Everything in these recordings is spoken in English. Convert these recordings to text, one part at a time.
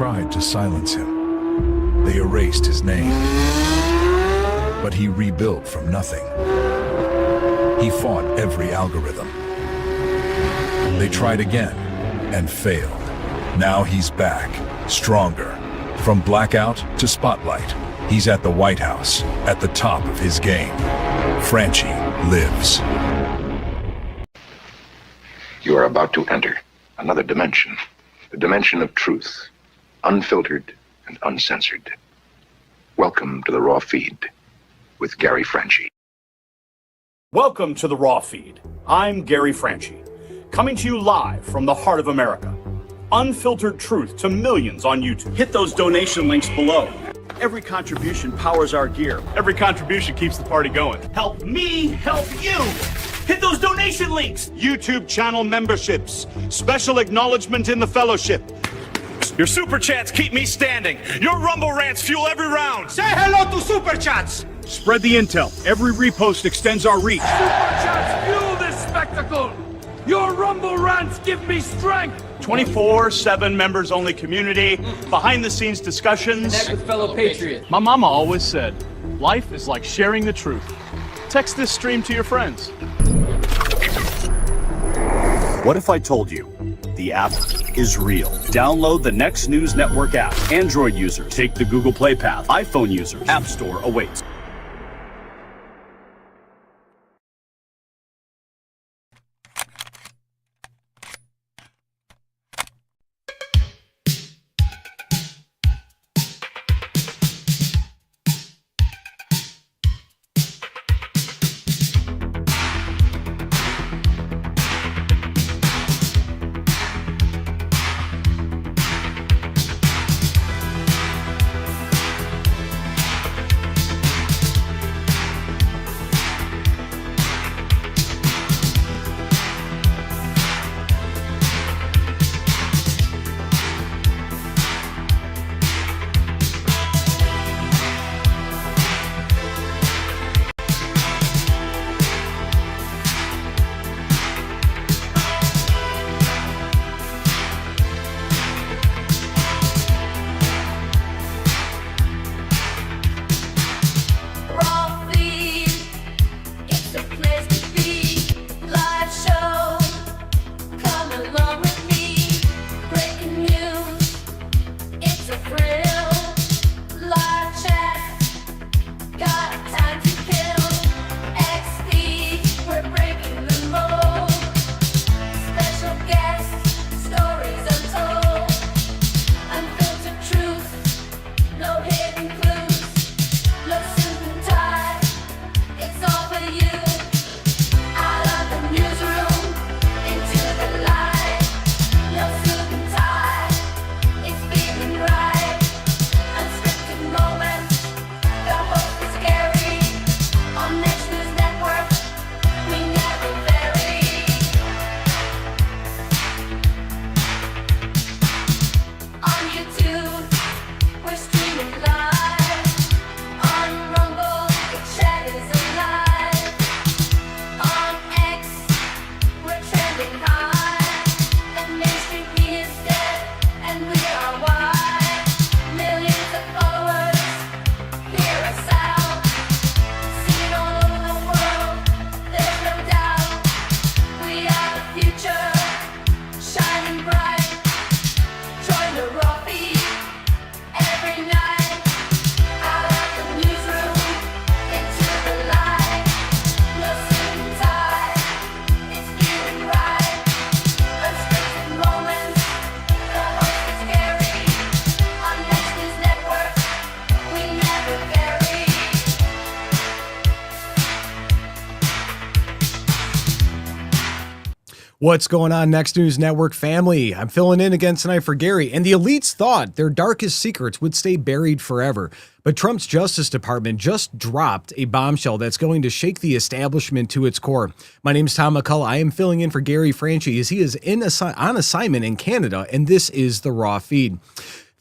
tried to silence him. They erased his name. But he rebuilt from nothing. He fought every algorithm. They tried again and failed. Now he's back, stronger. From blackout to spotlight, he's at the White House, at the top of his game. Franchi lives. You are about to enter another dimension, the dimension of truth, unfiltered and uncensored. Welcome to the Raw Feed with Gary Franchi. Welcome to the Raw Feed. I'm Gary Franchi, coming to you live from the heart of America. Unfiltered truth to millions on YouTube. Hit those donation links below. Every contribution powers our gear. Every contribution keeps the party going. Help me help you. Hit those donation links. YouTube channel memberships. Special acknowledgement in the fellowship. Your super chats keep me standing. Your Rumble rants fuel every round. Say hello to super chats. Spread the intel. Every repost extends our reach. Super chats fuel this spectacle. Your Rumble rants give me strength. 24/7 members-only community, behind-the-scenes discussions. Connect with fellow patriots. My mama always said, life is like sharing the truth. Text this stream to your friends. What if I told you the app is real? Download the Next News Network app. Android users, take the Google Play path. iPhone users, App Store awaits. What's going on, Next News Network family? I'm filling in again tonight for Gary, and the elites thought their darkest secrets would stay buried forever. But Trump's Justice Department just dropped a bombshell that's going to shake the establishment to its core. My name is Tom McCullough. I am filling in for Gary Franchi as he is on assignment in Canada, and this is the Raw Feed.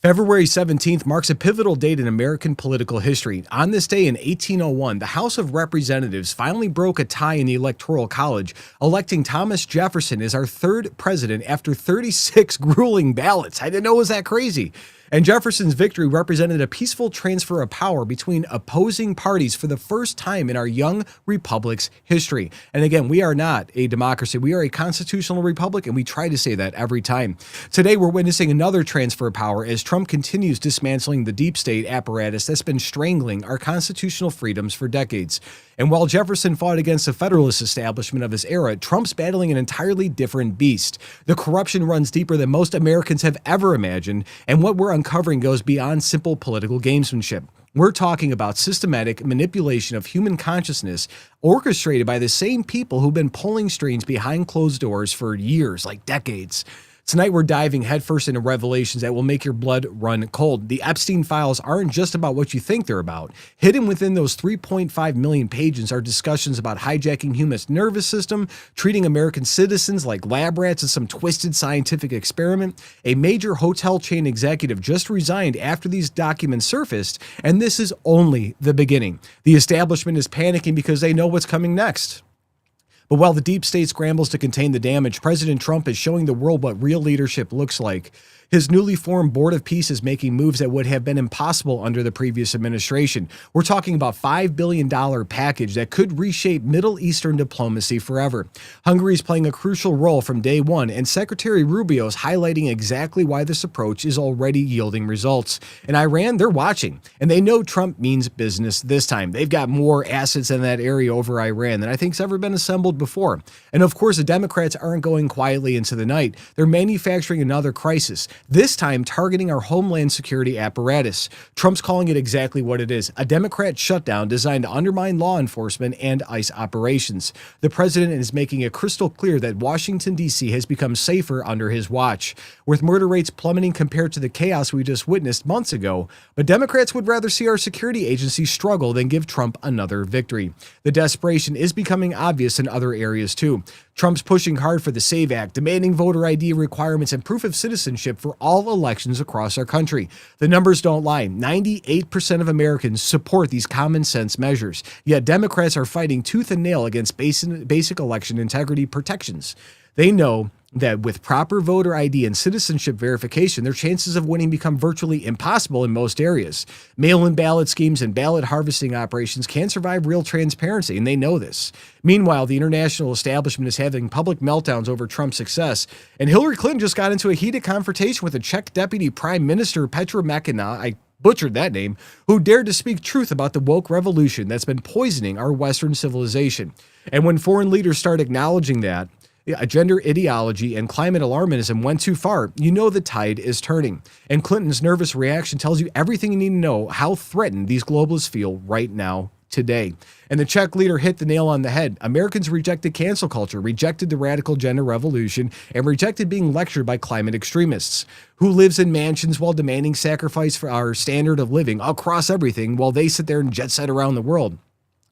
February 17th marks a pivotal date in American political history. On this day in 1801, the House of Representatives finally broke a tie in the Electoral College, electing Thomas Jefferson as our third president after 36 grueling ballots. I didn't know it was that crazy. And Jefferson's victory represented a peaceful transfer of power between opposing parties for the first time in our young republic's history. And again, we are not a democracy. We are a constitutional republic, and we try to say that every time. Today, we're witnessing another transfer of power as Trump continues dismantling the deep state apparatus that's been strangling our constitutional freedoms for decades. And while Jefferson fought against the Federalist establishment of his era, Trump's battling an entirely different beast. The corruption runs deeper than most Americans have ever imagined, and what we're uncovering goes beyond simple political gamesmanship. We're talking about systematic manipulation of human consciousness orchestrated by the same people who've been pulling strings behind closed doors for years, like decades. Tonight, we're diving headfirst into revelations that will make your blood run cold. The Epstein files aren't just about what you think they're about. Hidden within those 3.5 million pages are discussions about hijacking human nervous system, treating American citizens like lab rats in some twisted scientific experiment. A major hotel chain executive just resigned after these documents surfaced, and this is only the beginning. The establishment is panicking because they know what's coming next. But while the deep state scrambles to contain the damage, President Trump is showing the world what real leadership looks like. His newly formed Board of Peace is making moves that would have been impossible under the previous administration. We're talking about $5 billion package that could reshape Middle Eastern diplomacy forever. Hungary is playing a crucial role from day one, and Secretary Rubio is highlighting exactly why this approach is already yielding results. In Iran, they're watching, and they know Trump means business this time. They've got more assets in that area over Iran than I think's ever been assembled before. And of course, the Democrats aren't going quietly into the night. They're manufacturing another crisis, this time targeting our homeland security apparatus. Trump's calling it exactly what it is, a Democrat shutdown designed to undermine law enforcement and ICE operations. The president is making it crystal clear that Washington, D.C. has become safer under his watch, with murder rates plummeting compared to the chaos we just witnessed months ago. But Democrats would rather see our security agencies struggle than give Trump another victory. The desperation is becoming obvious in other areas too. Trump's pushing hard for the SAVE Act, demanding voter ID requirements and proof of citizenship for all elections across our country. The numbers don't lie. 98% of Americans support these common sense measures. Yet Democrats are fighting tooth and nail against basic election integrity protections. They know that with proper voter ID and citizenship verification, their chances of winning become virtually impossible in most areas. Mail-in ballot schemes and ballot harvesting operations can't survive real transparency, and they know this. Meanwhile, the international establishment is having public meltdowns over Trump's success, and Hillary Clinton just got into a heated confrontation with a Czech Deputy Prime Minister Petra Makina, I butchered that name, who dared to speak truth about the woke revolution that's been poisoning our Western civilization. And when foreign leaders start acknowledging that a gender ideology and climate alarmism went too far, you know the tide is turning. And Clinton's nervous reaction tells you everything you need to know how threatened these globalists feel right now, today. And the Czech leader hit the nail on the head. Americans rejected cancel culture, rejected the radical gender revolution, and rejected being lectured by climate extremists. Who lives in mansions while demanding sacrifice for our standard of living across everything while they sit there and jet set around the world.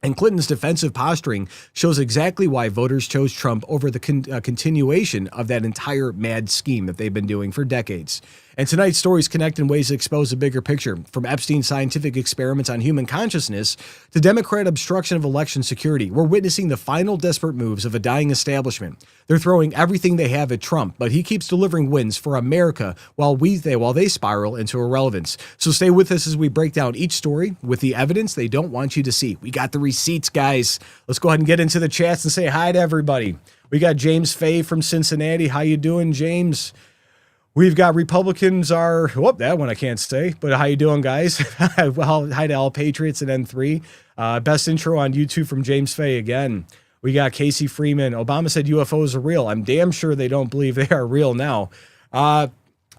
And Clinton's defensive posturing shows exactly why voters chose Trump over the continuation of that entire mad scheme that they've been doing for decades. And tonight's stories connect in ways that expose a bigger picture, from Epstein's scientific experiments on human consciousness to Democrat obstruction of election security. We're witnessing the final desperate moves of a dying establishment. They're throwing everything they have at Trump, but he keeps delivering wins for America while they spiral into irrelevance. So stay with us as we break down each story with the evidence they don't want you to see. We got the receipts, guys. Let's go ahead and get into the chats and say hi to everybody. We got James Fay from Cincinnati. How you doing, James? We've got Republicans are, that one I can't say, but how you doing, guys? Well, hi to all Patriots and N3. Best intro on YouTube from James Fay again. We got Casey Freeman. Obama said UFOs are real. I'm damn sure they don't believe they are real now. I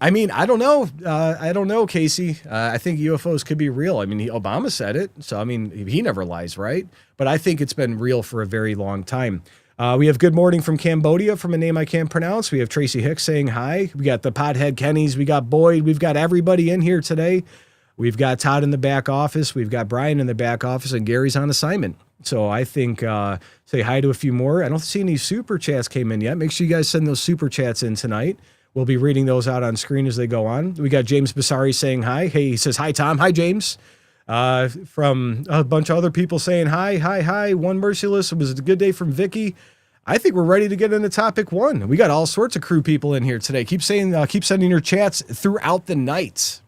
don't know. I don't know, Casey. I think UFOs could be real. Obama said it, so he never lies, right? But I think it's been real for a very long time. We have good morning from Cambodia from a name I can't pronounce. We have Tracy Hicks saying hi. We got the Pothead Kennys. We got Boyd. We've got everybody in here today. We've got Todd in the back office. We've got Brian in the back office, and Gary's on assignment. So I think say hi to a few more. I don't see any super chats came in yet. Make sure you guys send those super chats in tonight. We'll be reading those out on screen as they go on. We got James Basari saying hi. Hey, he says, hi, Tom. Hi, James. From a bunch of other people saying hi. One Merciless. It was a good day from Vicky. I think we're ready to get into topic one. We got all sorts of crew people in here today. Keep sending your chats throughout the night.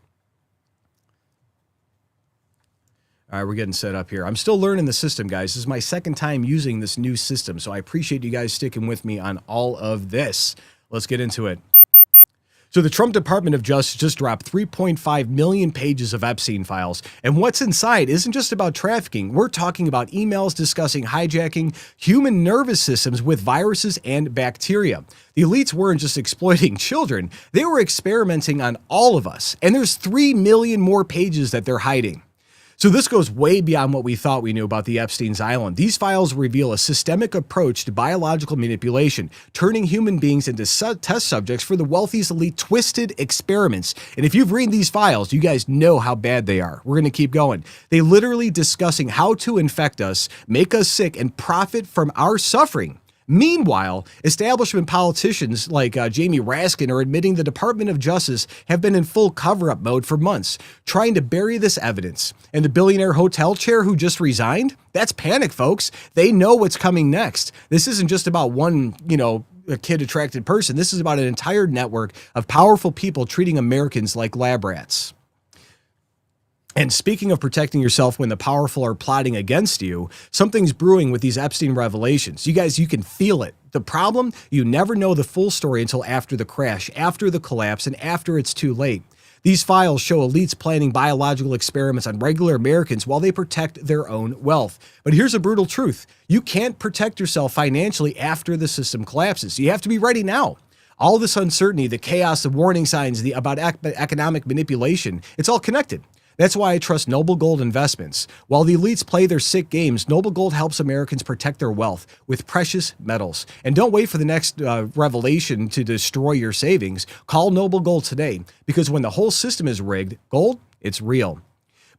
All right, we're getting set up here. I'm still learning the system, guys. This is my second time using this new system, so I appreciate you guys sticking with me on all of this. Let's get into it. So the Trump Department of Justice just dropped 3.5 million pages of Epstein files. And what's inside isn't just about trafficking. We're talking about emails discussing hijacking human nervous systems with viruses and bacteria. The elites weren't just exploiting children. They were experimenting on all of us. And there's 3 million more pages that they're hiding. So this goes way beyond what we thought we knew about the Epstein's Island. These files reveal a systemic approach to biological manipulation, turning human beings into test subjects for the wealthy's elite twisted experiments. And if you've read these files, you guys know how bad they are. We're going to keep going. They literally discussing how to infect us, make us sick, and profit from our suffering. Meanwhile, establishment politicians like Jamie Raskin are admitting the Department of Justice have been in full cover-up mode for months, trying to bury this evidence. And the billionaire hotel chair who just resigned? That's panic, folks. They know what's coming next. This isn't just about one, a kid-attracted person. This is about an entire network of powerful people treating Americans like lab rats. And speaking of protecting yourself when the powerful are plotting against you, something's brewing with these Epstein revelations. You guys, you can feel it. The problem, you never know the full story until after the crash, after the collapse, and after it's too late. These files show elites planning biological experiments on regular Americans while they protect their own wealth. But here's a brutal truth. You can't protect yourself financially after the system collapses. You have to be ready now. All this uncertainty, the chaos, the warning signs about economic manipulation, it's all connected. That's why I trust Noble Gold Investments. While the elites play their sick games, Noble Gold helps Americans protect their wealth with precious metals. And don't wait for the next revelation to destroy your savings. Call Noble Gold today, because when the whole system is rigged, gold, it's real.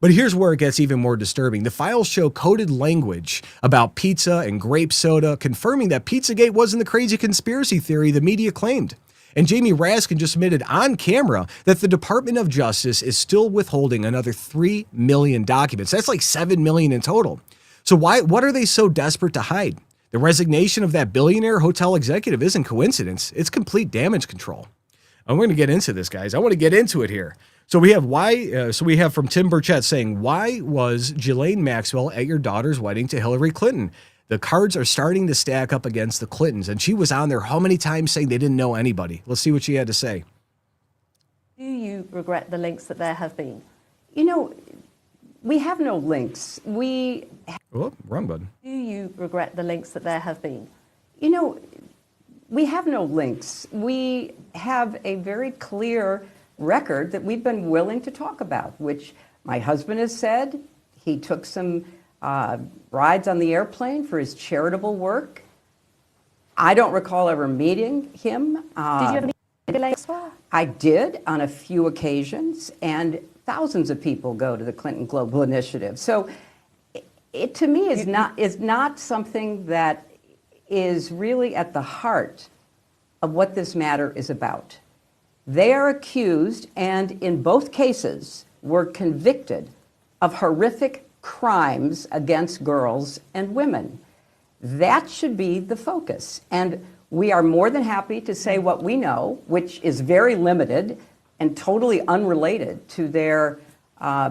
But here's where it gets even more disturbing. The files show coded language about pizza and grape soda, confirming that Pizzagate wasn't the crazy conspiracy theory the media claimed. And Jamie Raskin just admitted on camera that the Department of Justice is still withholding another 3 million documents. That's like 7 million in total. So what are they so desperate to hide? The resignation of that billionaire hotel executive isn't coincidence. It's complete damage control. I'm going to get into this, guys. I want to get into it here. So we have we have from Tim Burchett saying, why was Ghislaine Maxwell at your daughter's wedding to Hillary Clinton? The cards are starting to stack up against the Clintons, and she was on there how many times saying they didn't know anybody. Let's see what she had to say. Do you regret the links that there have been? We have no links. Oh, wrong button. Do you regret the links that there have been? We have no links. We have a very clear record that we've been willing to talk about, which my husband has said. He took some rides on the airplane for his charitable work. I don't recall ever meeting him. Did you ever meet him? I did on a few occasions, and thousands of people go to the Clinton Global Initiative. So it to me is not something that is really at the heart of what this matter is about. They are accused, and in both cases were convicted of horrific crimes against girls and women. That should be the focus. And we are more than happy to say what we know, which is very limited and totally unrelated to their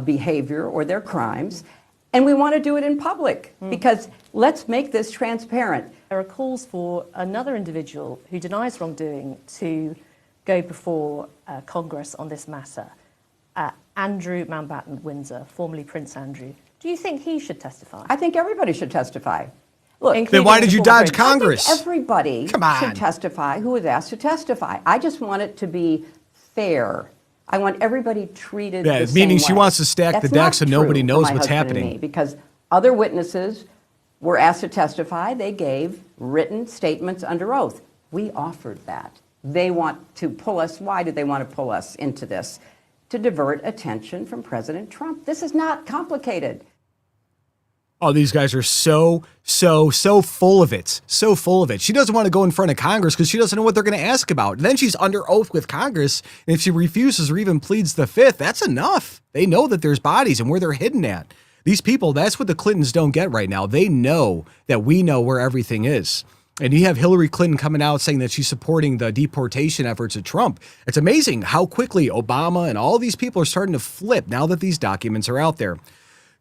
behavior or their crimes. And we want to do it in public because let's make this transparent. There are calls for another individual who denies wrongdoing to go before Congress on this matter. Andrew Mountbatten Windsor, formerly Prince Andrew. Do you think he should testify? I think everybody should testify. Look, then why did you dodge Congress? Everybody should testify who is asked to testify. I just want it to be fair. I want everybody treated the same meaning way. she wants to stack the deck so nobody knows what's happening. Because other witnesses were asked to testify. They gave written statements under oath. We offered that. They want to pull us. Why did they want to pull us into this? To divert attention from President Trump. This is not complicated. Oh, these guys are so full of it. So full of it. She doesn't want to go in front of Congress because she doesn't know what they're going to ask about. And then she's under oath with Congress. And if she refuses or even pleads the fifth, that's enough. They know that there's bodies and where they're hidden at. These people, that's what the Clintons don't get right now. They know that we know where everything is. And you have Hillary Clinton coming out saying that she's supporting the deportation efforts of Trump. It's amazing how quickly Obama and all these people are starting to flip now that these documents are out there.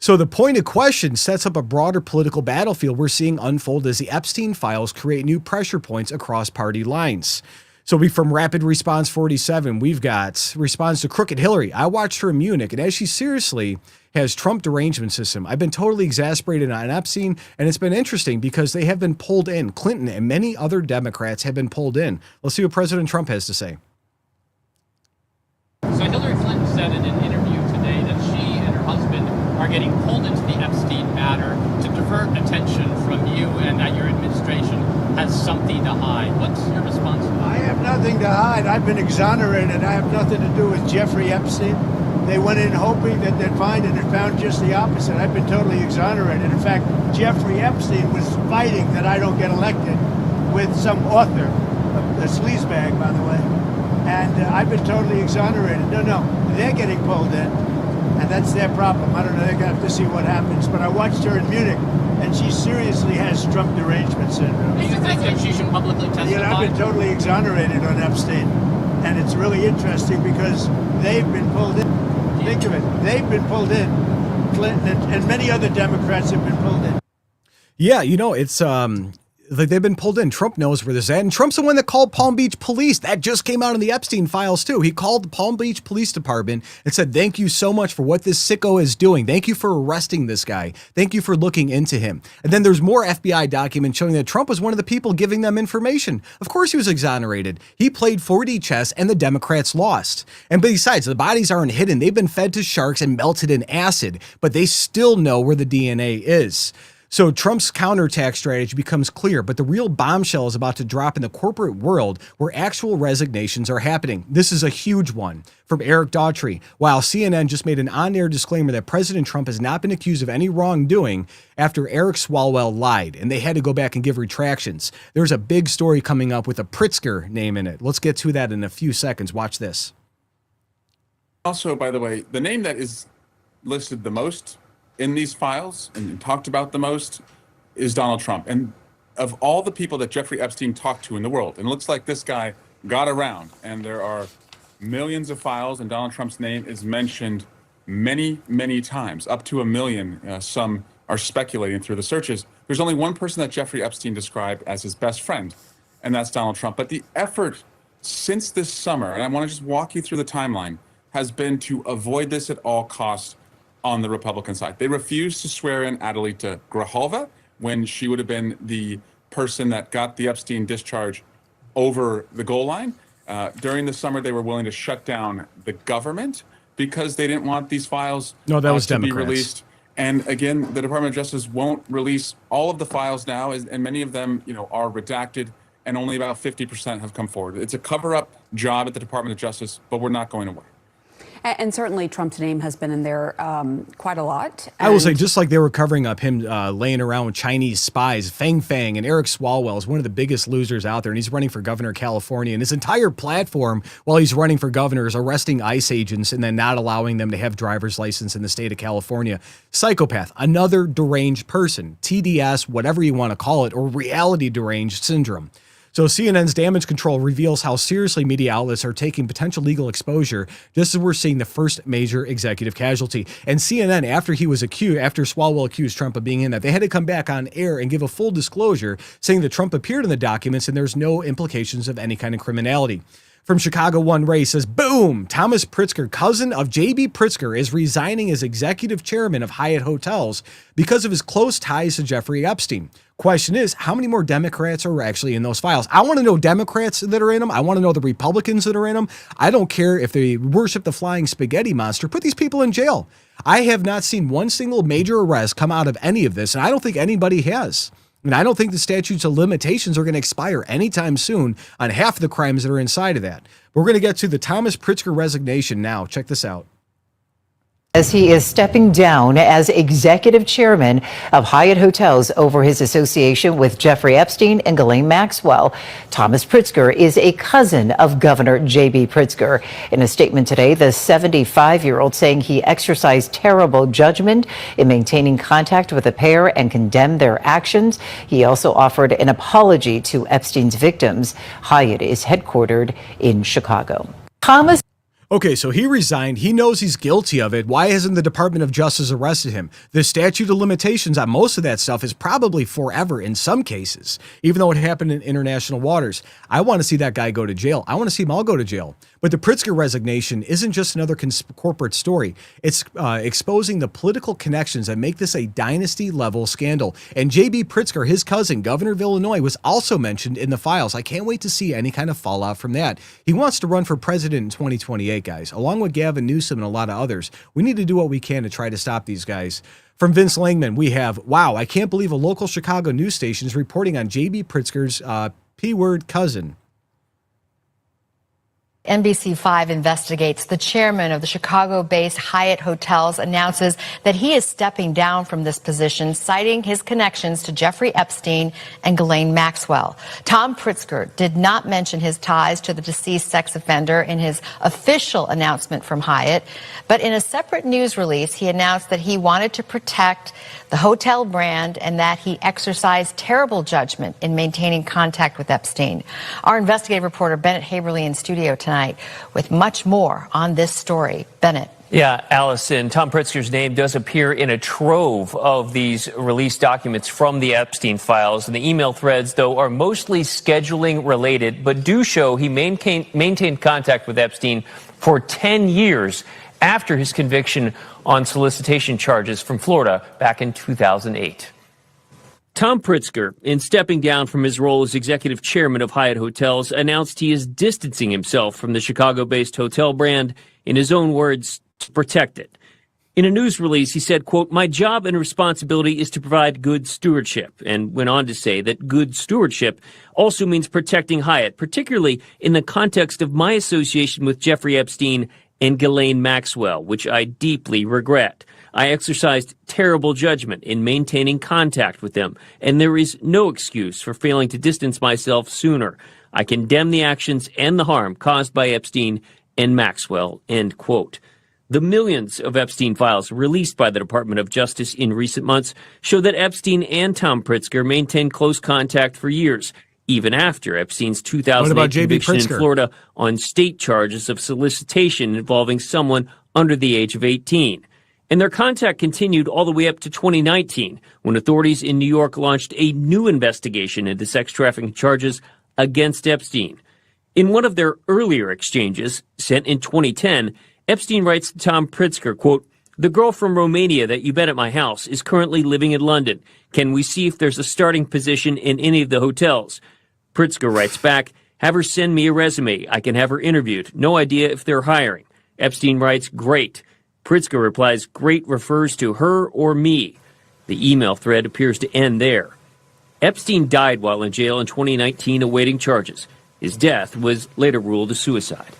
So the pointed question sets up a broader political battlefield we're seeing unfold as the Epstein files create new pressure points across party lines. So from Rapid Response 47, we've got response to Crooked Hillary. I watched her in Munich, and as she seriously has Trump derangement system, I've been totally exasperated on Epstein, and it's been interesting because they have been pulled in. Clinton and many other Democrats have been pulled in. Let's see what President Trump has to say. So Hillary Clinton said in an interview today that she and her husband are getting pulled into the Epstein matter to divert attention from you and that your administration has something to hide. What's your response to that? I have nothing to hide. I've been exonerated. I have nothing to do with Jeffrey Epstein. They went in hoping that they'd find it and found just the opposite. I've been totally exonerated. In fact, Jeffrey Epstein was fighting that I don't get elected with some author, a sleazebag, by the way. And I've been totally exonerated. No, they're getting pulled in, and that's their problem. I don't know, they're going to have to see what happens. But I watched her in Munich, and she seriously has Trump derangement syndrome. Do you think that she should publicly testify? You know, I've been totally exonerated on Epstein, and it's really interesting because they've been pulled in. Think of it. They've been pulled in. Clinton and many other Democrats have been pulled in. Yeah, you know, it's like they've been pulled in. Trump knows where this is at. And Trump's the one that called Palm Beach Police. That just came out in the Epstein files, too. He called the Palm Beach Police Department and said, thank you so much for what this sicko is doing. Thank you for arresting this guy. Thank you for looking into him. And then there's more FBI documents showing that Trump was one of the people giving them information. Of course he was exonerated. He played 4D chess and the Democrats lost. And besides, the bodies aren't hidden. They've been fed to sharks and melted in acid, but they still know where the DNA is. So Trump's counterattack strategy becomes clear, but the real bombshell is about to drop in the corporate world where actual resignations are happening. This is a huge one from Eric Daughtry. While CNN just made an on-air disclaimer that President Trump has not been accused of any wrongdoing after Eric Swalwell lied, and they had to go back and give retractions. There's a big story coming up with a Pritzker name in it. Let's get to that in a few seconds. Watch this. Also, by the way, the name that is listed the most in these files and talked about the most is Donald Trump. And of all the people that Jeffrey Epstein talked to in the world, and it looks like this guy got around, and there are millions of files, and Donald Trump's name is mentioned many, many times, up to 1 million. Some are speculating through the searches. There's only one person that Jeffrey Epstein described as his best friend, and that's Donald Trump. But the effort since this summer, and I want to just walk you through the timeline, has been to avoid this at all costs on the Republican side. They refused to swear in Adelita Grijalva when she would have been the person that got the Epstein discharge over the goal line. During the summer, they were willing to shut down the government because they didn't want these files to be released. And again, the Department of Justice won't release all of the files now, and many of them, are redacted, and only about 50% have come forward. It's a cover-up job at the Department of Justice, but we're not going away. And certainly Trump's name has been in there quite a lot. I will say, just like they were covering up him laying around with Chinese spies, Fang Fang and Eric Swalwell is one of the biggest losers out there, and he's running for governor of California. And his entire platform while he's running for governor is arresting ICE agents and then not allowing them to have driver's license in the state of California. Psychopath, another deranged person, TDS, whatever you want to call it, or reality deranged syndrome. So CNN's damage control reveals how seriously media outlets are taking potential legal exposure, just as we're seeing the first major executive casualty. And CNN, after Swalwell accused Trump of being in that, they had to come back on air and give a full disclosure saying that Trump appeared in the documents and there's no implications of any kind of criminality. From Chicago One Ray says, boom, Thomas Pritzker, cousin of J.B. Pritzker, is resigning as executive chairman of Hyatt Hotels because of his close ties to Jeffrey Epstein. Question is, how many more Democrats are actually in those files? I want to know Democrats that are in them. I want to know the Republicans that are in them. I don't care if they worship the flying spaghetti monster. Put these people in jail. I have not seen one single major arrest come out of any of this, and I don't think anybody has. And I don't think the statutes of limitations are going to expire anytime soon on half of the crimes that are inside of that. We're going to get to the Thomas Pritzker resignation now. Check this out. As he is stepping down as executive chairman of Hyatt Hotels over his association with Jeffrey Epstein and Ghislaine Maxwell. Thomas Pritzker is a cousin of Governor J.B. Pritzker. In a statement today, the 75-year-old saying he exercised terrible judgment in maintaining contact with the pair and condemned their actions. He also offered an apology to Epstein's victims. Hyatt is headquartered in Chicago. Thomas. Okay, so he resigned. He knows he's guilty of it. Why hasn't the Department of Justice arrested him? The statute of limitations on most of that stuff is probably forever in some cases, even though it happened in international waters. I want to see that guy go to jail. I want to see them all go to jail. But the Pritzker resignation isn't just another corporate story. It's exposing the political connections that make this a dynasty-level scandal. And J.B. Pritzker, his cousin, governor of Illinois, was also mentioned in the files. I can't wait to see any kind of fallout from that. He wants to run for president in 2028, guys, along with Gavin Newsom and a lot of others. We need to do what we can to try to stop these guys. From Vince Langman, we have, wow, I can't believe a local Chicago news station is reporting on J.B. Pritzker's P-word cousin. NBC5 investigates. The chairman of the Chicago-based Hyatt Hotels announces that he is stepping down from this position, citing his connections to Jeffrey Epstein and Ghislaine Maxwell. Tom Pritzker did not mention his ties to the deceased sex offender in his official announcement from Hyatt, but in a separate news release, he announced that he wanted to protect the hotel brand and that he exercised terrible judgment in maintaining contact with Epstein. Our investigative reporter Bennett Haberly in studio tonight with much more on this story. Bennett. Yeah, Allison, Tom Pritzker's name does appear in a trove of these released documents from the Epstein files. And the email threads, though, are mostly scheduling related, but do show he maintained contact with Epstein for 10 years after his conviction on solicitation charges from Florida back in 2008. Tom Pritzker, in stepping down from his role as executive chairman of Hyatt Hotels, announced he is distancing himself from the Chicago-based hotel brand, in his own words, to protect it. In a news release, he said, quote, "My job and responsibility is to provide good stewardship," and went on to say that good stewardship also means protecting Hyatt, particularly in the context of my association with Jeffrey Epstein and Ghislaine Maxwell, which I deeply regret. I exercised terrible judgment in maintaining contact with them, and there is no excuse for failing to distance myself sooner. I condemn the actions and the harm caused by Epstein and Maxwell, end quote. The millions of Epstein files released by the Department of Justice in recent months show that Epstein and Tom Pritzker maintained close contact for years, even after Epstein's 2008 conviction in Florida on state charges of solicitation involving someone under the age of 18. And their contact continued all the way up to 2019, when authorities in New York launched a new investigation into sex trafficking charges against Epstein. In one of their earlier exchanges, sent in 2010, Epstein writes to Tom Pritzker, quote, "The girl from Romania that you met at my house is currently living in London. Can we see if there's a starting position in any of the hotels?" Pritzker writes back, "Have her send me a resume. I can have her interviewed. No idea if they're hiring." Epstein writes, "Great." Pritzker replies, "Great" refers to her or me. The email thread appears to end there. Epstein died while in jail in 2019 awaiting charges. His death was later ruled a suicide.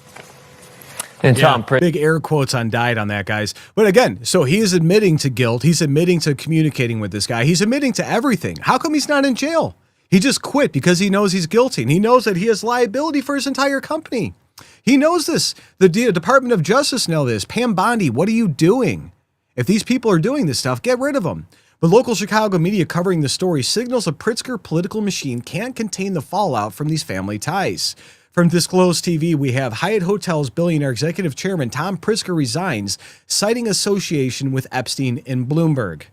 And Tom Pritzker. Big air quotes on died on that, guys. But again, so he is admitting to guilt. He's admitting to communicating with this guy. He's admitting to everything. How come he's not in jail? He just quit because he knows he's guilty. And he knows that he has liability for his entire company. He knows this. The Department of Justice know this. Pam Bondi, what are you doing? If these people are doing this stuff, get rid of them. But local Chicago media covering the story signals a Pritzker political machine can't contain the fallout from these family ties. From Disclosed TV, we have Hyatt Hotels billionaire executive chairman Tom Pritzker resigns, citing association with Epstein and Bloomberg.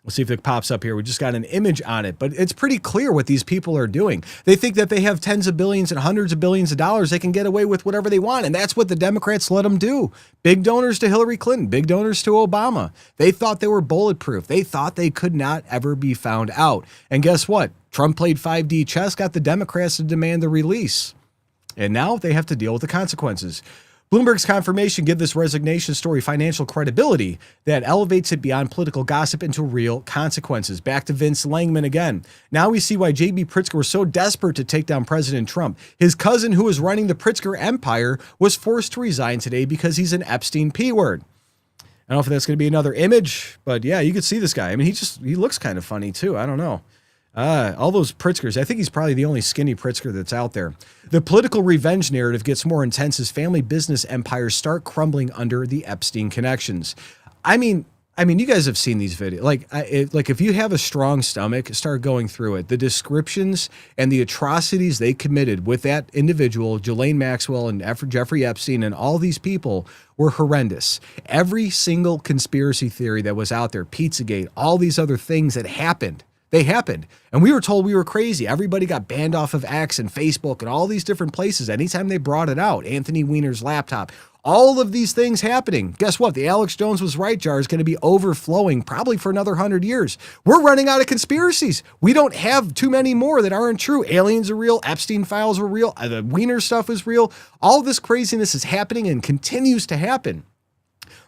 We'll see if it pops up here. We just got an image on it, but it's pretty clear what these people are doing. They think that they have tens of billions and hundreds of billions of dollars. They can get away with whatever they want, and that's what the Democrats let them do. Big donors to Hillary Clinton, big donors to Obama. They thought they were bulletproof. They thought they could not ever be found out. And guess what? Trump played 5D chess, got the Democrats to demand the release. And now they have to deal with the consequences. Bloomberg's confirmation gives this resignation story financial credibility that elevates it beyond political gossip into real consequences. Back to Vince Langman again. Now we see why J.B. Pritzker was so desperate to take down President Trump. His cousin, who was running the Pritzker empire, was forced to resign today because he's an Epstein P-word. I don't know if that's going to be another image, but yeah, you could see this guy. I mean, he looks kind of funny too. I don't know. All those Pritzkers, I think he's probably the only skinny Pritzker that's out there. The political revenge narrative gets more intense as family business empires start crumbling under the Epstein connections. I mean, I mean, you guys have seen these videos. Like if you have a strong stomach, start going through it. The descriptions and the atrocities they committed with that individual, Ghislaine Maxwell and Jeffrey Epstein and all these people were horrendous. Every single conspiracy theory that was out there, Pizzagate, all these other things that happened, they happened. And we were told we were crazy. Everybody got banned off of X and Facebook and all these different places. Anytime they brought it out, Anthony Weiner's laptop, all of these things happening. Guess what? The Alex Jones was right jar is going to be overflowing probably for another 100 years. We're running out of conspiracies. We don't have too many more that aren't true. Aliens are real. Epstein files were real. The Weiner stuff is real. All this craziness is happening and continues to happen.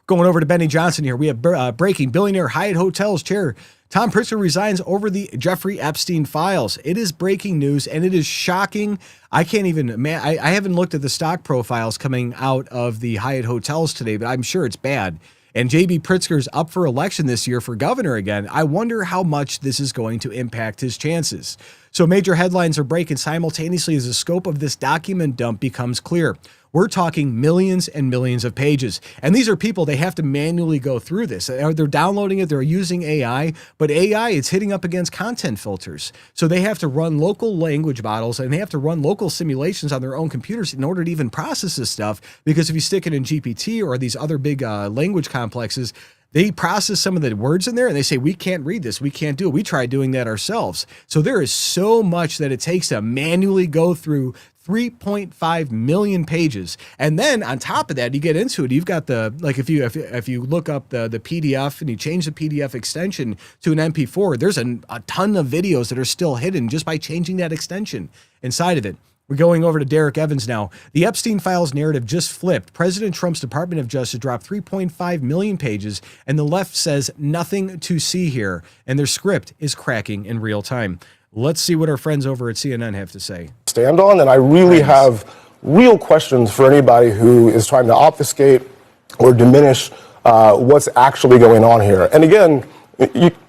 Going over to Benny Johnson here. We have breaking. Billionaire Hyatt Hotels chair Tom Pritzker resigns over the Jeffrey Epstein files. It is breaking news, and it is shocking. I can't even, I haven't looked at the stock profiles coming out of the Hyatt Hotels today, but I'm sure it's bad. And J.B. Pritzker's up for election this year for governor again. I wonder how much this is going to impact his chances. So major headlines are breaking simultaneously as the scope of this document dump becomes clear. We're talking millions and millions of pages. And these are people, they have to manually go through this. They're downloading it, they're using AI, but AI is hitting up against content filters. So they have to run local language models and they have to run local simulations on their own computers in order to even process this stuff. Because if you stick it in GPT or these other big language complexes, they process some of the words in there and they say, we can't read this, we can't do it. We tried doing that ourselves. So there is so much that it takes to manually go through 3.5 million pages. And then on top of that, you get into it, you've got the, like if you look up the PDF and you change the PDF extension to an MP4, there's a ton of videos that are still hidden just by changing that extension inside of it. We're going over to Derek Evans now. The Epstein files narrative just flipped. President Trump's Department of Justice dropped 3.5 million pages, and the left says nothing to see here, and their script is cracking in real time. Let's see what our friends over at CNN have to say. Stand on, and I really have real questions for anybody who is trying to obfuscate or diminish what's actually going on here. And again,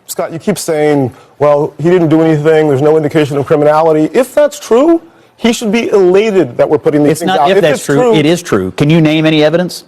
Scott, you keep saying, well, he didn't do anything, there's no indication of criminality. If that's true, he should be elated that we're putting these things out. If that's true, it is true. Can you name any evidence?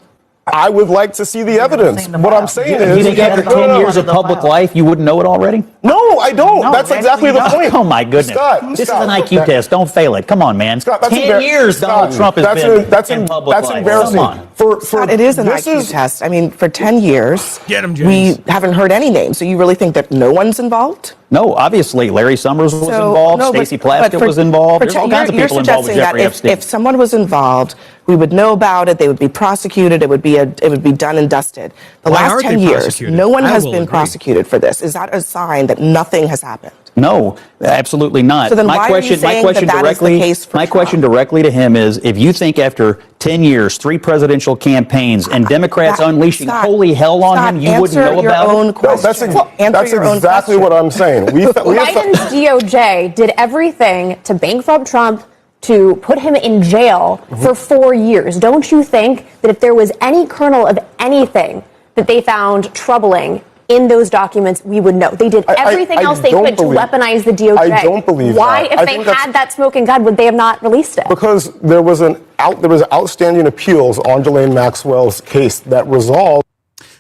I would like to see the evidence. What I'm saying is... You think after 10 years of public life, you wouldn't know it already? No, I don't. No, that's exactly the point. Oh, my goodness. Scott, this is an IQ test. Don't fail it. Come on, man. Scott, 10 years Donald Trump has been in public life. Embarrassing. Come on. Scott, it is an IQ test. I mean, for 10 years, we haven't heard any names. So you really think that no one's involved? No, obviously. Larry Summers was involved. Stacey Plaskett was involved. There's all kinds of people involved with Jeffrey Epstein. If someone was involved, we would know about it. They would be prosecuted. It would be done and dusted. The last 10 years, no one has been prosecuted for this. Is that a sign that nothing has happened? No, absolutely not. So then why are you saying that is the case for Trump? My question directly to him is, if you think after 10 years, 3 presidential campaigns, and Democrats unleashing holy hell on him, you wouldn't know about it? No, that's exactly what I'm saying. Biden's DOJ did everything to bankrupt Trump, to put him in jail for 4 years. Don't you think that if there was any kernel of anything that they found troubling in those documents, we would know? They did everything else they could to weaponize the DOJ. I don't believe Why, that. if they had that smoking gun, would they have not released it? Because there was outstanding appeals on Ghislaine Maxwell's case that resolved.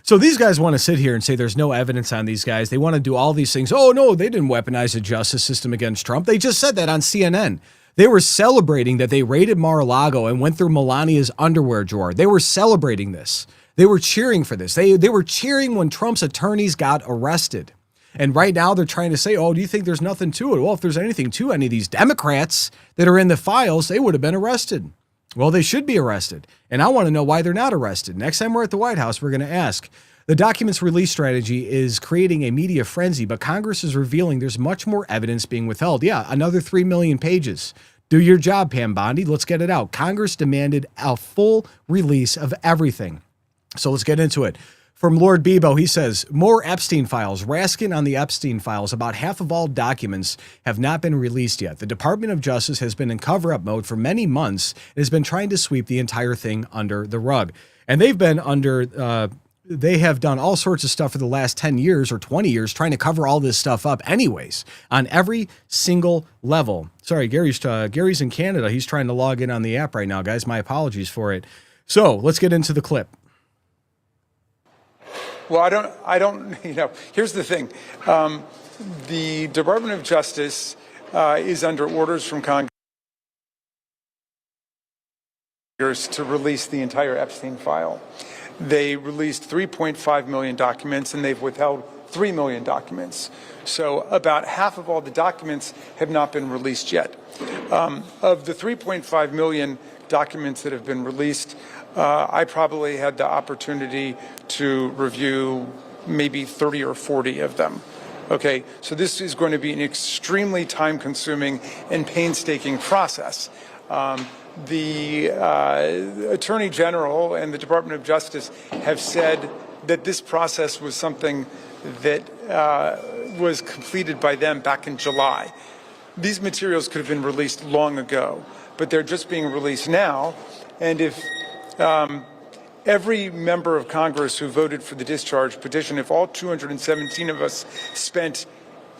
So these guys want to sit here and say there's no evidence on these guys. They want to do all these things. Oh, no, they didn't weaponize the justice system against Trump. They just said that on CNN. They were celebrating that they raided Mar-a-Lago and went through Melania's underwear drawer. They were celebrating this. They were cheering for this. They were cheering when Trump's attorneys got arrested. And right now they're trying to say, oh, do you think there's nothing to it? Well, if there's anything to any of these Democrats that are in the files, they would have been arrested. Well, they should be arrested. And I want to know why they're not arrested. Next time we're at the White House, we're going to ask. The documents release strategy is creating a media frenzy, but Congress is revealing there's much more evidence being withheld. Yeah, another 3 million pages. Do your job, Pam Bondi. Let's get it out. Congress demanded a full release of everything. So let's get into it. From Lord Bebo, he says, more Epstein files. Raskin on the Epstein files. About half of all documents have not been released yet. The Department of Justice has been in cover-up mode for many months and has been trying to sweep the entire thing under the rug. And they've been under... They have done all sorts of stuff for the last 10 years or 20 years trying to cover all this stuff up anyways on every single level. Sorry, Gary's in Canada. He's trying to log in on the app right now, guys. My apologies for it. So let's get into the clip. Well, I don't, here's the thing. The Department of Justice is under orders from Congress to release the entire Epstein file. They released 3.5 million documents, and they've withheld 3 million documents. So about half of all the documents have not been released yet. Of the 3.5 million documents that have been released, I probably had the opportunity to review maybe 30 or 40 of them. Okay, so this is going to be an extremely time-consuming and painstaking process. The Attorney General and the Department of Justice have said that this process was something that was completed by them back in July. These materials could have been released long ago, but they're just being released now. And if every member of Congress who voted for the discharge petition, if all 217 of us spent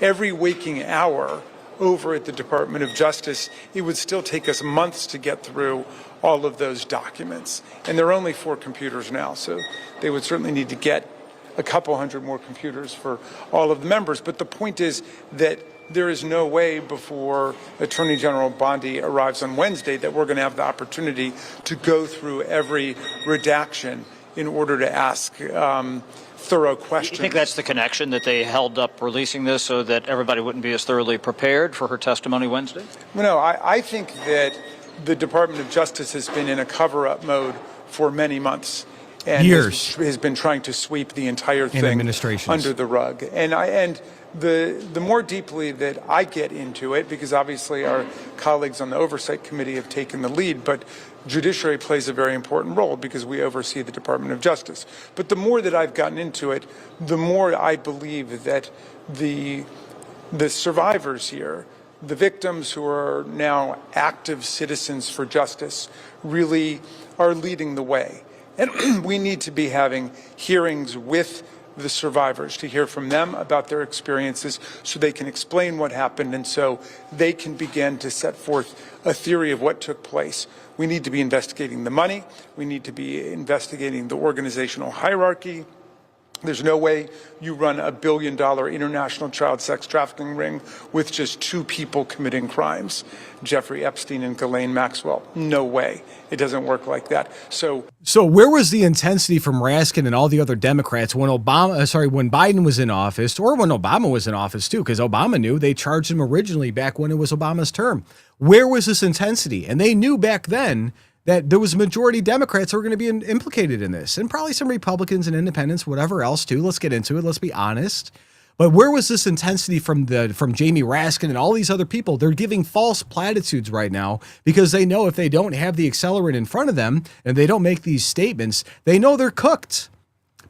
every waking hour over at the Department of Justice, it would still take us months to get through all of those documents. And there are only 4 computers now, so they would certainly need to get a couple hundred more computers for all of the members. But the point is that there is no way before Attorney General Bondi arrives on Wednesday that we're going to have the opportunity to go through every redaction in order to ask thorough questions. You think that's the connection, that they held up releasing this so that everybody wouldn't be as thoroughly prepared for her testimony Wednesday? No, I think that the Department of Justice has been in a cover-up mode for many months. And years. Has been trying to sweep the entire thing administrations under the rug. And the more deeply that I get into it, because obviously our colleagues on the Oversight Committee have taken the lead, but judiciary plays a very important role because we oversee the Department of Justice. But the more that I've gotten into it, the more I believe that the survivors here, the victims who are now active citizens for justice, really are leading the way. And we need to be having hearings with the survivors to hear from them about their experiences so they can explain what happened and so they can begin to set forth a theory of what took place. We need to be investigating the money. We need to be investigating the organizational hierarchy. There's no way you run $1 billion international child sex trafficking ring with just 2 people committing crimes, Jeffrey Epstein and Ghislaine Maxwell. No way. It doesn't work like that. So where was the intensity from Raskin and all the other Democrats when when Biden was in office, or when Obama was in office too, because Obama knew they charged him originally back when it was Obama's term. Where was this intensity? And they knew back then that there was a majority Democrats who were going to be implicated in this, and probably some Republicans and independents, whatever else too. Let's get into it. Let's be honest. But where was this intensity from Jamie Raskin and all these other people? They're giving false platitudes right now because they know if they don't have the accelerant in front of them and they don't make these statements, they know they're cooked.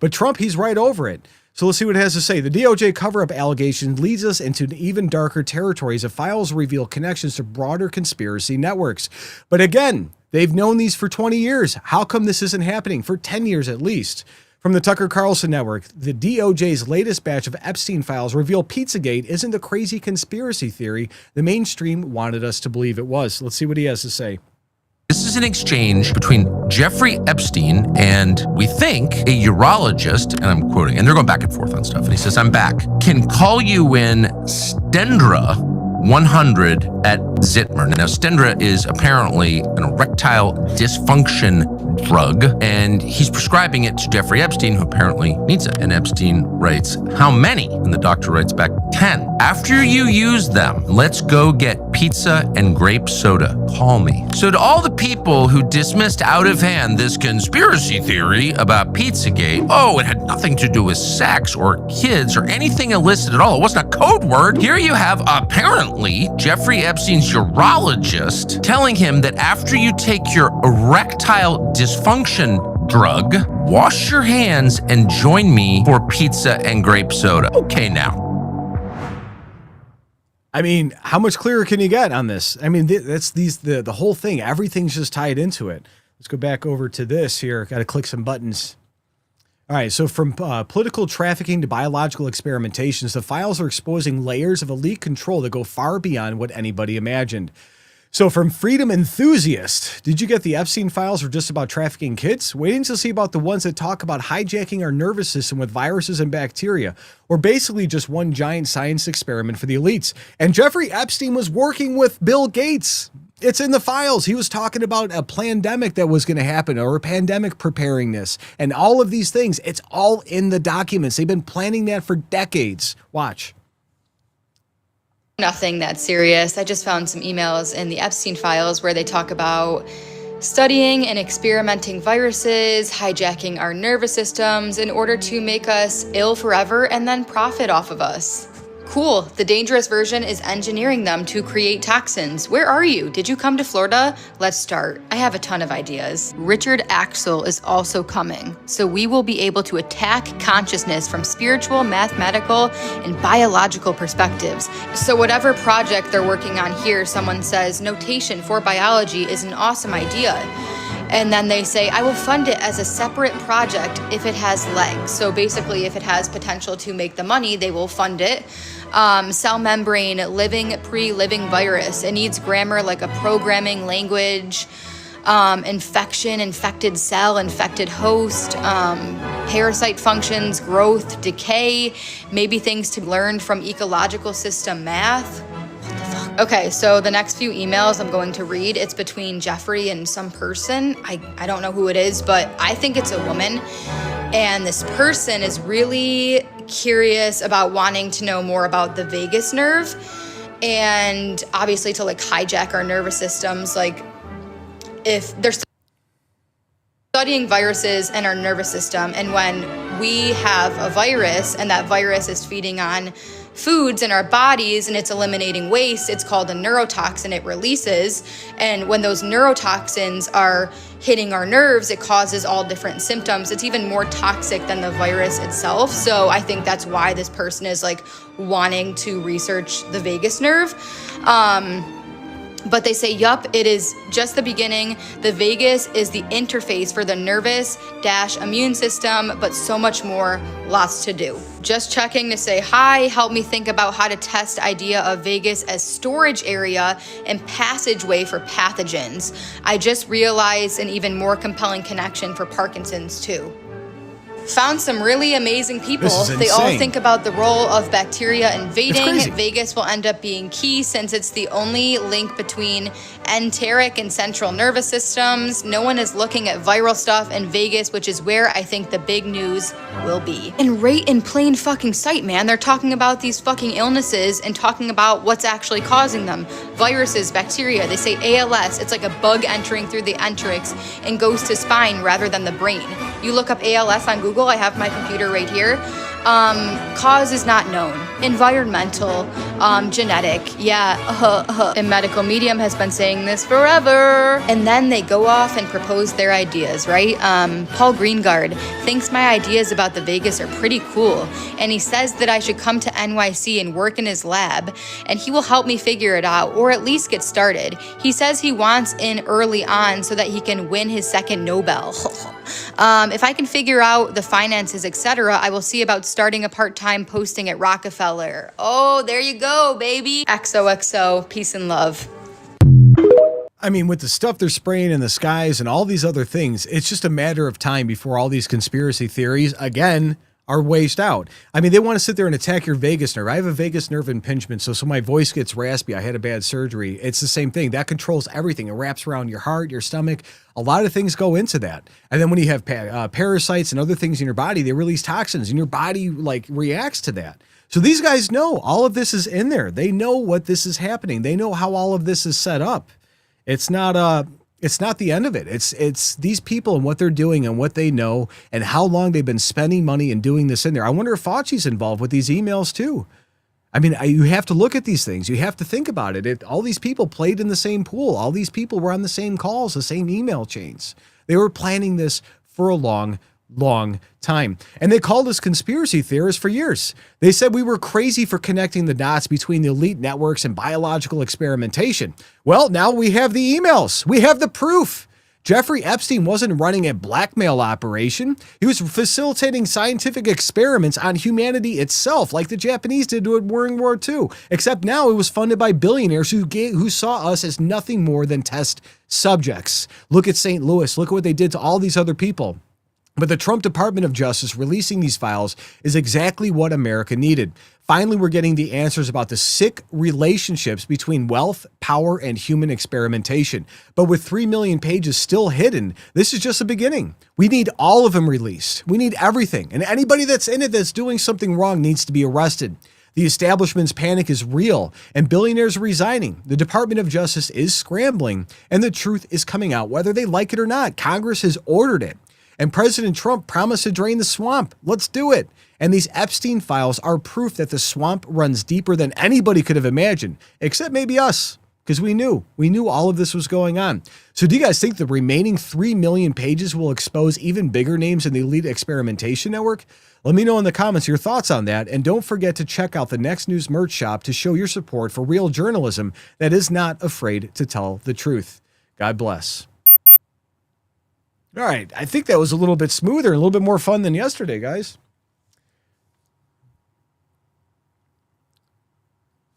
But Trump, he's right over it. So let's see what it has to say. The DOJ cover-up allegation leads us into even darker territories as files reveal connections to broader conspiracy networks. But again, they've known these for 20 years. How come this isn't happening? For 10 years at least. From the Tucker Carlson Network, the DOJ's latest batch of Epstein files reveal Pizzagate isn't the crazy conspiracy theory the mainstream wanted us to believe it was. Let's see what he has to say. This is an exchange between Jeffrey Epstein and, we think, a urologist, and I'm quoting, and they're going back and forth on stuff, and he says, "I'm back. Can call you in Stendra 100 at Zitmer." Now, Stendra is apparently an erectile dysfunction drug, and he's prescribing it to Jeffrey Epstein, who apparently needs it. And Epstein writes, "How many?" And the doctor writes back, 10. "After you use them, let's go get pizza and grape soda. Call me." So to all the people who dismissed out of hand this conspiracy theory about Pizzagate, oh, it had nothing to do with sex or kids or anything illicit at all, it wasn't a code word. Here you have apparently Jeffrey Epstein's urologist telling him that after you take your erectile dysfunction drug, wash your hands and join me for pizza and grape soda. Okay, now. I mean, how much clearer can you get on this? I mean, that's the whole thing. Everything's just tied into it. Let's go back over to this here. Got to click some buttons. All right, so from political trafficking to biological experimentations, the files are exposing layers of elite control that go far beyond what anybody imagined. So from Freedom Enthusiast, did you get the Epstein files were just about trafficking kids? Waiting to see about the ones that talk about hijacking our nervous system with viruses and bacteria, or basically just one giant science experiment for the elites. And Jeffrey Epstein was working with Bill Gates. It's in the files. He was talking about a pandemic that was going to happen, or a pandemic preparedness, and all of these things. It's all in the documents. They've been planning that for decades. Watch. Nothing that serious. I just found some emails in the Epstein files where they talk about studying and experimenting viruses, hijacking our nervous systems in order to make us ill forever and then profit off of us. Cool. The dangerous version is engineering them to create toxins. Where are you? Did you come to Florida? Let's start. I have a ton of ideas. Richard Axel is also coming, so we will be able to attack consciousness from spiritual, mathematical, and biological perspectives. So whatever project they're working on here, someone says notation for biology is an awesome idea. And then they say, I will fund it as a separate project if it has legs. So basically, if it has potential to make the money, they will fund it. Cell membrane, living, pre-living virus. It needs grammar like a programming language. Infection, infected cell, infected host, parasite functions, growth, decay, maybe things to learn from ecological system math. Okay, so the next few emails I'm going to read, it's between Jeffrey and some person. I don't know who it is, but I think it's a woman. And this person is really curious about wanting to know more about the vagus nerve. And obviously to like hijack our nervous systems, like if they're studying viruses and our nervous system, and when we have a virus and that virus is feeding on foods in our bodies and it's eliminating waste, it's called a neurotoxin, it releases. And when those neurotoxins are hitting our nerves, it causes all different symptoms. It's even more toxic than the virus itself. So I think that's why this person is like wanting to research the vagus nerve. But they say, yup, it is just the beginning. The vagus is the interface for the nervous-immune system, but so much more, lots to do. Just checking to say hi, help me think about how to test idea of vagus as storage area and passageway for pathogens. I just realized an even more compelling connection for Parkinson's too. Found some really amazing people. They all think about the role of bacteria invading. Vagus will end up being key since it's the only link between enteric and central nervous systems. No one is looking at viral stuff in Vegas, which is where I think the big news will be. And right in plain fucking sight, man, they're talking about these fucking illnesses and talking about what's actually causing them. Viruses, bacteria, they say ALS, it's like a bug entering through the enterics and goes to spine rather than the brain. You look up ALS on Google, I have my computer right here. Cause is not known. Environmental, genetic, and medical medium has been saying this forever. And then they go off and propose their ideas, right? Paul Greengard thinks my ideas about the vagus are pretty cool. And he says that I should come to NYC and work in his lab, and he will help me figure it out, or at least get started. He says he wants in early on so that he can win his second Nobel. If I can figure out the finances, etc., I will see about starting a part-time posting at Rockefeller. Oh, there you go, baby. XOXO, peace and love. I mean, with the stuff they're spraying in the skies and all these other things, it's just a matter of time before all these conspiracy theories, again, are waged out. I mean, they want to sit there and attack your vagus nerve. I have a vagus nerve impingement, so my voice gets raspy. I had a bad surgery. It's the same thing. That controls everything. It wraps around your heart, your stomach. A lot of things go into that. And then when you have parasites and other things in your body, they release toxins, and your body like reacts to that. So these guys know all of this is in there. They know what this is happening. They know how all of this is set up. It's not the end of it. It's these people and what they're doing and what they know and how long they've been spending money and doing this in there. I wonder if Fauci's involved with these emails too. I mean, you have to look at these things. You have to think about it. All these people played in the same pool. All these people were on the same calls, the same email chains. They were planning this for a long time. And they called us conspiracy theorists for years. They said we were crazy for connecting the dots between the elite networks and biological experimentation. Well, now we have the emails. We have the proof. Jeffrey Epstein wasn't running a blackmail operation. He was facilitating scientific experiments on humanity itself, like the Japanese did during World War II. Except now it was funded by billionaires who saw us as nothing more than test subjects. Look at St. Louis. Look at what they did to all these other people. But the Trump Department of Justice releasing these files is exactly what America needed. Finally, we're getting the answers about the sick relationships between wealth, power, and human experimentation. But with 3 million pages still hidden, this is just the beginning. We need all of them released. We need everything. And anybody that's in it that's doing something wrong needs to be arrested. The establishment's panic is real, and billionaires are resigning. The Department of Justice is scrambling, and the truth is coming out whether they like it or not. Congress has ordered it. And President Trump promised to drain the swamp. Let's do it. And these Epstein files are proof that the swamp runs deeper than anybody could have imagined, except maybe us, because we knew all of this was going on. So do you guys think the remaining 3 million pages will expose even bigger names in the elite experimentation network? Let me know in the comments your thoughts on that. And don't forget to check out the Next News merch shop to show your support for real journalism that is not afraid to tell the truth. God bless. All right, I think that was a little bit smoother, a little bit more fun than yesterday, guys.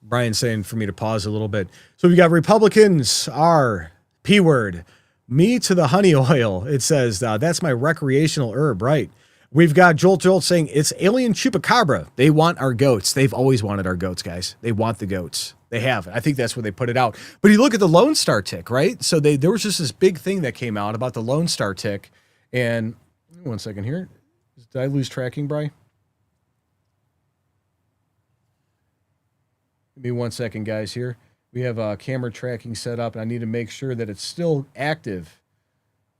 Brian's saying for me to pause a little bit. So we got Republicans are P word, me to the honey oil. It says, that's my recreational herb, right? We've got Jolt saying it's alien chupacabra. They want our goats. They've always wanted our goats, guys. They want the goats. They have. I think that's where they put it out. But you look at the Lone Star tick, right? So there was just this big thing that came out about the Lone Star tick. And 1 second here. Did I lose tracking, Bri? Give me 1 second, guys, here. We have camera tracking set up, and I need to make sure that it's still active.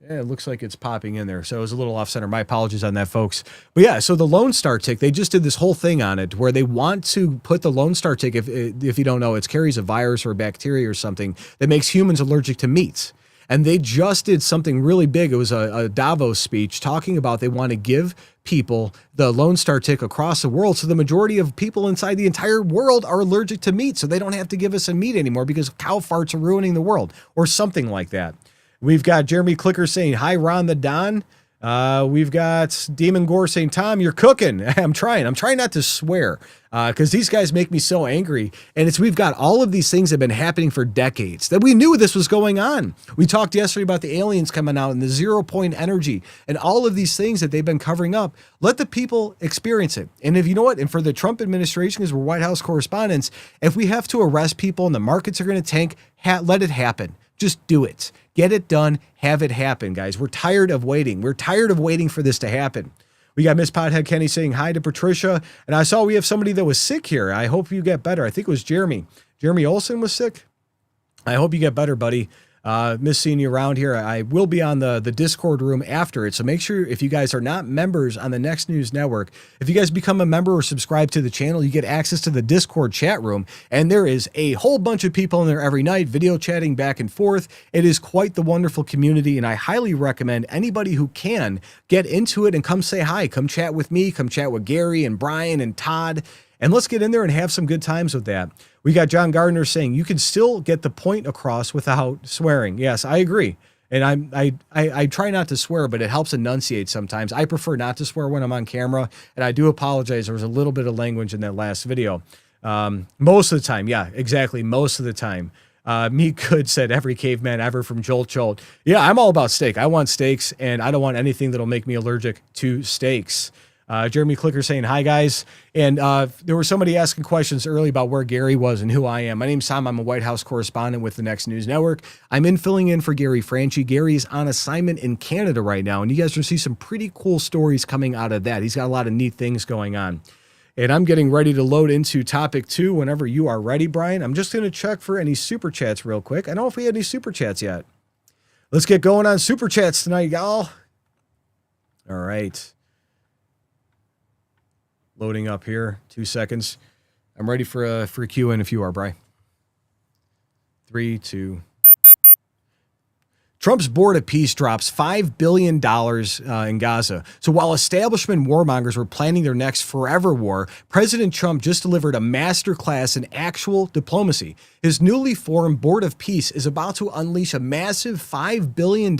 Yeah, it looks like it's popping in there. So it was a little off center. My apologies on that, folks. But yeah, so the Lone Star tick, they just did this whole thing on it where they want to put the Lone Star tick, if you don't know, it carries a virus or a bacteria or something that makes humans allergic to meat. And they just did something really big. It was a Davos speech talking about they want to give people the Lone Star tick across the world. So the majority of people inside the entire world are allergic to meat. So they don't have to give us a meat anymore because cow farts are ruining the world or something like that. We've got Jeremy Clicker saying, hi, Ron the Don. We've got Demon Gore saying, Tom, you're cooking. I'm trying not to swear because these guys make me so angry. And we've got all of these things that have been happening for decades that we knew this was going on. We talked yesterday about the aliens coming out and the 0 point energy and all of these things that they've been covering up. Let the people experience it. And if you know what, and for the Trump administration, because we're White House correspondents, if we have to arrest people and the markets are going to tank, let it happen. Just do it. Get it done. Have it happen, guys. We're tired of waiting. We're tired of waiting for this to happen. We got Miss Pothead Kenny saying hi to Patricia. And I saw we have somebody that was sick here. I hope you get better. I think it was Jeremy. Jeremy Olson was sick. I hope you get better, buddy. Miss seeing you around here. I will be on the Discord room after it. So make sure if you guys are not members on the Next News Network, if you guys become a member or subscribe to the channel, you get access to the Discord chat room. And there is a whole bunch of people in there every night, video chatting back and forth. It is quite the wonderful community. And I highly recommend anybody who can get into it and come say hi, come chat with me, come chat with Gary and Brian and Todd. And let's get in there and have some good times with that. We got John Gardner saying you can still get the point across without swearing. Yes, I agree. And I try not to swear, but it helps enunciate sometimes. I prefer not to swear when I'm on camera. And I do apologize. There was a little bit of language in that last video. Most of the time. Yeah, exactly. Most of the time. Meat Good said every caveman ever from Jolt. Yeah, I'm all about steak. I want steaks and I don't want anything that'll make me allergic to steaks. Jeremy Clicker saying, hi, guys. And there was somebody asking questions early about where Gary was and who I am. My name's Tom. I'm a White House correspondent with the Next News Network. I'm filling in for Gary Franchi. Gary is on assignment in Canada right now, and you guys will see some pretty cool stories coming out of that. He's got a lot of neat things going on. And I'm getting ready to load into topic 2 whenever you are ready, Brian. I'm just going to check for any super chats real quick. I don't know if we had any super chats yet. Let's get going on super chats tonight, y'all. All right. Loading up here. 2 seconds. I'm ready for a Q&A if you are, Bri. 3, 2. Trump's Board of Peace drops $5 billion in Gaza. So while establishment warmongers were planning their next forever war, President Trump just delivered a masterclass in actual diplomacy. His newly formed Board of Peace is about to unleash a massive $5 billion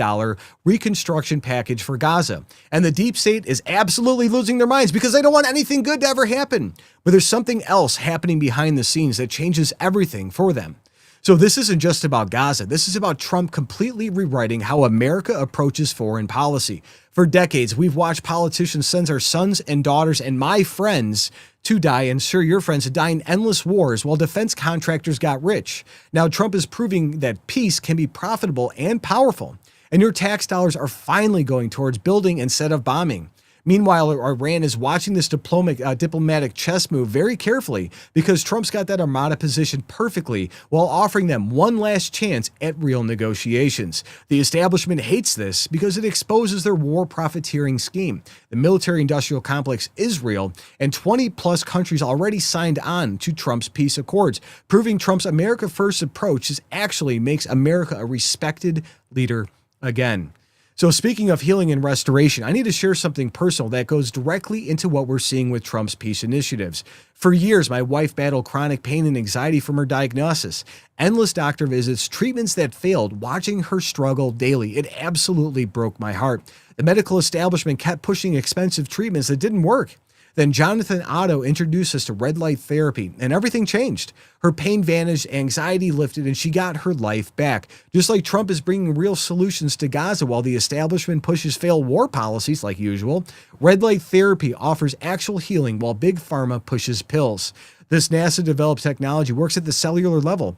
reconstruction package for Gaza. And the deep state is absolutely losing their minds because they don't want anything good to ever happen. But there's something else happening behind the scenes that changes everything for them. So this isn't just about Gaza. This is about Trump completely rewriting how America approaches foreign policy. For decades, we've watched politicians send our sons and daughters and my friends to die, and sure, your friends, to die in endless wars while defense contractors got rich. Now, Trump is proving that peace can be profitable and powerful, and your tax dollars are finally going towards building instead of bombing. Meanwhile, Iran is watching this diplomatic chess move very carefully because Trump's got that Armada positioned perfectly while offering them one last chance at real negotiations. The establishment hates this because it exposes their war profiteering scheme. The military-industrial complex is real, and 20-plus countries already signed on to Trump's peace accords, proving Trump's America First approach actually makes America a respected leader again. So speaking of healing and restoration, I need to share something personal that goes directly into what we're seeing with Trump's peace initiatives. For years, my wife battled chronic pain and anxiety from her diagnosis. Endless doctor visits, treatments that failed, watching her struggle daily. It absolutely broke my heart. The medical establishment kept pushing expensive treatments that didn't work. Then Jonathan Otto introduced us to red light therapy, and everything changed. Her pain vanished, anxiety lifted, and she got her life back. Just like Trump is bringing real solutions to Gaza while the establishment pushes failed war policies like usual, red light therapy offers actual healing while Big Pharma pushes pills. This NASA-developed technology works at the cellular level,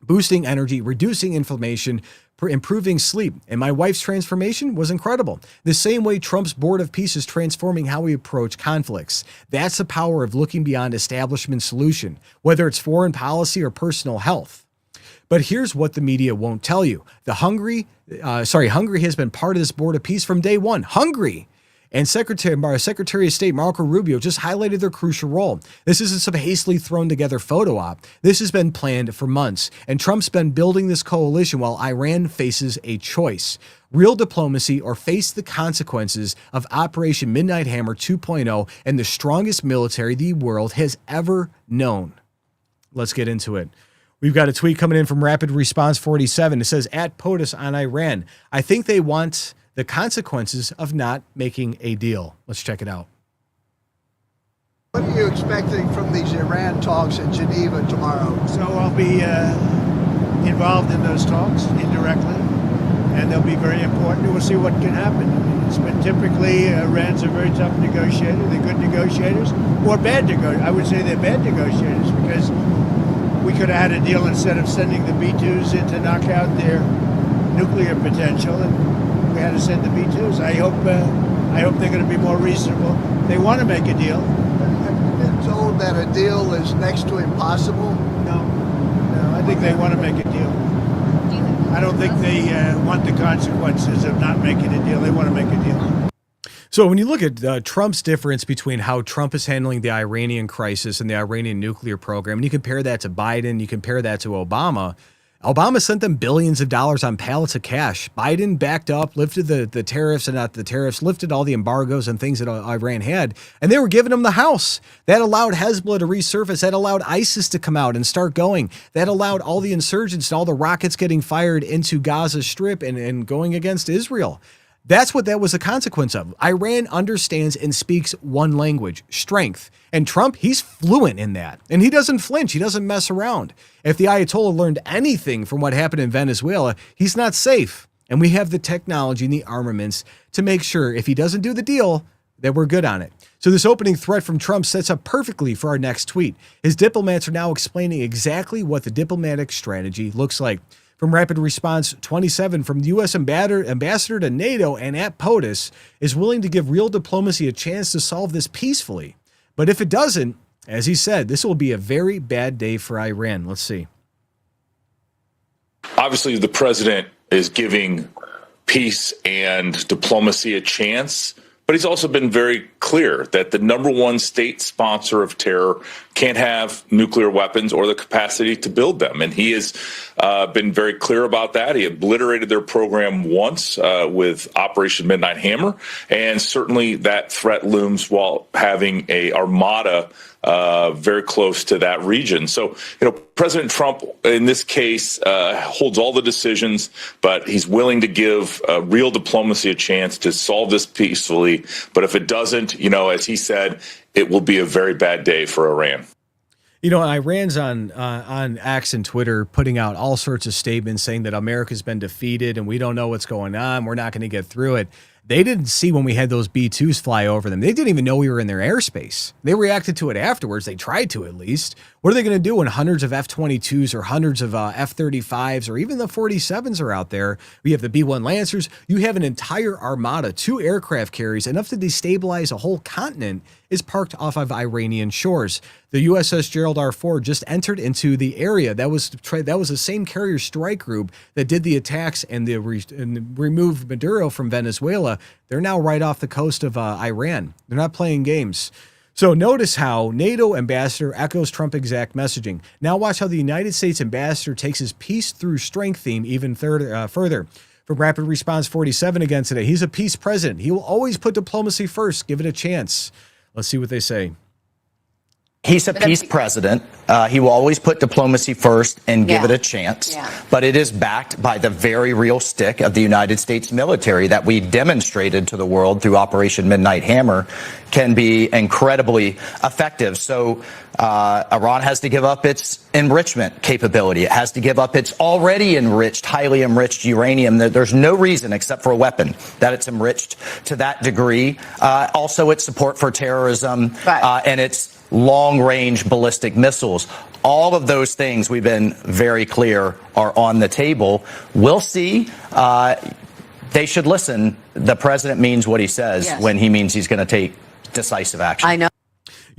boosting energy, reducing inflammation, improving sleep. And my wife's transformation was incredible. The same way Trump's Board of Peace is transforming how we approach conflicts. That's the power of looking beyond establishment solution, whether it's foreign policy or personal health. But here's what the media won't tell you. Hungary has been part of this Board of Peace from day one. Hungary. And Secretary of State Marco Rubio just highlighted their crucial role. This isn't some hastily thrown together photo op. This has been planned for months. And Trump's been building this coalition while Iran faces a choice. Real diplomacy or face the consequences of Operation Midnight Hammer 2.0 and the strongest military the world has ever known. Let's get into it. We've got a tweet coming in from Rapid Response 47. It says, at POTUS on Iran, I think they want the consequences of not making a deal. Let's check it out. What are you expecting from these Iran talks in Geneva tomorrow? So I'll be involved in those talks indirectly, and they'll be very important. We'll see what can happen. It's been typically, Iran's a very tough negotiator. They're good negotiators, or bad negotiators. I would say they're bad negotiators because we could have had a deal instead of sending the B-2s in to knock out their nuclear potential, and we had to send the B-2s. I hope they're going to be more reasonable. They want to make a deal. Have you been told that a deal is next to impossible? No, I think they want to make a deal. I don't think they want the consequences of not making a deal. They want to make a deal. So when you look at Trump's difference between how Trump is handling the Iranian crisis and the Iranian nuclear program, and you compare that to Biden, you compare that to Obama sent them billions of dollars on pallets of cash. Biden backed up, lifted the tariffs, and not the tariffs, lifted all the embargoes and things that Iran had, and they were giving them the house. That allowed Hezbollah to resurface. That allowed ISIS to come out and start going. That allowed all the insurgents and all the rockets getting fired into Gaza Strip and going against Israel. That's what that was a consequence of. Iran understands and speaks one language, strength. And Trump, he's fluent in that. And he doesn't flinch. He doesn't mess around. If the Ayatollah learned anything from what happened in Venezuela, he's not safe. And we have the technology and the armaments to make sure if he doesn't do the deal, that we're good on it. So this opening threat from Trump sets up perfectly for our next tweet. His diplomats are now explaining exactly what the diplomatic strategy looks like. From Rapid Response 27, from the U.S. ambassador to NATO and at POTUS is willing to give real diplomacy a chance to solve this peacefully. But if it doesn't, as he said, this will be a very bad day for Iran. Let's see. Obviously, the president is giving peace and diplomacy a chance, but he's also been very clear that the number one state sponsor of terror can't have nuclear weapons or the capacity to build them. And he has been very clear about that. He obliterated their program once with Operation Midnight Hammer. And certainly that threat looms while having a armada very close to that region. So, President Trump, in this case, holds all the decisions, but he's willing to give real diplomacy a chance to solve this peacefully. But if it doesn't, as he said, it will be a very bad day for Iran. Iran's on X and Twitter putting out all sorts of statements saying that America's been defeated and we don't know what's going on. We're not going to get through it. They didn't see when we had those B-2s fly over them. They didn't even know we were in their airspace. They reacted to it afterwards. They tried to, at least. What are they going to do when hundreds of F-22s or hundreds of F-35s or even the 47s are out there? We have the B-1 Lancers. You have an entire armada, 2 aircraft carriers, enough to destabilize a whole continent, is parked off of Iranian shores. The USS Gerald R. Ford just entered into the area. That was the same carrier strike group that did the attacks and removed Maduro from Venezuela. They're now right off the coast of Iran. They're not playing games. So notice how NATO ambassador echoes Trump exact messaging. Now watch how the United States ambassador takes his peace through strength theme even further. From Rapid Response 47 again today, he's a peace president. He will always put diplomacy first. Give it a chance. Let's see what they say. He's a peace president. He will always put diplomacy first and give it a chance. But it is backed by the very real stick of the United States military that we demonstrated to the world through Operation Midnight Hammer can be incredibly effective. So Iran has to give up its enrichment capability. It has to give up its already enriched, highly enriched uranium. There's no reason except for a weapon that it's enriched to that degree. Also, its support for terrorism and its long-range ballistic missiles. All of those things, we've been very clear, are on the table. We'll see. They should listen. The president means what he says when he means he's going to take decisive action. I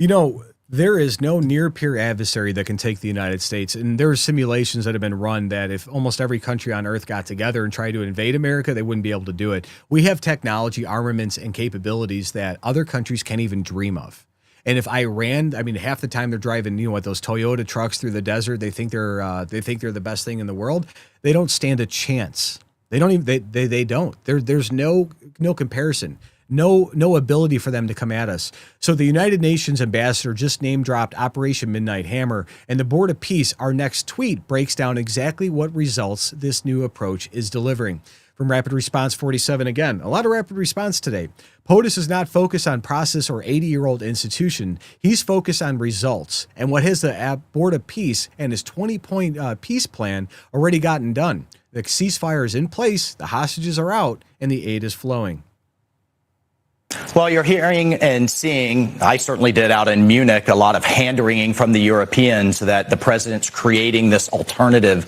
know. There is no near-peer adversary that can take the United States. And there are simulations that have been run that if almost every country on earth got together and tried to invade America, they wouldn't be able to do it. We have technology, armaments, and capabilities that other countries can't even dream of. And if Iran, half the time they're driving, those Toyota trucks through the desert, they think they're the best thing in the world. They don't stand a chance. They don't even. They don't. There's no comparison. No ability for them to come at us. So the United Nations ambassador just name-dropped Operation Midnight Hammer, and the Board of Peace, our next tweet, breaks down exactly what results this new approach is delivering. From Rapid Response 47 again, a lot of rapid response today. POTUS is not focused on process or 80-year-old institution. He's focused on results. And what has the Board of Peace and his 20-point peace plan already gotten done? The ceasefire is in place, the hostages are out, and the aid is flowing. Well, you're hearing and seeing, I certainly did out in Munich, a lot of hand-wringing from the Europeans that the president's creating this alternative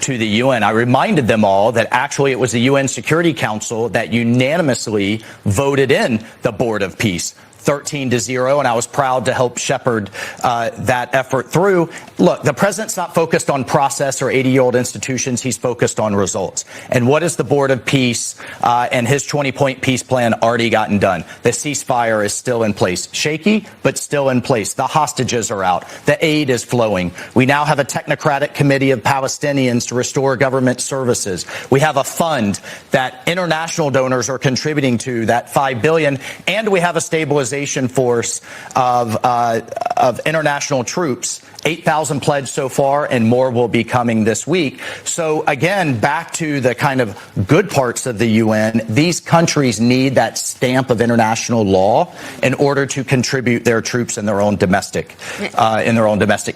to the UN. I reminded them all that actually it was the UN Security Council that unanimously voted in the Board of Peace. 13-0, and I was proud to help shepherd that effort through. Look, the president's not focused on process or 80-year-old institutions. He's focused on results. And what has the Board of Peace and his 20-point peace plan already gotten done? The ceasefire is still in place. Shaky, but still in place. The hostages are out. The aid is flowing. We now have a technocratic committee of Palestinians to restore government services. We have a fund that international donors are contributing to, that $5 billion, and we have a stabilization force of international troops. 8,000 pledged so far, and more will be coming this week. So again, back to the kind of good parts of the UN, these countries need that stamp of international law in order to contribute their troops in their own domestic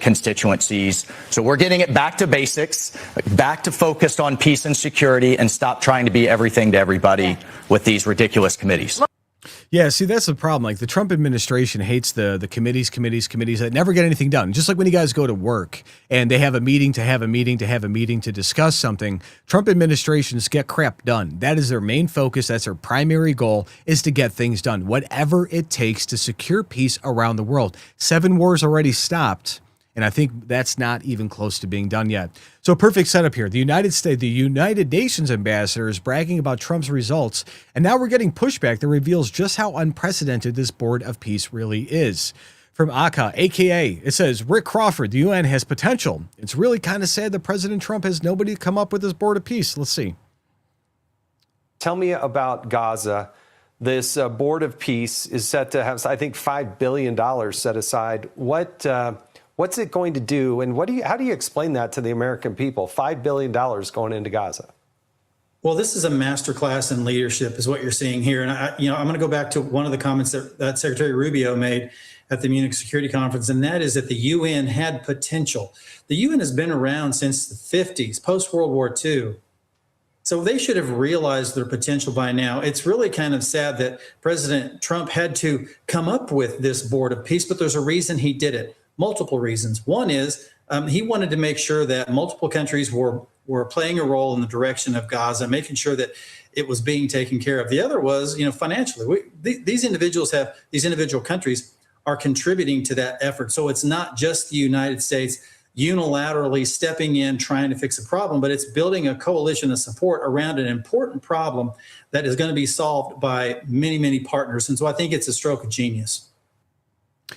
constituencies. So we're getting it back to basics, back to focused on peace and security, and stop trying to be everything to everybody with these ridiculous committees. Yeah, see, that's the problem. Like, the Trump administration hates the committees that never get anything done. Just like when you guys go to work and they have a meeting to discuss something, Trump administrations get crap done. That is their main focus. That's their primary goal, is to get things done, whatever it takes to secure peace around the world. 7 wars already stopped, And I think that's not even close to being done yet. So perfect setup here. The United Nations ambassador is bragging about Trump's results, and now we're getting pushback that reveals just how unprecedented this Board of Peace really is. From Aka, AKA, it says, Rick Crawford, the UN has potential. It's really kind of sad that President Trump has nobody to come up with this Board of Peace. Let's see. Tell me about Gaza. This Board of Peace is set to have, I think, $5 billion set aside. What's it going to do, and how do you explain that to the American people? $5 billion going into Gaza. Well, this is a masterclass in leadership, is what you're seeing here. And I'm going to go back to one of the comments that Secretary Rubio made at the Munich Security Conference, and that is that the UN had potential. The UN has been around since the 50s, post-World War II. So they should have realized their potential by now. It's really kind of sad that President Trump had to come up with this Board of Peace, but there's a reason he did it. Multiple reasons. One is he wanted to make sure that multiple countries were playing a role in the direction of Gaza, making sure that it was being taken care of. The other was, financially. These individual countries are contributing to that effort. So it's not just the United States unilaterally stepping in, trying to fix a problem, but it's building a coalition of support around an important problem that is going to be solved by many, many partners. And so I think it's a stroke of genius.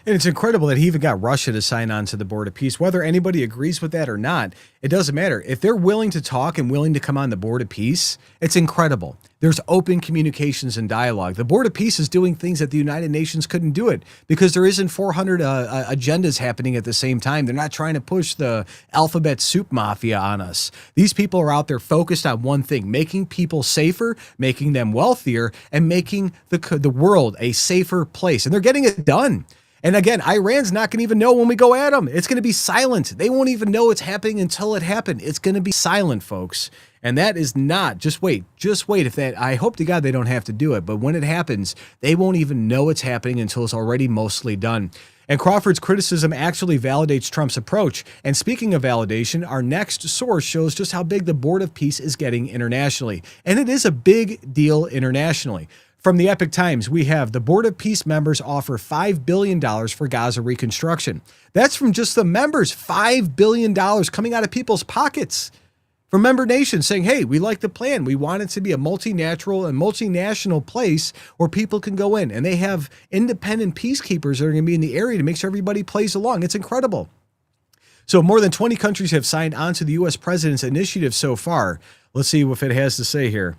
And it's incredible that he even got Russia to sign on to the Board of Peace. Whether anybody agrees with that or not, it doesn't matter. If they're willing to talk and willing to come on the Board of Peace, it's incredible. There's open communications and dialogue. The Board of Peace is doing things that the United Nations couldn't do it because there isn't 400 agendas happening at the same time. They're not trying to push the alphabet soup mafia on us. These people are out there focused on one thing, making people safer, making them wealthier, and making the world a safer place. And they're getting it done. And again, Iran's not going to even know when we go at them. It's going to be silent. They won't even know it's happening until it happened. It's going to be silent, folks. And that is not, just wait. I hope to God they don't have to do it. But when it happens, they won't even know it's happening until it's already mostly done. And Crawford's criticism actually validates Trump's approach. And speaking of validation, our next source shows just how big the Board of Peace is getting internationally. And it is a big deal internationally. From the Epic Times, we have the Board of Peace members offer $5 billion for Gaza reconstruction. That's from just the members, $5 billion coming out of people's pockets from member nations saying, hey, we like the plan. We want it to be a multinational and multinational place where people can go in. And they have independent peacekeepers that are going to be in the area to make sure everybody plays along. It's incredible. So more than 20 countries have signed on to the U.S. president's initiative so far. Let's see what it has to say here.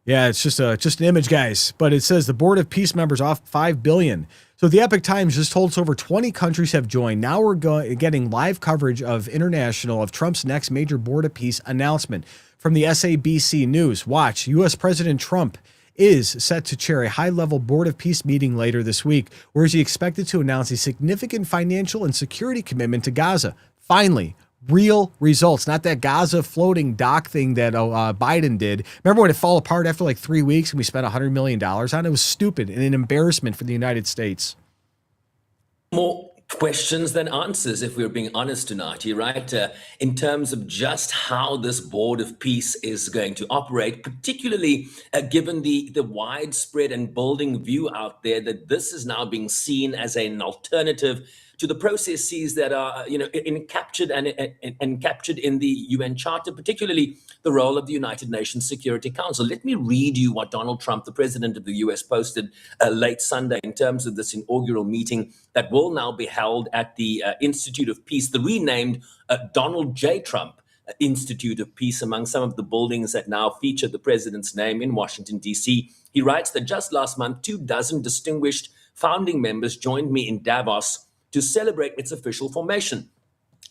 Yeah, it's just an image, guys. But it says the Board of Peace members off $5 billion. So the Epic Times just told us over 20 countries have joined. Now we're getting live coverage of Trump's next major Board of Peace announcement. From the SABC News, watch, U.S. President Trump is set to chair a high-level Board of Peace meeting later this week, where is he expected to announce a significant financial and security commitment to Gaza. Finally, real results, not that Gaza floating dock thing that Biden did. Remember when it fell apart after like 3 weeks and we spent $100 million on it? It was stupid and an embarrassment for the United States. More questions than answers, if we're being honest tonight, right? In terms of just how this Board of Peace is going to operate, particularly given the widespread and building view out there that this is now being seen as an alternative to the processes that are, captured in the UN Charter, particularly the role of the United Nations Security Council. Let me read you what Donald Trump, the president of the US, posted late Sunday in terms of this inaugural meeting that will now be held at the Institute of Peace, the renamed Donald J. Trump Institute of Peace, among some of the buildings that now feature the president's name in Washington, D.C. He writes that just last month, 24 distinguished founding members joined me in Davos to celebrate its official formation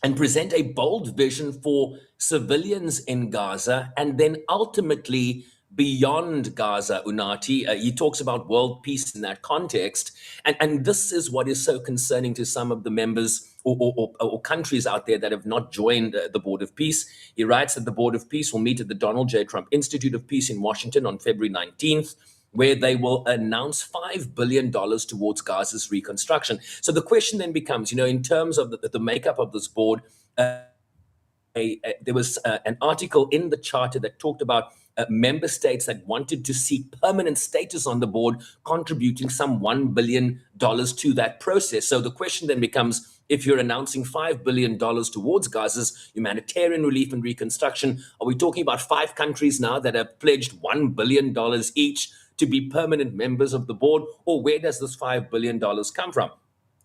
and present a bold vision for civilians in Gaza and then ultimately beyond Gaza, Unati. He talks about world peace in that context. And this is what is so concerning to some of the members or countries out there that have not joined the Board of Peace. He writes that the Board of Peace will meet at the Donald J. Trump Institute of Peace in Washington on February 19th. Where they will announce $5 billion towards Gaza's reconstruction. So the question then becomes, in terms of the makeup of this board, there was an article in the charter that talked about member states that wanted to seek permanent status on the board, contributing some $1 billion to that process. So the question then becomes, if you're announcing $5 billion towards Gaza's humanitarian relief and reconstruction, are we talking about 5 countries now that have pledged $1 billion each to be permanent members of the board? Or where does this $5 billion come from?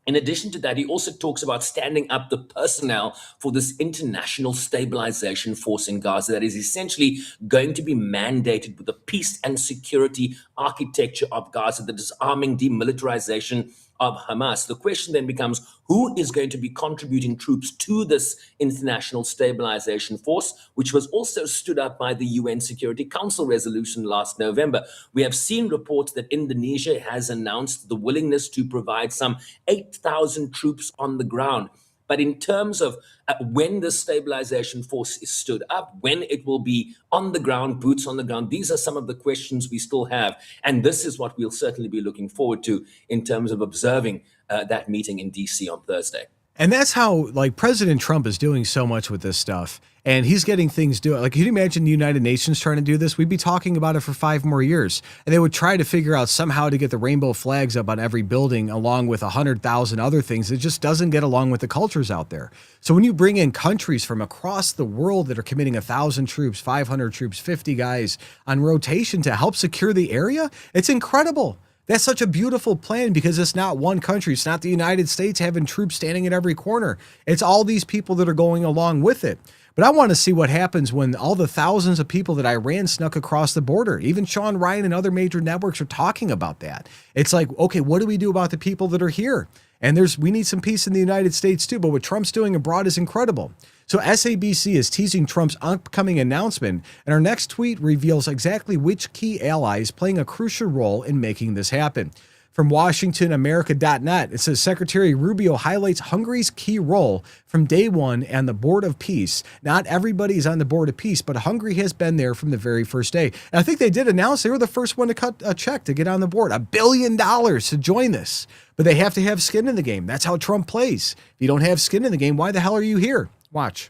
In addition to that, he also talks about standing up the personnel for this international stabilization force in Gaza that is essentially going to be mandated with the peace and security architecture of Gaza, the disarming, demilitarization of Hamas. The question then becomes, who is going to be contributing troops to this international stabilization force, which was also stood up by the UN Security Council resolution last November? We have seen reports that Indonesia has announced the willingness to provide some 8,000 troops on the ground. But in terms of when the stabilization force is stood up, when it will be on the ground, boots on the ground, these are some of the questions we still have. And this is what we'll certainly be looking forward to in terms of observing that meeting in DC on Thursday. And that's how, like, President Trump is doing so much with this stuff. And he's getting things done. Like, can you imagine the United Nations trying to do this? We'd be talking about it for 5 more years. And they would try to figure out somehow to get the rainbow flags up on every building, along with 100,000 other things. It just doesn't get along with the cultures out there. So when you bring in countries from across the world that are committing 1,000 troops, 500 troops, 50 guys on rotation to help secure the area, it's incredible. That's such a beautiful plan because it's not one country. It's not the United States having troops standing at every corner. It's all these people that are going along with it. But I want to see what happens when all the thousands of people that Iran snuck across the border. Even Sean Ryan and other major networks are talking about that. It's like, okay, what do we do about the people that are here? And we need some peace in the United States too, but what Trump's doing abroad is incredible. So SABC is teasing Trump's upcoming announcement, and our next tweet reveals exactly which key ally is playing a crucial role in making this happen. From WashingtonAmerica.net, it says Secretary Rubio highlights Hungary's key role from day one and the Board of Peace. Not everybody is on the Board of Peace, but Hungary has been there from the very first day. And I think they did announce they were the first one to cut a check to get on the board, $1 billion to join this. But they have to have skin in the game. That's how Trump plays. If you don't have skin in the game, why the hell are you here? Watch.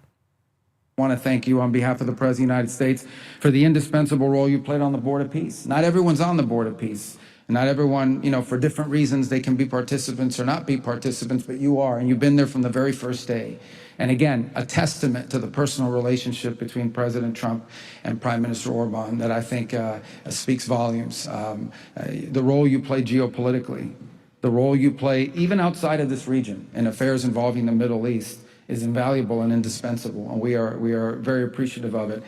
I want to thank you on behalf of the President of the United States for the indispensable role you played on the Board of Peace. Not everyone's on the Board of Peace. And not everyone, for different reasons, they can be participants or not be participants, but you are, and you've been there from the very first day. And again, a testament to the personal relationship between President Trump and Prime Minister Orban that I think speaks volumes. The role you play geopolitically, the role you play even outside of this region in affairs involving the Middle East is invaluable and indispensable, and we are very appreciative of it.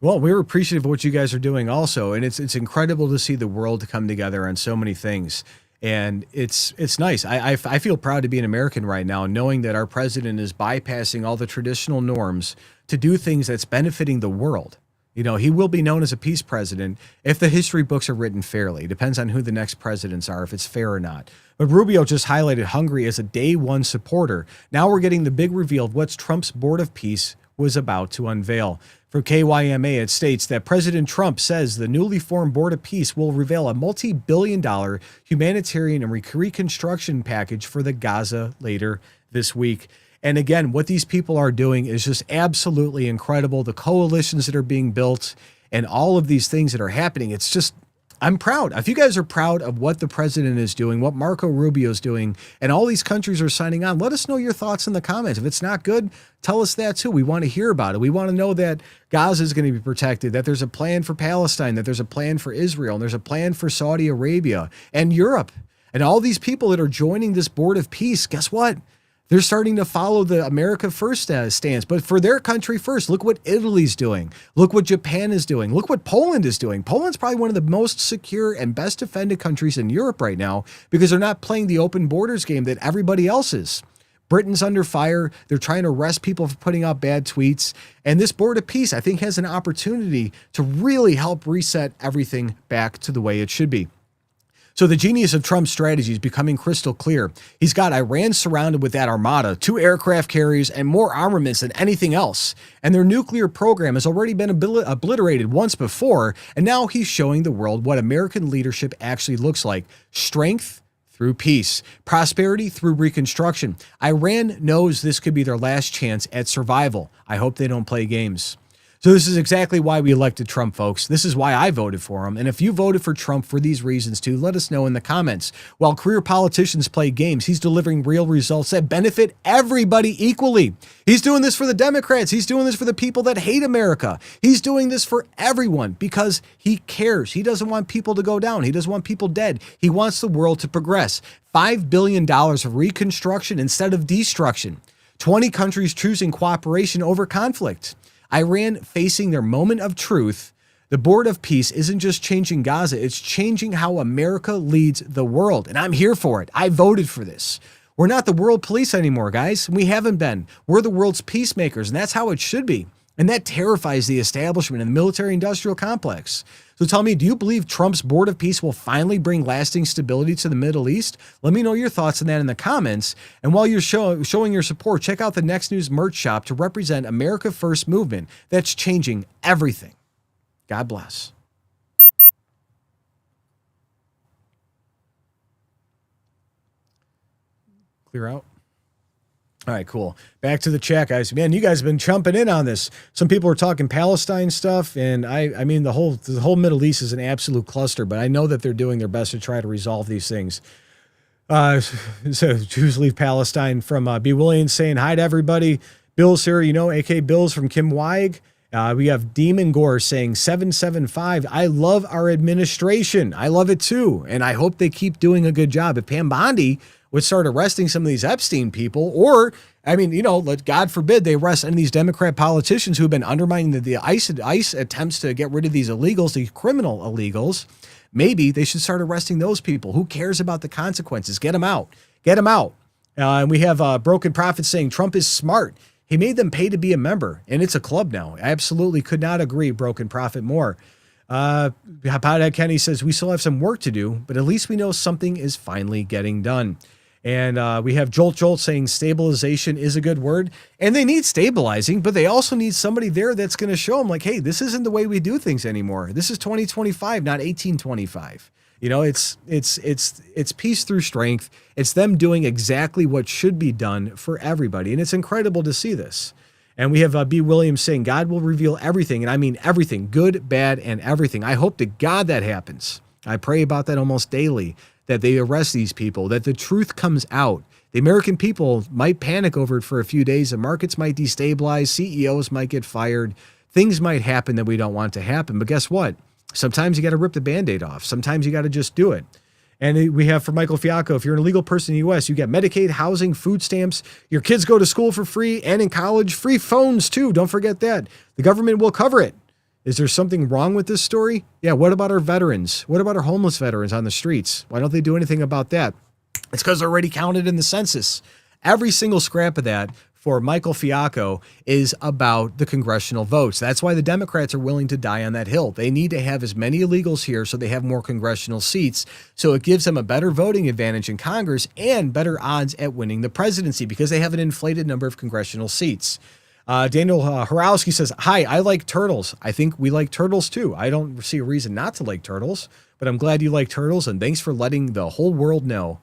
Well, we're appreciative of what you guys are doing also, and it's incredible to see the world come together on so many things. And it's nice. I feel proud to be an American right now, knowing that our president is bypassing all the traditional norms to do things that's benefiting the world. He will be known as a peace president if the history books are written fairly. It depends on who the next presidents are, if it's fair or not. But Rubio just highlighted Hungary as a day one supporter. Now we're getting the big reveal of what Trump's Board of Peace was about to unveil. For KYMA, it states that President Trump says the newly formed Board of Peace will reveal a multi-billion-dollar humanitarian and reconstruction package for the Gaza later this week. And again, what these people are doing is just absolutely incredible. The coalitions that are being built and all of these things that are happening, it's just, I'm proud. If you guys are proud of what the president is doing, what Marco Rubio is doing, and all these countries are signing on, let us know your thoughts in the comments. If it's not good, tell us that too. We want to hear about it. We want to know that Gaza is going to be protected, that there's a plan for Palestine, that there's a plan for Israel, and there's a plan for Saudi Arabia and Europe. And all these people that are joining this Board of Peace, guess what? They're starting to follow the America First stance, but for their country first. Look what Italy's doing. Look what Japan is doing. Look what Poland is doing. Poland's probably one of the most secure and best defended countries in Europe right now because they're not playing the open borders game that everybody else is. Britain's under fire. They're trying to arrest people for putting out bad tweets. And this Board of Peace, I think, has an opportunity to really help reset everything back to the way it should be. So the genius of Trump's strategy is becoming crystal clear. He's got Iran surrounded with that armada, 2 aircraft carriers, and more armaments than anything else. And their nuclear program has already been obliterated once before, and now he's showing the world what American leadership actually looks like. Strength through peace, prosperity through reconstruction. Iran knows this could be their last chance at survival. I hope they don't play games. So this is exactly why we elected Trump, folks. This is why I voted for him. And if you voted for Trump for these reasons too, let us know in the comments. While career politicians play games, he's delivering real results that benefit everybody equally. He's doing this for the Democrats. He's doing this for the people that hate America. He's doing this for everyone because he cares. He doesn't want people to go down. He doesn't want people dead. He wants the world to progress. $5 billion of reconstruction instead of destruction. 20 countries choosing cooperation over conflict. Iran facing their moment of truth. The Board of Peace isn't just changing Gaza, it's changing how America leads the world. And I'm here for it. I voted for this. We're not the world police anymore, guys. We haven't been. We're the world's peacemakers, and that's how it should be. And that terrifies the establishment and the military-industrial complex. So tell me, do you believe Trump's Board of Peace will finally bring lasting stability to the Middle East? Let me know your thoughts on that in the comments. And while you're showing your support, check out the Next News merch shop to represent America First movement that's changing everything. God bless. Clear out. All right, cool. Back to the chat, guys. Man, you guys have been jumping in on this. Some people are talking Palestine stuff, and I mean the whole Middle East is an absolute cluster, but I know that they're doing their best to try to resolve these things. So Jews leave Palestine from B. Williams saying hi to everybody. Bill's here, AK Bill's from Kim Weig. We have Demon Gore saying 775. I love our administration. I love it too, and I hope they keep doing a good job. If Pam Bondi would start arresting some of these Epstein people, or, let God forbid they arrest any of these Democrat politicians who have been undermining the ICE attempts to get rid of these illegals, these criminal illegals, maybe they should start arresting those people. Who cares about the consequences? Get them out. Get them out. And we have Broken Prophet saying Trump is smart. He made them pay to be a member, and it's a club now. I absolutely could not agree, Broken Prophet, more. Pothead Kenny says we still have some work to do, but at least we know something is finally getting done. And we have Jolt saying stabilization is a good word. And they need stabilizing, but they also need somebody there that's going to show them like, hey, this isn't the way we do things anymore. This is 2025, not 1825. It's peace through strength. It's them doing exactly what should be done for everybody. And it's incredible to see this. And we have B. Williams saying God will reveal everything. And I mean everything, good, bad, and everything. I hope to God that happens. I pray about that almost daily, that they arrest these people, that the truth comes out. The American people might panic over it for a few days. The markets might destabilize. CEOs might get fired. Things might happen that we don't want to happen. But guess what? Sometimes you got to rip the Band-Aid off. Sometimes you got to just do it. And we have for Michael Fiacco, if you're an illegal person in the U.S., you get Medicaid, housing, food stamps. Your kids go to school for free and in college. Free phones, too. Don't forget that. The government will cover it. Is there something wrong with this story? Yeah, what about our veterans? What about our homeless veterans on the streets? Why don't they do anything about that? It's because they're already counted in the census. Every single scrap of that for Michael Fiacco is about the congressional votes. That's why the Democrats are willing to die on that hill. They need to have as many illegals here so they have more congressional seats. So it gives them a better voting advantage in Congress and better odds at winning the presidency because they have an inflated number of congressional seats. Daniel Horowski says, hi, I like turtles. I think we like turtles too. I don't see a reason not to like turtles, but I'm glad you like turtles, and thanks for letting the whole world know.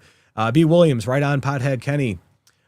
B. Williams, right on, Pothead Kenny.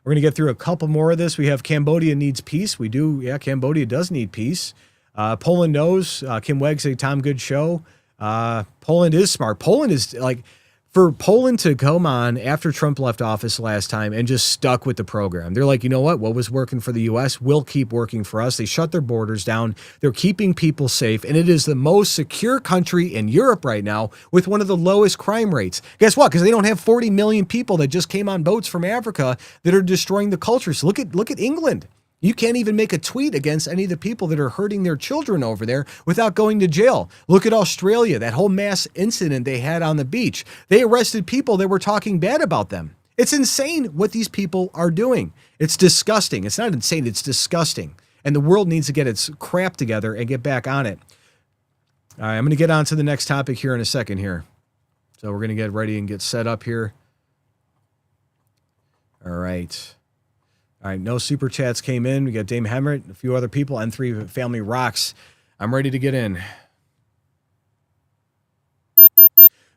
We're going to get through a couple more of this. We have Cambodia needs peace. We do. Yeah, Cambodia does need peace. Poland knows. Kim Wegg say, Tom, good show. Poland is smart. Poland is like, for Poland to come on after Trump left office last time and just stuck with the program. They're like, you know what was working for the U.S. will keep working for us. They shut their borders down. They're keeping people safe. And it is the most secure country in Europe right now with one of the lowest crime rates. Guess what? Because they don't have 40 million people that just came on boats from Africa that are destroying the culture. So look at England. You can't even make a tweet against any of the people that are hurting their children over there without going to jail. Look at Australia, that whole mass incident they had on the beach. They arrested people that were talking bad about them. It's insane what these people are doing. It's disgusting. It's not insane, it's disgusting. And the world needs to get its crap together and get back on it. All right, I'm going to get on to the next topic here in a second here. So we're going to get ready and get set up here. All right. All right, no super chats came in. We got Dame Hemmert, a few other people, N3 Family Rocks. I'm ready to get in.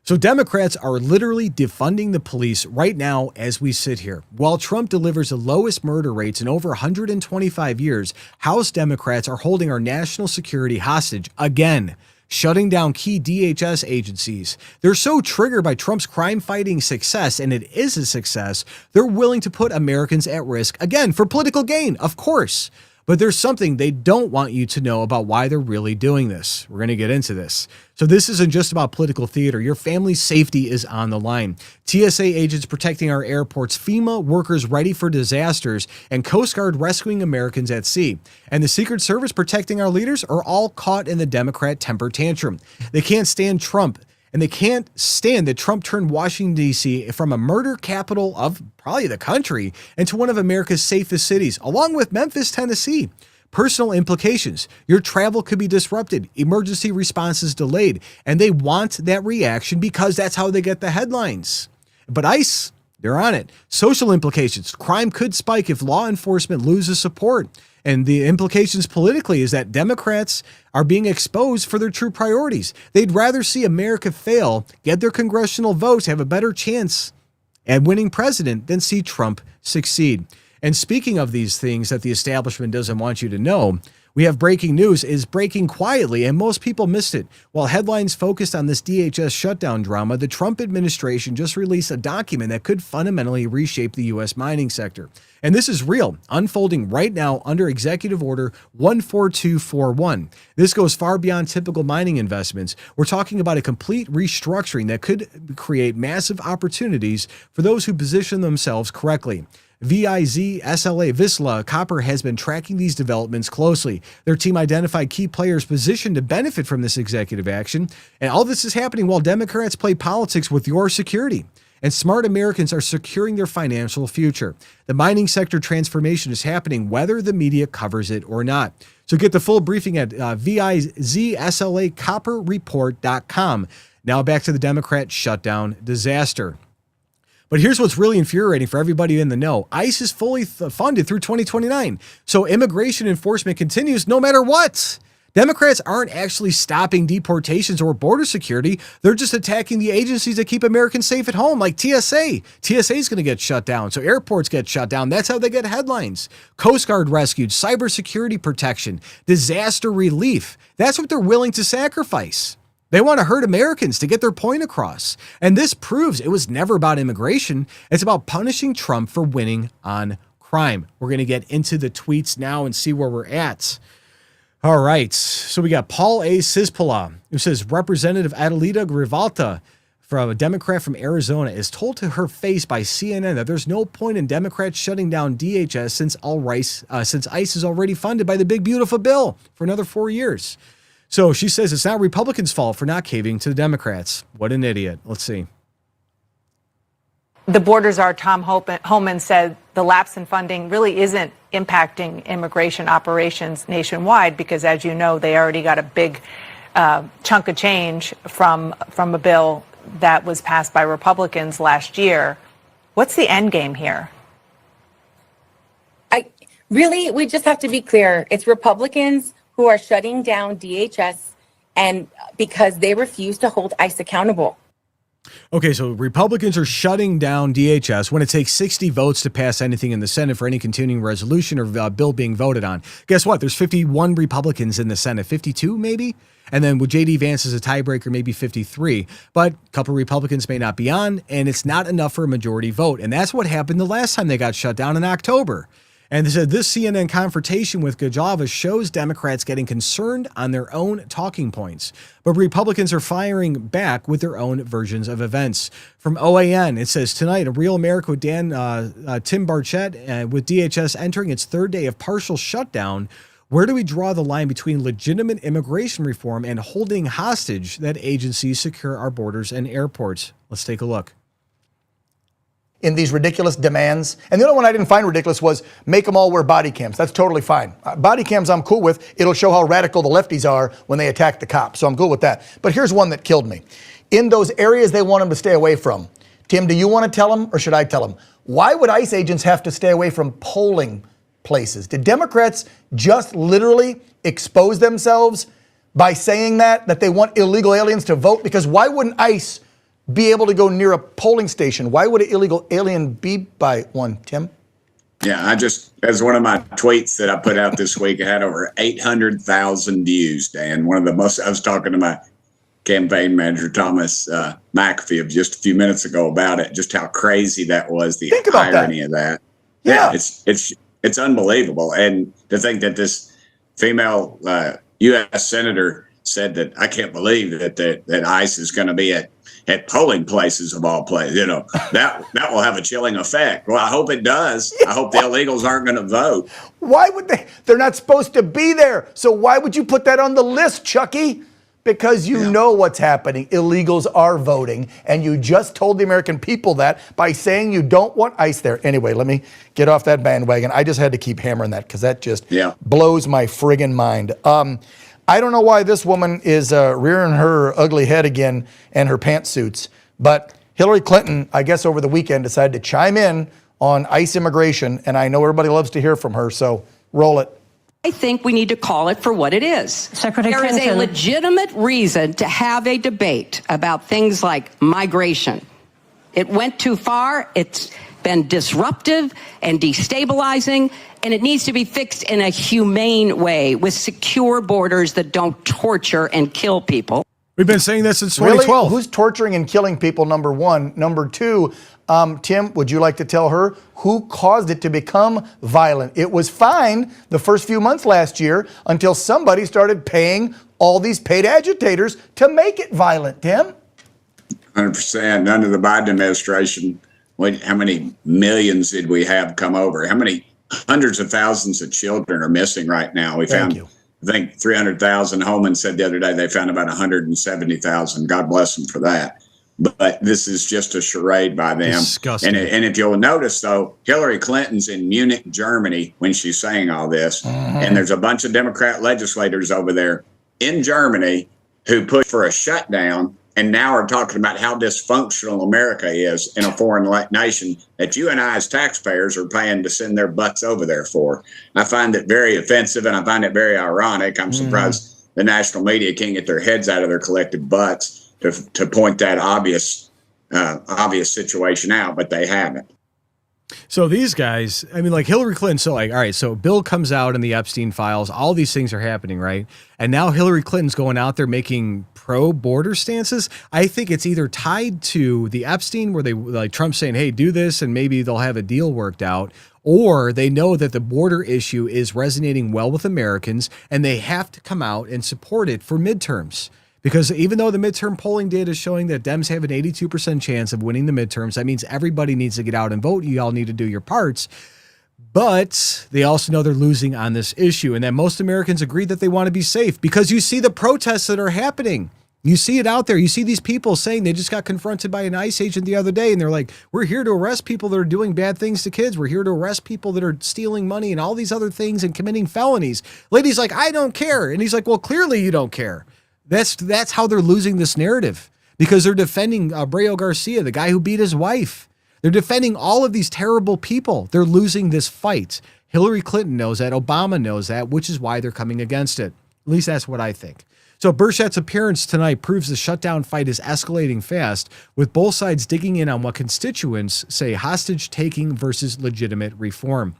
So Democrats are literally defunding the police right now as we sit here. While Trump delivers the lowest murder rates in over 125 years, House Democrats are holding our national security hostage again, shutting down key DHS agencies. They're so triggered by Trump's crime-fighting success, and it is a success, they're willing to put Americans at risk again for political gain, of course. But there's something they don't want you to know about why they're really doing this. We're going to get into this. So this isn't just about political theater. Your family's safety is on the line. TSA agents protecting our airports, FEMA workers ready for disasters, and Coast Guard rescuing Americans at sea. And the Secret Service protecting our leaders are all caught in the Democrat temper tantrum. They can't stand Trump. And they can't stand that Trump turned Washington, D.C. from a murder capital of probably the country into one of America's safest cities, along with Memphis, Tennessee. Personal implications. Your travel could be disrupted, emergency responses delayed, and they want that reaction because that's how they get the headlines. But ICE, they're on it. Social implications. Crime could spike if law enforcement loses support. And the implications politically is that Democrats are being exposed for their true priorities. They'd rather see America fail, get their congressional votes, have a better chance at winning president than see Trump succeed. And speaking of these things that the establishment doesn't want you to know, we have breaking news is breaking quietly, and most people missed it. While headlines focused on this DHS shutdown drama, the Trump administration just released a document that could fundamentally reshape the U.S. mining sector. And this is real, unfolding right now under Executive Order 14241. This goes far beyond typical mining investments. We're talking about a complete restructuring that could create massive opportunities for those who position themselves correctly. Visla Copper has been tracking these developments closely. Their team identified key players positioned to benefit from this executive action. And all this is happening while Democrats play politics with your security. And smart Americans are securing their financial future. The mining sector transformation is happening whether the media covers it or not. So get the full briefing at VIZSLAcopperreport.com. Now back to the Democrat shutdown disaster. But here's what's really infuriating for everybody in the know. ICE is fully funded through 2029. So immigration enforcement continues no matter what. Democrats aren't actually stopping deportations or border security. They're just attacking the agencies that keep Americans safe at home, like TSA. TSA is going to get shut down, so airports get shut down. That's how they get headlines. Coast Guard rescued, cybersecurity protection, disaster relief. That's what they're willing to sacrifice. They want to hurt Americans to get their point across. And this proves it was never about immigration. It's about punishing Trump for winning on crime. We're going to get into the tweets now and see where we're at. All right. So we got Paul A. Cispala, who says Representative Adelita Grivalta, from a Democrat from Arizona, is told to her face by CNN that there's no point in Democrats shutting down DHS since ICE is already funded by the big, beautiful bill for another 4 years. So she says it's not Republicans' fault for not caving to the Democrats. What an idiot. Let's see. The border czar Tom Homan said the lapse in funding really isn't impacting immigration operations nationwide because, as you know, they already got a big chunk of change from a bill that was passed by Republicans last year. What's the end game here? We just have to be clear. It's Republicans who are shutting down DHS and because they refuse to hold ICE accountable. Okay, so Republicans are shutting down DHS when it takes 60 votes to pass anything in the Senate for any continuing resolution or bill being voted on. Guess what? There's 51 Republicans in the Senate, 52 maybe? And then with J.D. Vance as a tiebreaker, maybe 53. But a couple Republicans may not be on, and it's not enough for a majority vote. And that's what happened the last time they got shut down in October. And they said this CNN confrontation with Gajava shows Democrats getting concerned on their own talking points. But Republicans are firing back with their own versions of events. From OAN, it says, tonight, A Real America with Tim Barchett, with DHS entering its third day of partial shutdown. Where do we draw the line between legitimate immigration reform and holding hostage that agencies secure our borders and airports? Let's take a look. In these ridiculous demands. And the other one I didn't find ridiculous was make them all wear body cams. That's totally fine. Body cams I'm cool with. It'll show how radical the lefties are when they attack the cops. So I'm cool with that. But here's one that killed me. In those areas they want them to stay away from. Tim, do you want to tell them or should I tell them? Why would ICE agents have to stay away from polling places? Did Democrats just literally expose themselves by saying that they want illegal aliens to vote? Because why wouldn't ICE be able to go near a polling station? Why would an illegal alien be by one, Tim? Yeah, as one of my tweets that I put out this week, it had over 800,000 views, Dan. One of the most, I was talking to my campaign manager, Thomas McAfee, of just a few minutes ago about it, just how crazy that was, the irony of that. Yeah. It's unbelievable. And to think that this female U.S. senator said that, I can't believe that ICE is going to be at polling places of all places. You know, that will have a chilling effect. Well, I hope it does. I hope the illegals aren't going to vote. Why would they? They're not supposed to be there. So why would you put that on the list, Chucky? Because you know what's happening. Illegals are voting, and you just told the American people that by saying you don't want ICE there. Anyway, let me get off that bandwagon. I just had to keep hammering that because that just blows my friggin' mind. I don't know why this woman is rearing her ugly head again and her pantsuits, but Hillary Clinton, I guess over the weekend, decided to chime in on ICE immigration, and I know everybody loves to hear from her, so roll it. I think we need to call it for what it is. Secretary There is a Clinton. legitimate reason to have a debate about things like migration. It went too far. It's been disruptive and destabilizing, and it needs to be fixed in a humane way with secure borders that don't torture and kill people. We've been saying this since 2012. Really? Who's torturing and killing people, number one? Number two, Tim, would you like to tell her who caused it to become violent? It was fine the first few months last year until somebody started paying all these paid agitators to make it violent, Tim. 100%. Under the Biden administration, how many millions did we have come over? How many hundreds of thousands of children are missing right now? We found, I think, 300,000. Holman said the other day they found about 170,000. God bless them for that. But this is just a charade by them. Disgusting. And if you'll notice, though, Hillary Clinton's in Munich, Germany, when she's saying all this. And there's a bunch of Democrat legislators over there in Germany who pushed for a shutdown and now are talking about how dysfunctional America is in a foreign nation that you and I as taxpayers are paying to send their butts over there for. I find it very offensive, and I find it very ironic. I'm surprised the national media can't get their heads out of their collective butts to point that obvious situation out, but they haven't. So these guys, I mean, like Hillary Clinton, so like, all right, so Bill comes out in the Epstein files, all these things are happening, right? And now Hillary Clinton's going out there making pro-border stances. I think it's either tied to the Epstein where they, like Trump saying, hey, do this and maybe they'll have a deal worked out, or they know that the border issue is resonating well with Americans and they have to come out and support it for midterms. Because even though the midterm polling data is showing that Dems have an 82% chance of winning the midterms, that means everybody needs to get out and vote. You all need to do your parts. But they also know they're losing on this issue, and that most Americans agree that they want to be safe because you see the protests that are happening. You see it out there. You see these people saying they just got confronted by an ICE agent the other day, and they're like, we're here to arrest people that are doing bad things to kids. We're here to arrest people that are stealing money and all these other things and committing felonies. Lady's like, I don't care. And he's like, well, clearly you don't care. That's how they're losing this narrative, because they're defending Abreu Garcia, the guy who beat his wife. They're defending all of these terrible people. They're losing this fight. Hillary Clinton knows that. Obama knows that, which is why they're coming against it. At least that's what I think. So Burchett's appearance tonight proves the shutdown fight is escalating fast, with both sides digging in on what constituents say hostage taking versus legitimate reform.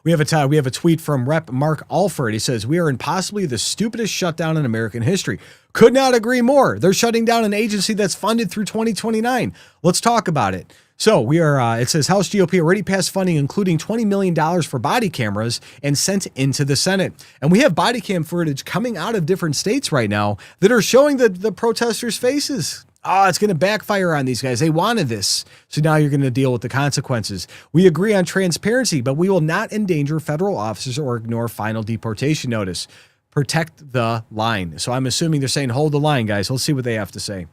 We have a tweet from Rep. Mark Alford. He says, we are in possibly the stupidest shutdown in American history. Could not agree more. They're shutting down an agency that's funded through 2029. Let's talk about it. So we are, it says House GOP already passed funding, including $20 million for body cameras and sent into the Senate. And we have body cam footage coming out of different states right now that are showing the protesters' faces. Oh, it's going to backfire on these guys. They wanted this. So now you're going to deal with the consequences. We agree on transparency, but we will not endanger federal officers or ignore final deportation notice. Protect the line. So I'm assuming they're saying hold the line, guys. Let's see what they have to say.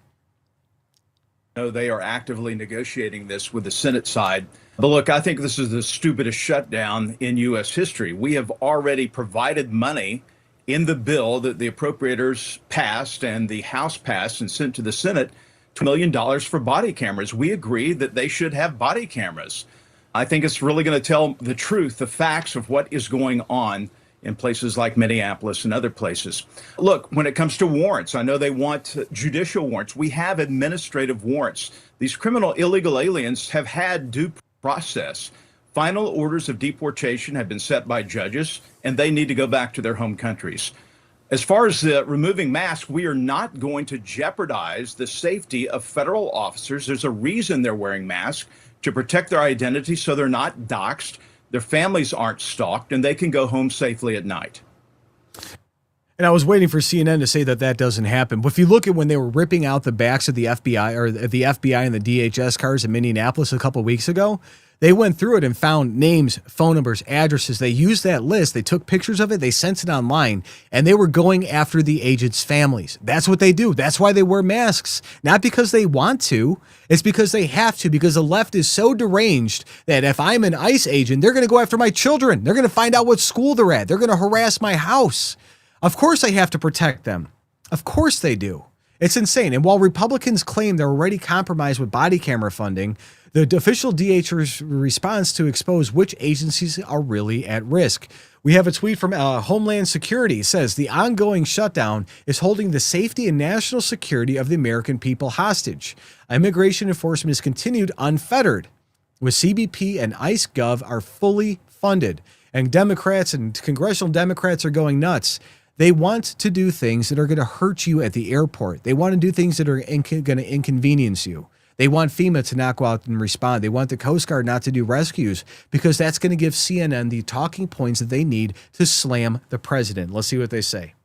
No, they are actively negotiating this with the Senate side. But look, I think this is the stupidest shutdown in U.S. history. We have already provided money in the bill that the appropriators passed and the House passed and sent to the Senate, $2 million for body cameras. We agree that they should have body cameras. I think it's really going to tell the truth, the facts of what is going on in places like Minneapolis and other places. Look, when it comes to warrants, I know they want judicial warrants. We have administrative warrants. These criminal illegal aliens have had due process. Final orders of deportation have been set by judges, and they need to go back to their home countries. As far as removing masks, we are not going to jeopardize the safety of federal officers. There's a reason they're wearing masks, to protect their identity so they're not doxxed, their families aren't stalked, and they can go home safely at night. And I was waiting for CNN to say that that doesn't happen. But if you look at when they were ripping out the backs of the FBI or the FBI and the DHS cars in Minneapolis a couple of weeks ago, they went through it and found names, phone numbers, addresses. They used that list. They took pictures of it. They sent it online, and they were going after the agents' families. That's what they do. That's why they wear masks. Not because they want to. It's because they have to, because the left is so deranged that if I'm an ICE agent, they're going to go after my children. They're going to find out what school they're at. They're going to harass my house. Of course I have to protect them. Of course they do. It's insane. And while Republicans claim they're already compromised with body camera funding, the official DHS response to expose which agencies are really at risk. We have a tweet from Homeland Security. It says, the ongoing shutdown is holding the safety and national security of the American people hostage. Immigration enforcement is continued unfettered, with CBP and ICE Gov are fully funded. And Democrats and congressional Democrats are going nuts. They want to do things that are going to hurt you at the airport. They want to do things that are going to inconvenience you. They want FEMA to not go out and respond. They want the Coast Guard not to do rescues because that's going to give CNN the talking points that they need to slam the president. Let's see what they say.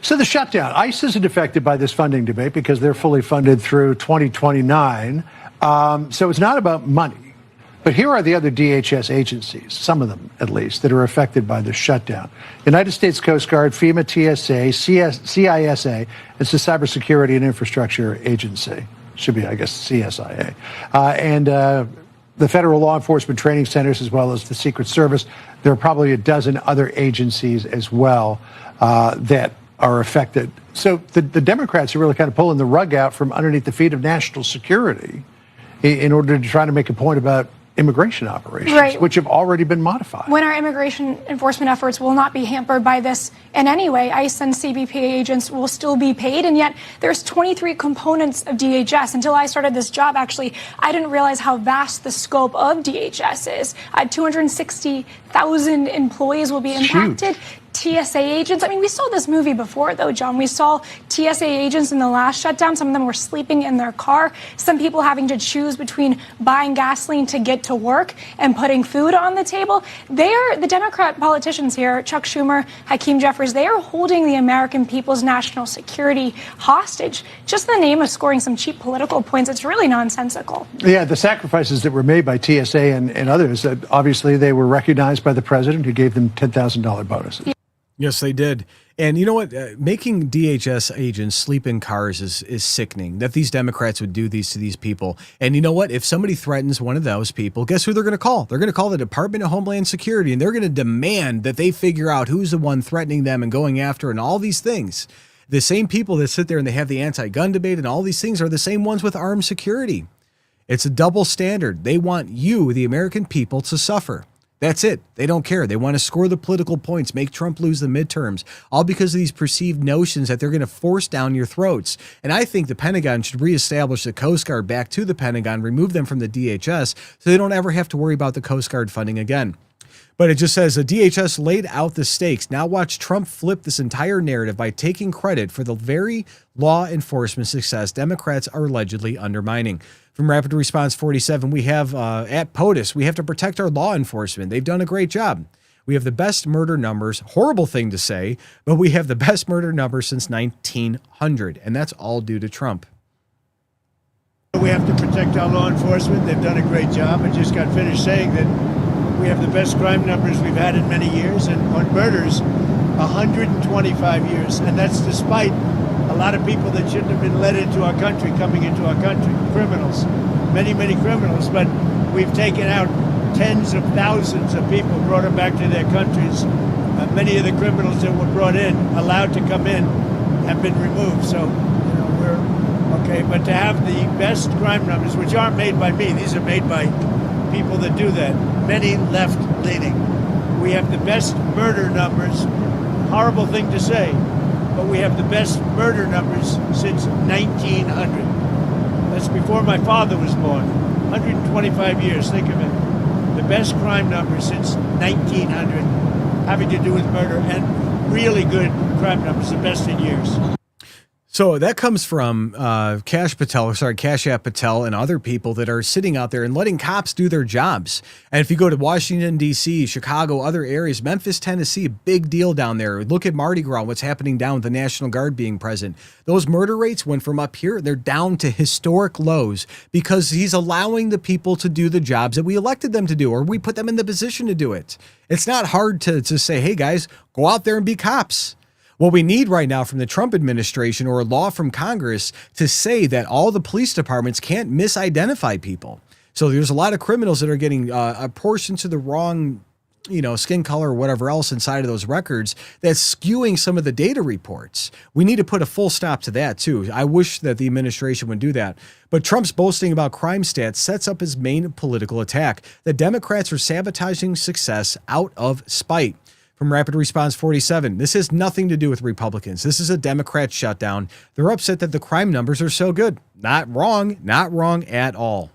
So the shutdown, ICE isn't affected by this funding debate because they're fully funded through 2029. So it's not about money. But here are the other DHS agencies, some of them at least, that are affected by the shutdown. United States Coast Guard, FEMA, TSA, CISA, it's the Cybersecurity and Infrastructure Agency. Should be, I guess, CSIA. And the Federal Law Enforcement Training Centers, as well as the Secret Service. There are probably a dozen other agencies as well that are affected. So the Democrats are really kind of pulling the rug out from underneath the feet of national security in order to try to make a point about immigration operations, right, which have already been modified. When our immigration enforcement efforts will not be hampered by this in any way, ICE and CBP agents will still be paid, and yet there's 23 components of DHS. Until I started this job, actually, I didn't realize how vast the scope of DHS is. 260,000 employees will be impacted. TSA agents. I mean, we saw this movie before, though, John. We saw TSA agents in the last shutdown. Some of them were sleeping in their car. Some people having to choose between buying gasoline to get to work and putting food on the table. The Democrat politicians here, Chuck Schumer, Hakeem Jeffries, they are holding the American people's national security hostage. Just in the name of scoring some cheap political points, it's really nonsensical. Yeah, the sacrifices that were made by TSA and others, obviously they were recognized by the president, who gave them $10,000 bonuses. Yes, they did. And you know what? Making DHS agents sleep in cars is sickening, that these Democrats would do these to these people. And you know what? If somebody threatens one of those people, guess who they're going to call? They're going to call the Department of Homeland Security, and they're going to demand that they figure out who's the one threatening them and going after and all these things. The same people that sit there and they have the anti-gun debate and all these things are the same ones with armed security. It's a double standard. They want you, the American people, to suffer. That's it. They don't care. They want to score the political points, make Trump lose the midterms, all because of these perceived notions that they're going to force down your throats. And I think the Pentagon should reestablish the Coast Guard back to the Pentagon, remove them from the DHS, so they don't ever have to worry about the Coast Guard funding again. But it just says the DHS laid out the stakes. Now watch Trump flip this entire narrative by taking credit for the very law enforcement success Democrats are allegedly undermining. From Rapid Response 47, we have at POTUS, we have to protect our law enforcement. They've done a great job. We have the best murder numbers. Horrible thing to say, but we have the best murder numbers since 1900, and that's all due to Trump. We have to protect our law enforcement. They've done a great job. I just got finished saying that we have the best crime numbers we've had in many years, and on murders, 125 years. And that's despite a lot of people that shouldn't have been let into our country coming into our country, criminals, many, many criminals. But we've taken out tens of thousands of people, brought them back to their countries. Many of the criminals that were brought in, allowed to come in, have been removed. So, we're okay. But to have the best crime numbers, which aren't made by me, these are made by people that do that, many left-leaning. We have the best murder numbers, horrible thing to say, but we have the best murder numbers since 1900. That's before my father was born. 125 years, think of it. The best crime numbers since 1900 having to do with murder, and really good crime numbers, the best in years. So that comes from Cash App Patel and other people that are sitting out there and letting cops do their jobs. And if you go to Washington, D.C., Chicago, other areas, Memphis, Tennessee, big deal down there. Look at Mardi Gras, what's happening down with the National Guard being present. Those murder rates went from up here, they're down to historic lows because he's allowing the people to do the jobs that we elected them to do, or we put them in the position to do it. It's not hard to say, hey guys, go out there and be cops. What we need right now from the Trump administration or a law from Congress to say that all the police departments can't misidentify people. So there's a lot of criminals that are getting a portion to the wrong, skin color or whatever else inside of those records that's skewing some of the data reports. We need to put a full stop to that too. I wish that the administration would do that. But Trump's boasting about crime stats sets up his main political attack. The Democrats are sabotaging success out of spite. From Rapid Response 47, this has nothing to do with Republicans. This is a Democrat shutdown. They're upset that the crime numbers are so good. Not wrong at all.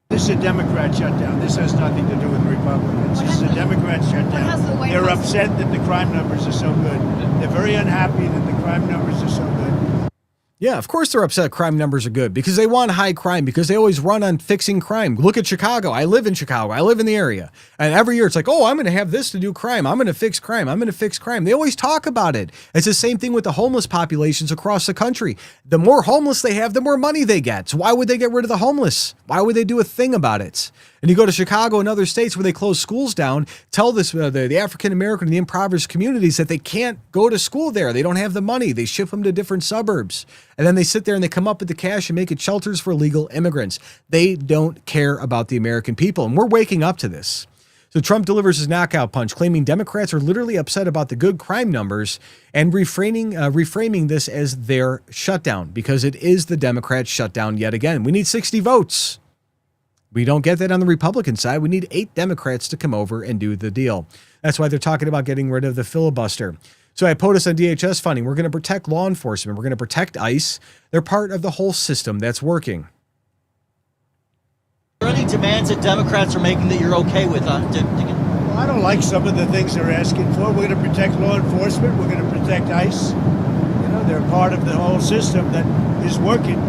This is a Democrat shutdown. This has nothing to do with Republicans. This is a Democrat shutdown. They're upset that the crime numbers are so good. They're very unhappy that the crime numbers are so good. Yeah, of course they're upset crime numbers are good because they want high crime, because they always run on fixing crime. Look at Chicago. I live in Chicago. I live in the area. And every year it's like, oh, I'm going to have this to do crime. I'm going to fix crime. I'm going to fix crime. They always talk about it. It's the same thing with the homeless populations across the country. The more homeless they have, the more money they get. So why would they get rid of the homeless? Why would they do a thing about it? And you go to Chicago and other states where they close schools down, tell this the African-American and the impoverished communities that they can't go to school there. They don't have the money. They ship them to different suburbs. And then they sit there and they come up with the cash and make it shelters for illegal immigrants. They don't care about the American people. And we're waking up to this. So Trump delivers his knockout punch, claiming Democrats are literally upset about the good crime numbers and reframing this as their shutdown, because it is the Democrat shutdown yet again. We need 60 votes. We don't get that on the Republican side. We need 8 Democrats to come over and do the deal. That's why they're talking about getting rid of the filibuster. So I POTUS on DHS funding. We're going to protect law enforcement. We're going to protect ICE. They're part of the whole system that's working. Are there any demands that Democrats are making that you're okay with? Well, I don't like some of the things they're asking for. We're going to protect law enforcement. We're going to protect ICE. They're part of the whole system that is working.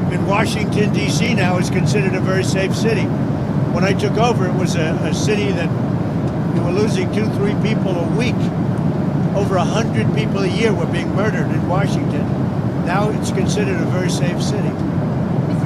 In Washington, D.C. now is considered a very safe city. When I took over, it was a city that we were losing 2-3 people a week. Over 100 people a year were being murdered in Washington. Now it's considered a very safe city.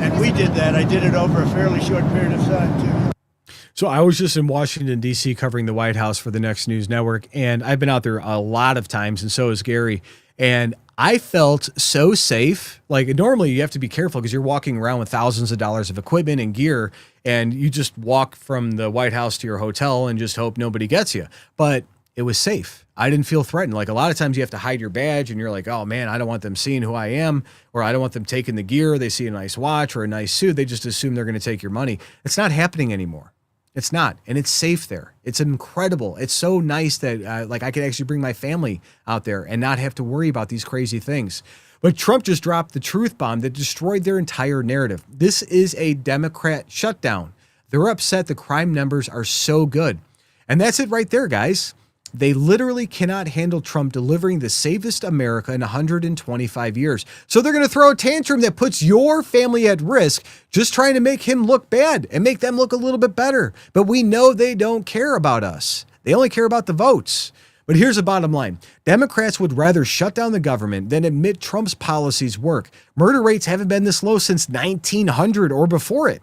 And we did that. I did it over a fairly short period of time, too. So I was just in Washington, D.C. covering the White House for the Next News Network, and I've been out there a lot of times, and so has Gary. And I felt so safe. Like, normally you have to be careful because you're walking around with thousands of dollars of equipment and gear, and you just walk from the White House to your hotel and just hope nobody gets you. But it was safe. I didn't feel threatened. Like, a lot of times you have to hide your badge and you're like, oh man, I don't want them seeing who I am, or I don't want them taking the gear. They see a nice watch or a nice suit. They just assume they're going to take your money. It's not happening anymore. It's not. And it's safe there. It's incredible. It's so nice that I could actually bring my family out there and not have to worry about these crazy things. But Trump just dropped the truth bomb that destroyed their entire narrative. This is a Democrat shutdown. They're upset the crime numbers are so good. And that's it right there, guys. They literally cannot handle Trump delivering the safest America in 125 years. So they're going to throw a tantrum that puts your family at risk, just trying to make him look bad and make them look a little bit better. But we know they don't care about us. They only care about the votes. But here's the bottom line. Democrats would rather shut down the government than admit Trump's policies work. Murder rates haven't been this low since 1900 or before it.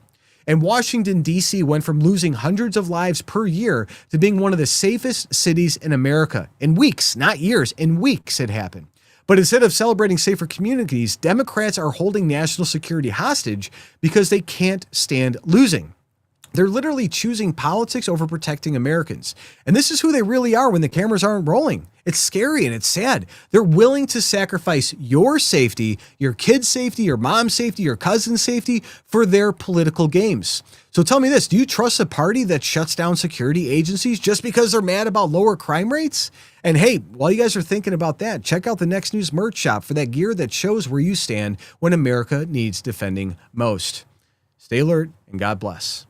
And Washington, D.C. went from losing hundreds of lives per year to being one of the safest cities in America. In weeks, not years, in weeks it happened. But instead of celebrating safer communities, Democrats are holding national security hostage because they can't stand losing. They're literally choosing politics over protecting Americans. And this is who they really are when the cameras aren't rolling. It's scary and it's sad. They're willing to sacrifice your safety, your kid's safety, your mom's safety, your cousin's safety for their political games. So tell me this, do you trust a party that shuts down security agencies just because they're mad about lower crime rates? And hey, while you guys are thinking about that, check out the Next News merch shop for that gear that shows where you stand when America needs defending most. Stay alert and God bless.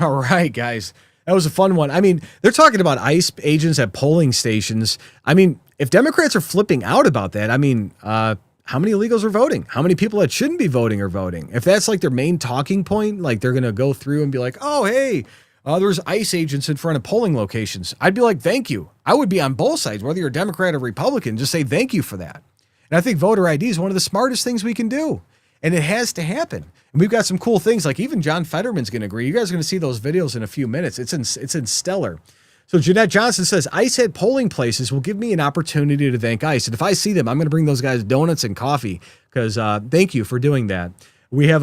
All right, guys. That was a fun one. I mean, they're talking about ICE agents at polling stations. I mean, if Democrats are flipping out about that, I mean, how many illegals are voting? How many people that shouldn't be voting are voting? If that's like their main talking point, like they're going to go through and be like, oh, hey, there's ICE agents in front of polling locations. I'd be like, thank you. I would be on both sides, whether you're a Democrat or Republican, just say thank you for that. And I think voter ID is one of the smartest things we can do. And it has to happen. And we've got some cool things, like even John Fetterman's going to agree. You guys are going to see those videos in a few minutes. It's in Stellar. So Jeanette Johnson says, ICE at polling places will give me an opportunity to thank ICE. And if I see them, I'm going to bring those guys donuts and coffee because thank you for doing that. We have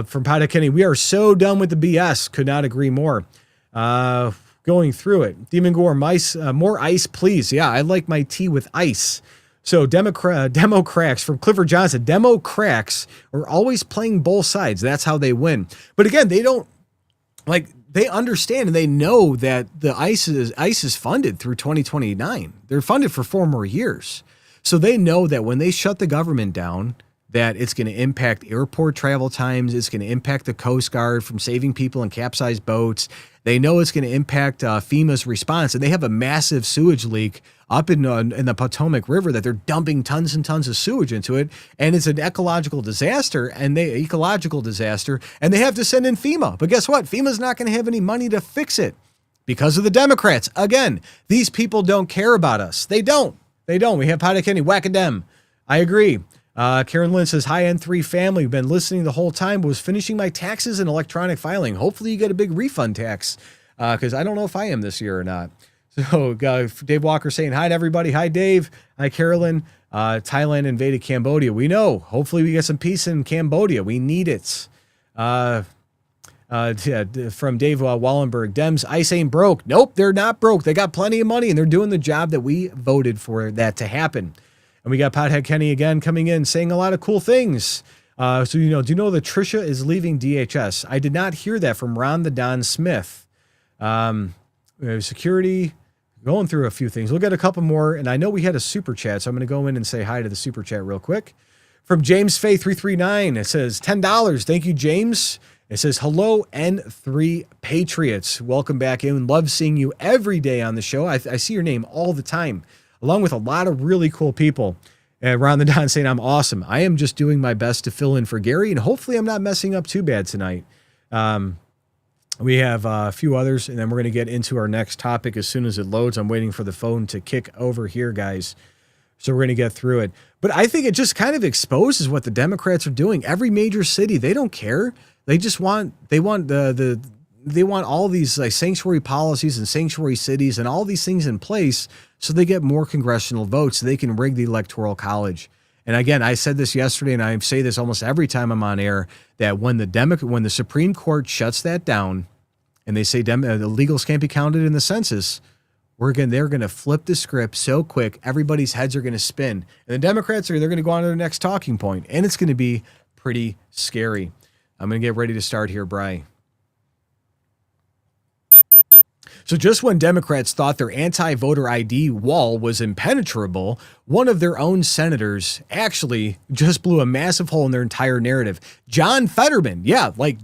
from Pada Kenny, we are so done with the BS. Could not agree more. Going through it. Demon Gore, more ice, please. Yeah, I like my tea with ice. So Democrats from Clifford Johnson, Democrats are always playing both sides. That's how they win. But again, they don't they understand and they know that the ICE is funded through 2029. They're funded for 4 more years. So they know that when they shut the government down, that it's going to impact airport travel times. It's going to impact the Coast Guard from saving people in capsized boats. They know it's going to impact FEMA's response. And they have a massive sewage leak up in the Potomac River that they're dumping tons and tons of sewage into it. And it's an ecological disaster, and they have to send in FEMA. But guess what? FEMA's not going to have any money to fix it because of the Democrats. Again, these people don't care about us. They don't. We have Pada Kenny, whack a dem. I agree. Karen Lynn says, hi, N3 family. Been listening the whole time, was finishing my taxes and electronic filing. Hopefully you get a big refund tax because I don't know if I am this year or not. So Dave Walker saying hi to everybody. Hi, Dave. Hi, Carolyn. Thailand invaded Cambodia. We know. Hopefully we get some peace in Cambodia. We need it. From Dave Wallenberg, Dems, ICE ain't broke. Nope, they're not broke. They got plenty of money, and they're doing the job that we voted for that to happen. And we got Pothead Kenny again coming in saying a lot of cool things. So, do you know that Tricia is leaving DHS? I did not hear that from Ron the Don Smith. Security, going through a few things. We'll get a couple more. And I know we had a super chat, so I'm going to go in and say hi to the super chat real quick. From James Faye 339, it says $10. Thank you, James. It says, hello, N3 Patriots. Welcome back in. Love seeing you every day on the show. I see your name all the time, along with a lot of really cool people. Ron the Don saying, I'm awesome. I am just doing my best to fill in for Gary, and hopefully I'm not messing up too bad tonight. We have a few others, and then we're going to get into our next topic as soon as it loads. I'm waiting for the phone to kick over here, guys. So we're going to get through it. But I think it just kind of exposes what the Democrats are doing. Every major city, they don't care. They just want all these like sanctuary policies and sanctuary cities and all these things in place so they get more congressional votes so they can rig the Electoral College. And again, I said this yesterday, and I say this almost every time I'm on air, that when the Supreme Court shuts that down and they say the illegals can't be counted in the census, they're going to flip the script so quick, everybody's heads are going to spin. And the Democrats they're going to go on to their next talking point, and it's going to be pretty scary. I'm going to get ready to start here, Bri. So just when Democrats thought their anti-voter ID wall was impenetrable, one of their own senators actually just blew a massive hole in their entire narrative. John Fetterman,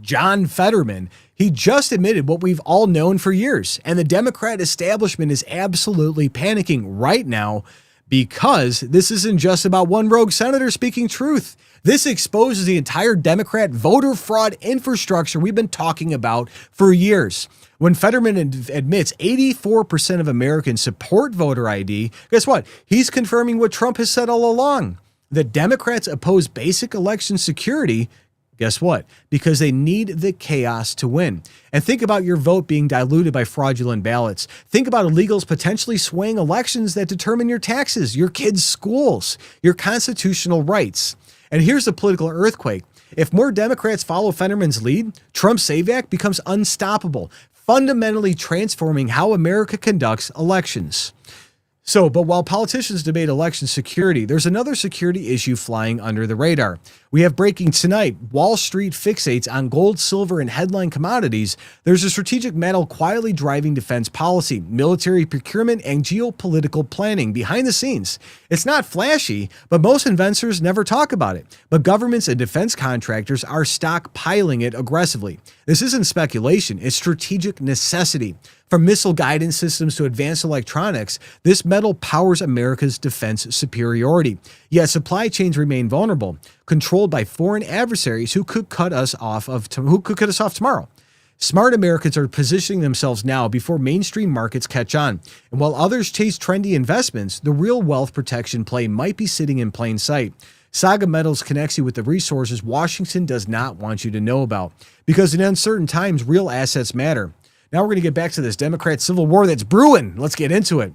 John Fetterman, he just admitted what we've all known for years. And the Democrat establishment is absolutely panicking right now because this isn't just about one rogue senator speaking truth. This exposes the entire Democrat voter fraud infrastructure we've been talking about for years. When Fetterman admits 84% of Americans support voter ID, guess what? He's confirming what Trump has said all along. The Democrats oppose basic election security. Guess what? Because they need the chaos to win. And think about your vote being diluted by fraudulent ballots. Think about illegals potentially swaying elections that determine your taxes, your kids' schools, your constitutional rights. And here's the political earthquake. If more Democrats follow Fetterman's lead, Trump's SAVE Act becomes unstoppable, fundamentally transforming how America conducts elections. But while politicians debate election security, there's another security issue flying under the radar. We have breaking tonight. Wall Street fixates on gold, silver, and headline commodities. There's a strategic metal quietly driving defense policy, military procurement, and geopolitical planning behind the scenes. It's not flashy, but most investors never talk about it. But governments and defense contractors are stockpiling it aggressively. This isn't speculation, it's strategic necessity. From missile guidance systems to advanced electronics, this metal powers America's defense superiority. Yet supply chains remain vulnerable, controlled by foreign adversaries who could cut us off tomorrow. Smart Americans are positioning themselves now before mainstream markets catch on. And while others chase trendy investments, the real wealth protection play might be sitting in plain sight. Saga Metals connects you with the resources Washington does not want you to know about. Because in uncertain times, real assets matter. Now we're going to get back to this Democrat civil war that's brewing. Let's get into it.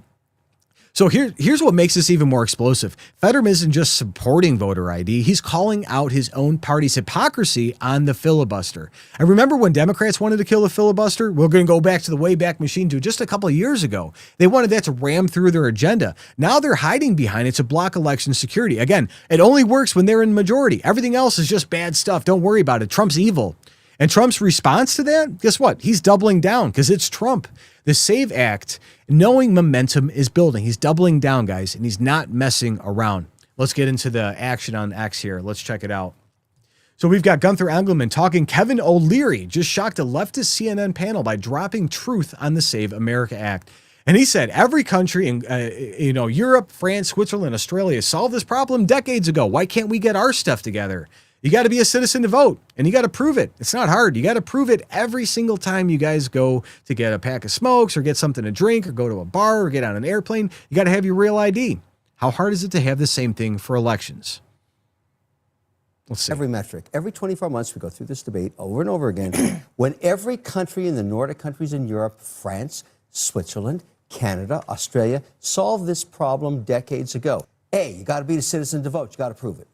So here's what makes this even more explosive. Fetterman isn't just supporting voter ID. He's calling out his own party's hypocrisy on the filibuster. And remember when Democrats wanted to kill the filibuster? We're going to go back to the Wayback Machine to just a couple of years ago. They wanted that to ram through their agenda. Now they're hiding behind it to block election security. Again, it only works when they're in majority. Everything else is just bad stuff. Don't worry about it. Trump's evil. And Trump's response to that, guess what? He's doubling down because it's Trump. The SAVE Act, knowing momentum is building. He's doubling down, guys, and he's not messing around. Let's get into the action on X here. Let's check it out. So we've got Gunther Engelman talking. Kevin O'Leary just shocked a leftist CNN panel by dropping truth on the Save America Act. And he said every country in Europe, France, Switzerland, Australia solved this problem decades ago. Why can't we get our stuff together? You got to be a citizen to vote, and you got to prove it. It's not hard. You got to prove it every single time you guys go to get a pack of smokes or get something to drink or go to a bar or get on an airplane. You got to have your real ID. How hard is it to have the same thing for elections? Let's see. Every metric. Every 24 months, we go through this debate over and over again. When every country in the Nordic countries in Europe, France, Switzerland, Canada, Australia, solved this problem decades ago. A, you got to be a citizen to vote. You got to prove it.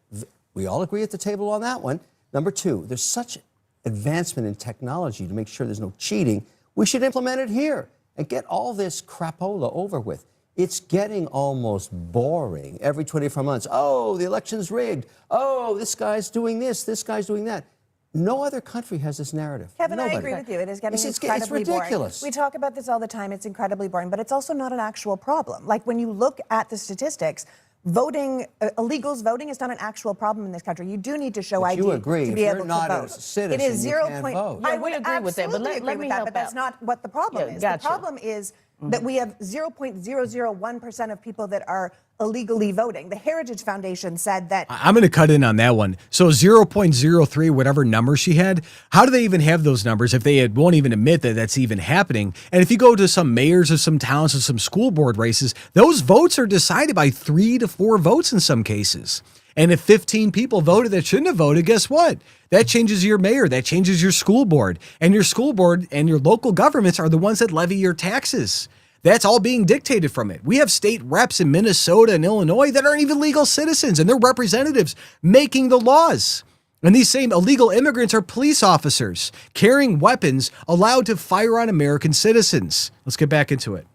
We all agree at the table on that one. Number two, there's such advancement in technology to make sure there's no cheating. We should implement it here and get all this crapola over with. It's getting almost boring every 24 months. Oh, the election's rigged. Oh, this guy's doing this guy's doing that. No other country has this narrative. Kevin, Nobody. I agree with you. It is getting It's incredibly ridiculous. boring. We talk about this all the time. It's incredibly boring, but it's also not an actual problem. Like when you look at the statistics, illegals voting is not an actual problem in this country. You do need to show ID you agree, to be if able you're not to a vote. citizen, It is you 0. can't vote. I Yeah, we would agree with that, but absolutely let agree me with that, help but that's out. not what the problem is. gotcha. The problem is that we have 0.001% of people that are illegally voting. The Heritage Foundation said that I'm going to cut in on that one. So 0.03, whatever number she had, how do they even have those numbers if they won't even admit that that's even happening? And if you go to some mayors of some towns and some school board races, those votes are decided by 3 to 4 votes in some cases. And if 15 people voted that shouldn't have voted, guess what? That changes your mayor. That changes your school board. And your school board and your local governments are the ones that levy your taxes. That's all being dictated from it. We have state reps in Minnesota and Illinois that aren't even legal citizens, and they're representatives making the laws. And these same illegal immigrants are police officers carrying weapons allowed to fire on American citizens. Let's get back into it.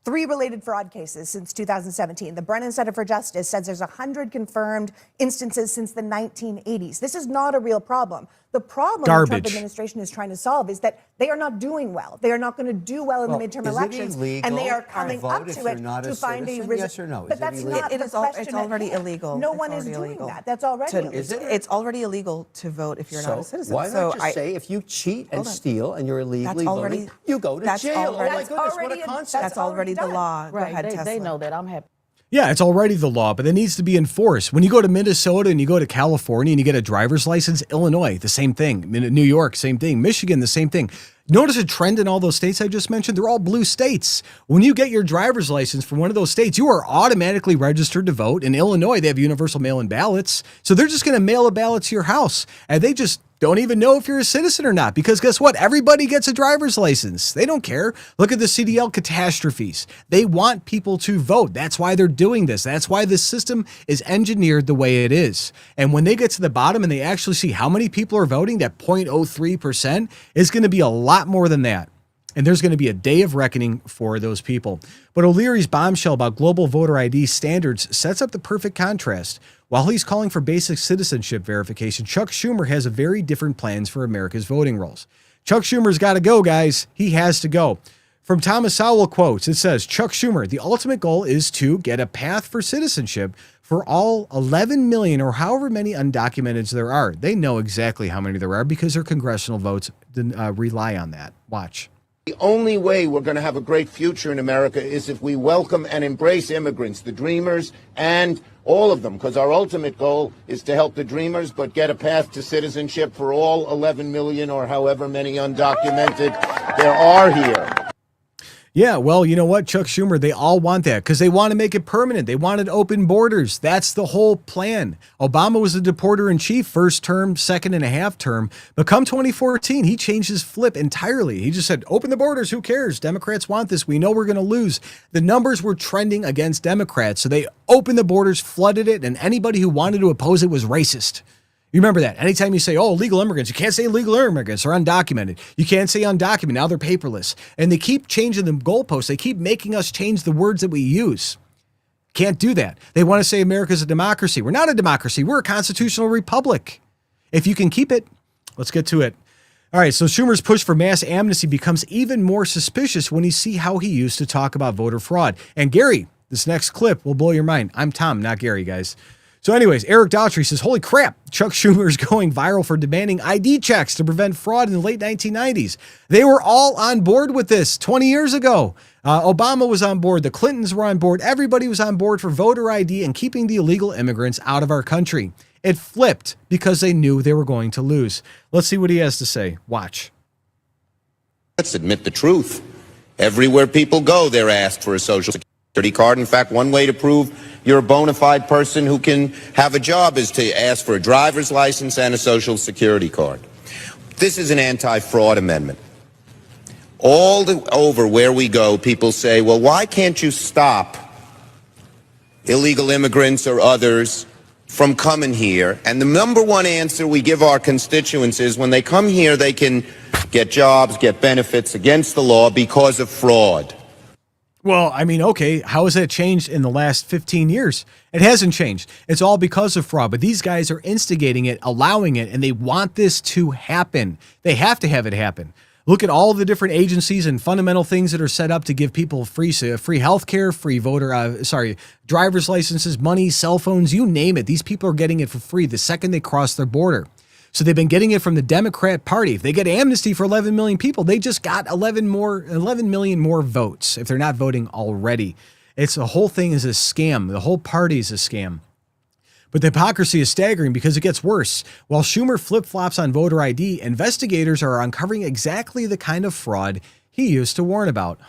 3 related fraud cases since 2017. The Brennan Center for Justice says there's 100 confirmed instances since the 1980s. This is not a real problem. The problem the Trump administration is trying to solve is that they are not doing well. They are not going to do well in the midterm elections, and they are coming up to it to find a yes or no? But that's not the question. It's already illegal. No It's one is already doing illegal. that. That's already illegal. Is it? It's already illegal to vote if you're not a citizen. Why not just say if you cheat and steal and you're illegally voting, you go to jail? Oh my goodness, what a concept. That's already the law. Go ahead, Tesla. They know that. I'm happy. Yeah, it's already the law, but it needs to be enforced. When you go to Minnesota and you go to California and you get a driver's license, Illinois, the same thing. New York, same thing. Michigan, the same thing. Notice a trend in all those states I just mentioned. They're all blue states. When you get your driver's license from one of those states, you are automatically registered to vote. In Illinois, they have universal mail-in ballots. So they're just going to mail a ballot to your house. And they just don't even know if you're a citizen or not, because guess what? Everybody gets a driver's license. They don't care. Look at the CDL catastrophes. They want people to vote. That's why they're doing this. That's why the system is engineered the way it is. And when they get to the bottom and they actually see how many people are voting, that 0.03% is going to be a lot more than that. And there's going to be a day of reckoning for those people. But O'Leary's bombshell about global voter ID standards sets up the perfect contrast. While he's calling for basic citizenship verification, Chuck Schumer has a very different plans for America's voting rolls. Chuck Schumer's got to go, guys. He has to go. From Thomas Sowell quotes, it says, Chuck Schumer, the ultimate goal is to get a path for citizenship for all 11 million or however many undocumenteds there are. They know exactly how many there are because their congressional votes rely on that. Watch. The only way we're going to have a great future in America is if we welcome and embrace immigrants, the dreamers, and all of them, because our ultimate goal is to help the dreamers, but get a path to citizenship for all 11 million or however many undocumented there are here. Yeah, well, you know what, Chuck Schumer, they all want that because they want to make it permanent. They wanted open borders. That's the whole plan. Obama was the deporter in chief, first term, second and a half term. But come 2014, he changed his flip entirely. He just said, open the borders. Who cares? Democrats want this. We know we're going to lose. The numbers were trending against Democrats. So they opened the borders, flooded it, and anybody who wanted to oppose it was racist. You remember that. Anytime you say, oh, illegal immigrants, you can't say illegal immigrants or undocumented. You can't say undocumented. Now they're paperless. And they keep changing the goalposts. They keep making us change the words that we use. Can't do that. They want to say America's a democracy. We're not a democracy. We're a constitutional republic. If you can keep it, let's get to it. All right, so Schumer's push for mass amnesty becomes even more suspicious when you see how he used to talk about voter fraud. And Gary, this next clip will blow your mind. I'm Tom, not Gary, guys. So anyways, Eric Daughtry says, holy crap, Chuck Schumer is going viral for demanding ID checks to prevent fraud in the late 1990s. They were all on board with this 20 years ago. Obama was on board. The Clintons were on board. Everybody was on board for voter ID and keeping the illegal immigrants out of our country. It flipped because they knew they were going to lose. Let's see what he has to say. Watch. Let's admit the truth. Everywhere people go, they're asked for a social security card. In fact, one way to prove you're a bona fide person who can have a job is to ask for a driver's license and a social security card. This is an anti-fraud amendment. Over where we go, people say, well, why can't you stop illegal immigrants or others from coming here? And the number one answer we give our constituents is when they come here, they can get jobs, get benefits against the law because of fraud. Well, I mean, okay, how has that changed in the last 15 years? It hasn't changed. It's all because of fraud. But these guys are instigating it, allowing it, and they want this to happen. They have to have it happen. Look at all the different agencies and fundamental things that are set up to give people free health care, free driver's licenses, money, cell phones, you name it. These people are getting it for free the second they cross their border. So they've been getting it from the Democrat Party. If they get amnesty for 11 million people, they just got 11 million more votes if they're not voting already. The whole thing is a scam. The whole party is a scam. But the hypocrisy is staggering because it gets worse. While Schumer flip-flops on voter ID, investigators are uncovering exactly the kind of fraud he used to warn about.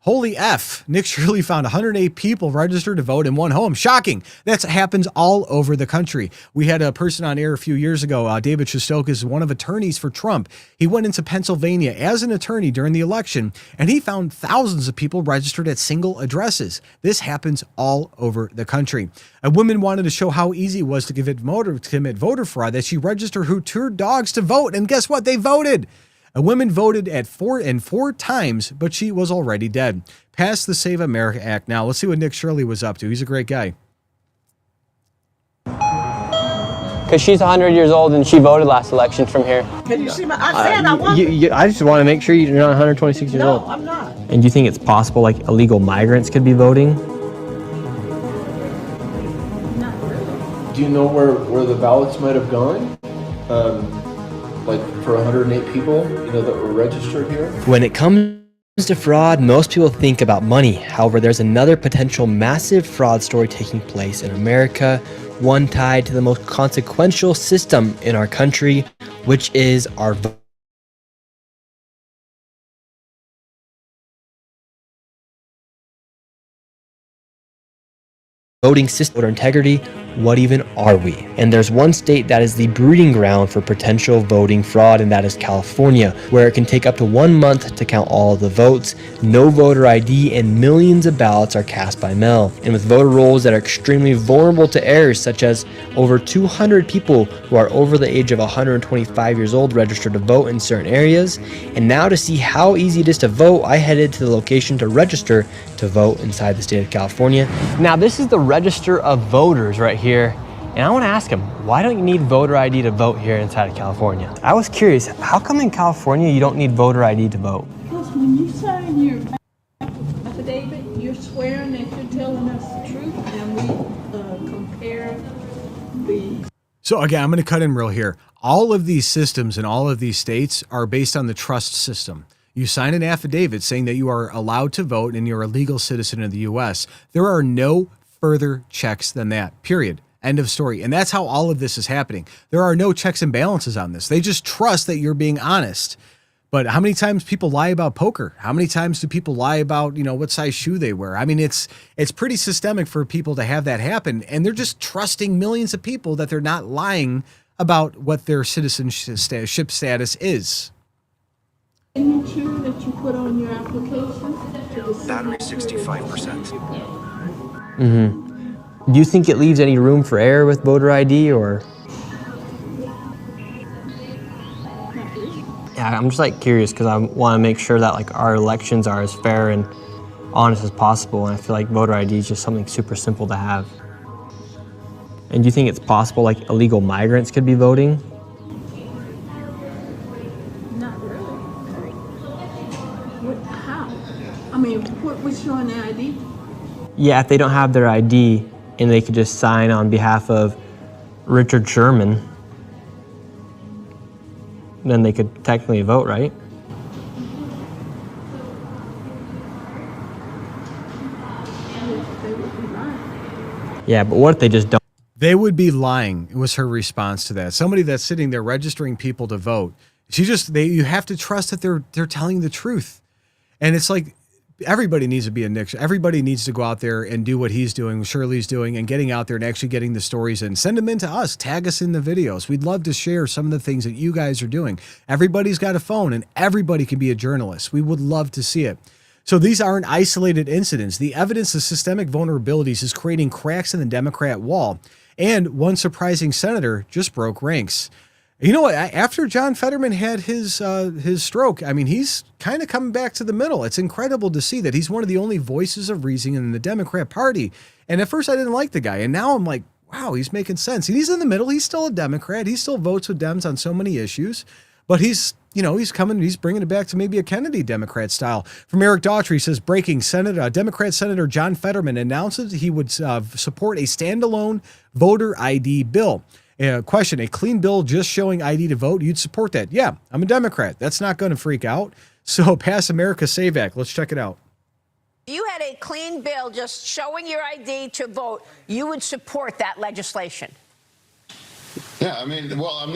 Holy F. Nick Shirley found 108 people registered to vote in one home. Shocking. That happens all over the country. We had a person on air a few years ago. David Shostok is one of attorneys for Trump. He went into Pennsylvania as an attorney during the election, and he found thousands of people registered at single addresses. This happens all over the country. A woman wanted to show how easy it was to commit voter fraud that she registered her dogs to vote, and guess what? They voted. A woman voted at four times, but she was already dead. Passed the Save America Act. Now, let's see what Nick Shirley was up to. He's a great guy. Because she's 100 years old and she voted last election from here. Can you see my? I said I want. I just want to make sure you're not 126 years old. No, I'm not. And do you think it's possible like illegal migrants could be voting? Not really. Do you know where the ballots might have gone? Like for 108 people, that were registered here? When it comes to fraud, most people think about money. However, there's another potential massive fraud story taking place in America, one tied to the most consequential system in our country, which is our voting system, voter integrity, what even are we? And there's one state that is the breeding ground for potential voting fraud, and that is California, where it can take up to 1 month to count all the votes, no voter ID, and millions of ballots are cast by mail. And with voter rolls that are extremely vulnerable to errors, such as over 200 people who are over the age of 125 years old registered to vote in certain areas. And now to see how easy it is to vote, I headed to the location to register to vote inside the state of California. Now this is the register of voters right here, and I want to ask them, why don't you need voter ID to vote here inside of California? I was curious, how come in California you don't need voter ID to vote? Because when you sign your affidavit, you're swearing that you're telling us the truth, and we compare the... So again, I'm going to cut in real here. All of these systems in all of these states are based on the trust system. You sign an affidavit saying that you are allowed to vote and you're a legal citizen of the U.S. There are no further checks than that, period. End of story. And that's how all of this is happening. There are no checks and balances on this. They just trust that you're being honest. But how many times people lie about poker? How many times do people lie about, what size shoe they wear? I mean, it's pretty systemic for people to have that happen. And they're just trusting millions of people that they're not lying about what their citizenship status is. Isn't it true that you put on your application? Battery 65%. Do you think it leaves any room for error with voter ID, or? Yeah, I'm just curious because I want to make sure that our elections are as fair and honest as possible, and I feel like voter ID is just something super simple to have. And do you think it's possible illegal migrants could be voting? What's showing their ID? Yeah, if they don't have their ID and they could just sign on behalf of Richard Sherman, then they could technically vote, right? Yeah, but what if they just don't? They would be lying, was her response to that. Somebody that's sitting there registering people to vote. You have to trust that they're telling the truth. And it's like, everybody needs to be a Nixon. Everybody needs to go out there and do what he's doing, Shirley's doing, and getting out there and actually getting the stories in. Send them in to us. Tag us in the videos. We'd love to share some of the things that you guys are doing. Everybody's got a phone, and everybody can be a journalist. We would love to see it. So these aren't isolated incidents. The evidence of systemic vulnerabilities is creating cracks in the Democrat wall. And one surprising senator just broke ranks. You know what? After John Fetterman had his stroke, I mean, he's kind of coming back to the middle. It's incredible to see that he's one of the only voices of reason in the Democrat Party. And at first I didn't like the guy. And now I'm like, wow, he's making sense. And he's in the middle. He's still a Democrat. He still votes with Dems on so many issues. But he's bringing it back to maybe a Kennedy Democrat style. From Eric Daughtry, says, breaking, Democrat Senator John Fetterman announces he would support a standalone voter ID bill. Question, a clean bill just showing ID to vote, you'd support that? Yeah, I'm a Democrat. That's not going to freak out. So Pass America Save Act. Let's check it out. If you had a clean bill just showing your ID to vote, you would support that legislation. Yeah, I mean, well, I'm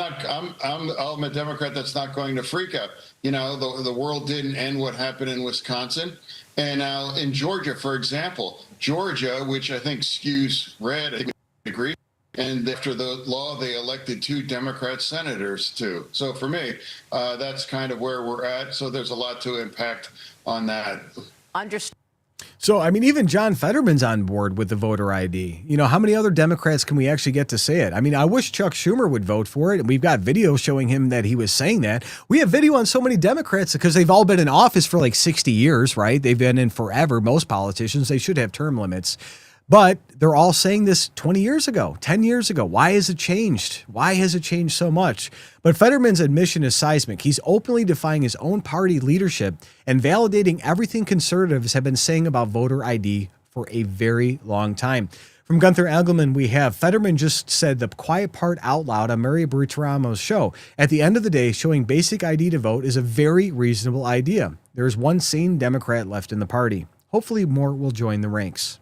a Democrat that's not going to freak out. The world didn't end what happened in Wisconsin. And now in Georgia, for example, which I think skews red, I think we agree. And after the law, they elected 2 Democrat senators too. So for me, that's kind of where we're at. So there's a lot to impact on that. Understood. So, I mean, even John Fetterman's on board with the voter ID. How many other Democrats can we actually get to say it? I mean, I wish Chuck Schumer would vote for it. And we've got video showing him that he was saying that. We have video on so many Democrats because they've all been in office for 60 years, right? They've been in forever. Most politicians, they should have term limits. But they're all saying this 20 years ago, 10 years ago. Why has it changed? Why has it changed so much? But Fetterman's admission is seismic. He's openly defying his own party leadership and validating everything conservatives have been saying about voter ID for a very long time. From Gunther Engelman, we have Fetterman just said the quiet part out loud on Mary Bertiramo's show. At the end of the day, showing basic ID to vote is a very reasonable idea. There is one sane Democrat left in the party. Hopefully more will join the ranks.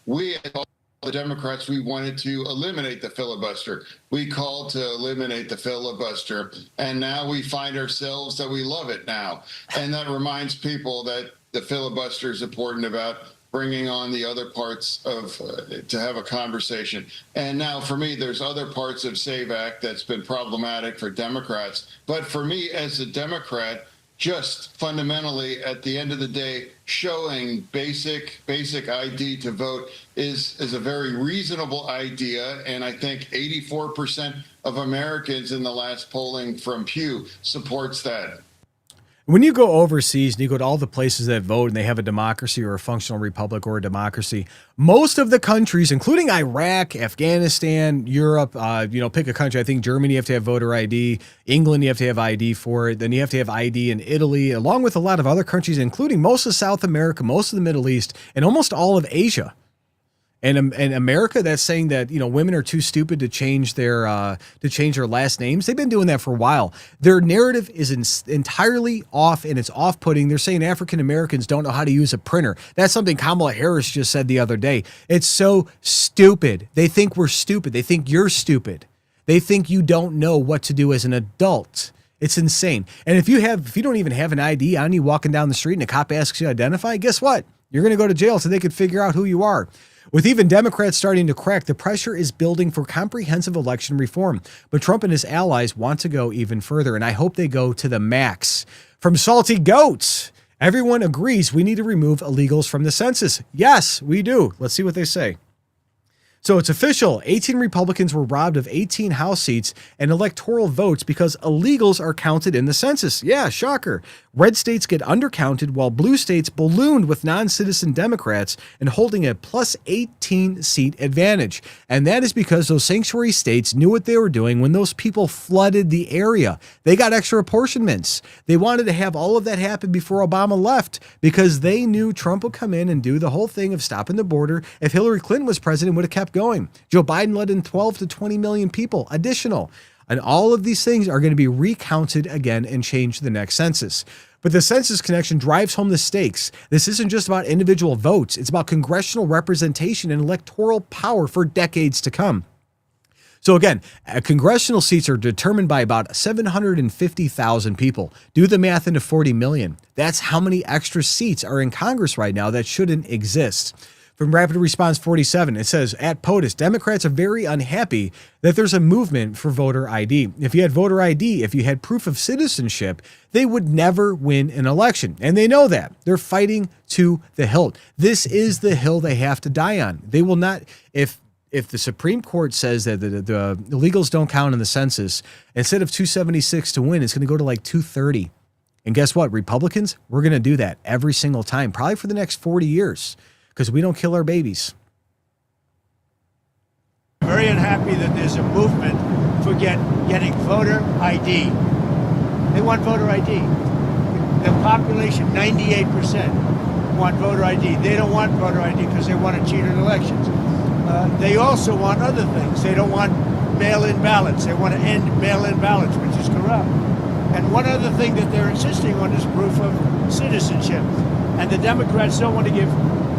We, the Democrats, we wanted to eliminate the filibuster. We called to eliminate the filibuster, and now we find ourselves that we love it now. And that reminds people that the filibuster is important about bringing on the other parts of to have a conversation. And now for me, there's other parts of SAVE Act that's been problematic for Democrats. But for me as a Democrat, just fundamentally at the end of the day, showing basic ID to vote is a very reasonable idea. And I think 84% of Americans in the last polling from Pew supports that. When you go overseas and you go to all the places that vote and they have a democracy or a functional republic or a democracy, most of the countries, including Iraq, Afghanistan, Europe, pick a country. I think Germany, you have to have voter ID. England, you have to have ID for it. Then you have to have ID in Italy, along with a lot of other countries, including most of South America, most of the Middle East, and almost all of Asia. And America, that's saying that, women are too stupid to change their last names. They've been doing that for a while. Their narrative is entirely off, and it's off-putting. They're saying African Americans don't know how to use a printer. That's something Kamala Harris just said the other day. It's so stupid. They think we're stupid. They think you're stupid. They think you don't know what to do as an adult. It's insane. And if you don't even have an ID on you walking down the street and a cop asks you to identify, guess what? You're going to go to jail so they could figure out who you are. With even Democrats starting to crack, the pressure is building for comprehensive election reform. But Trump and his allies want to go even further, and I hope they go to the max. From Salty Goats, everyone agrees we need to remove illegals from the census. Yes, we do. Let's see what they say. So it's official. 18 Republicans were robbed of 18 House seats and electoral votes because illegals are counted in the census. Yeah, shocker. Red states get undercounted while blue states ballooned with non-citizen Democrats and holding a plus 18 seat advantage. And that is because those sanctuary states knew what they were doing when those people flooded the area. They got extra apportionments. They wanted to have all of that happen before Obama left because they knew Trump would come in and do the whole thing of stopping the border. If Hillary Clinton was president, would have kept going. Joe Biden let in 12 to 20 million people additional. And all of these things are going to be recounted again and change the next census. But the census connection drives home the stakes. This isn't just about individual votes. It's about congressional representation and electoral power for decades to come. So again, congressional seats are determined by about 750,000 people. Do the math into 40 million. That's how many extra seats are in Congress right now that shouldn't exist. From Rapid Response 47, it says, at POTUS, Democrats are very unhappy that there's a movement for voter ID. If you had voter ID, if you had proof of citizenship, they would never win an election. And they know that. They're fighting to the hilt. This is the hill they have to die on. They will not, if the Supreme Court says that the illegals don't count in the census, instead of 276 to win, it's going to go to like 230. And guess what? Republicans, we're going to do that every single time, probably for the next 40 years. Because we don't kill our babies. Very unhappy that there's a movement for getting voter ID. They want voter ID. The population, 98%, want voter ID. They don't want voter ID because they want to cheat in elections. They also want other things. They don't want mail-in ballots. They want to end mail-in ballots, which is corrupt. And one other thing that they're insisting on is proof of citizenship. And the Democrats don't want to give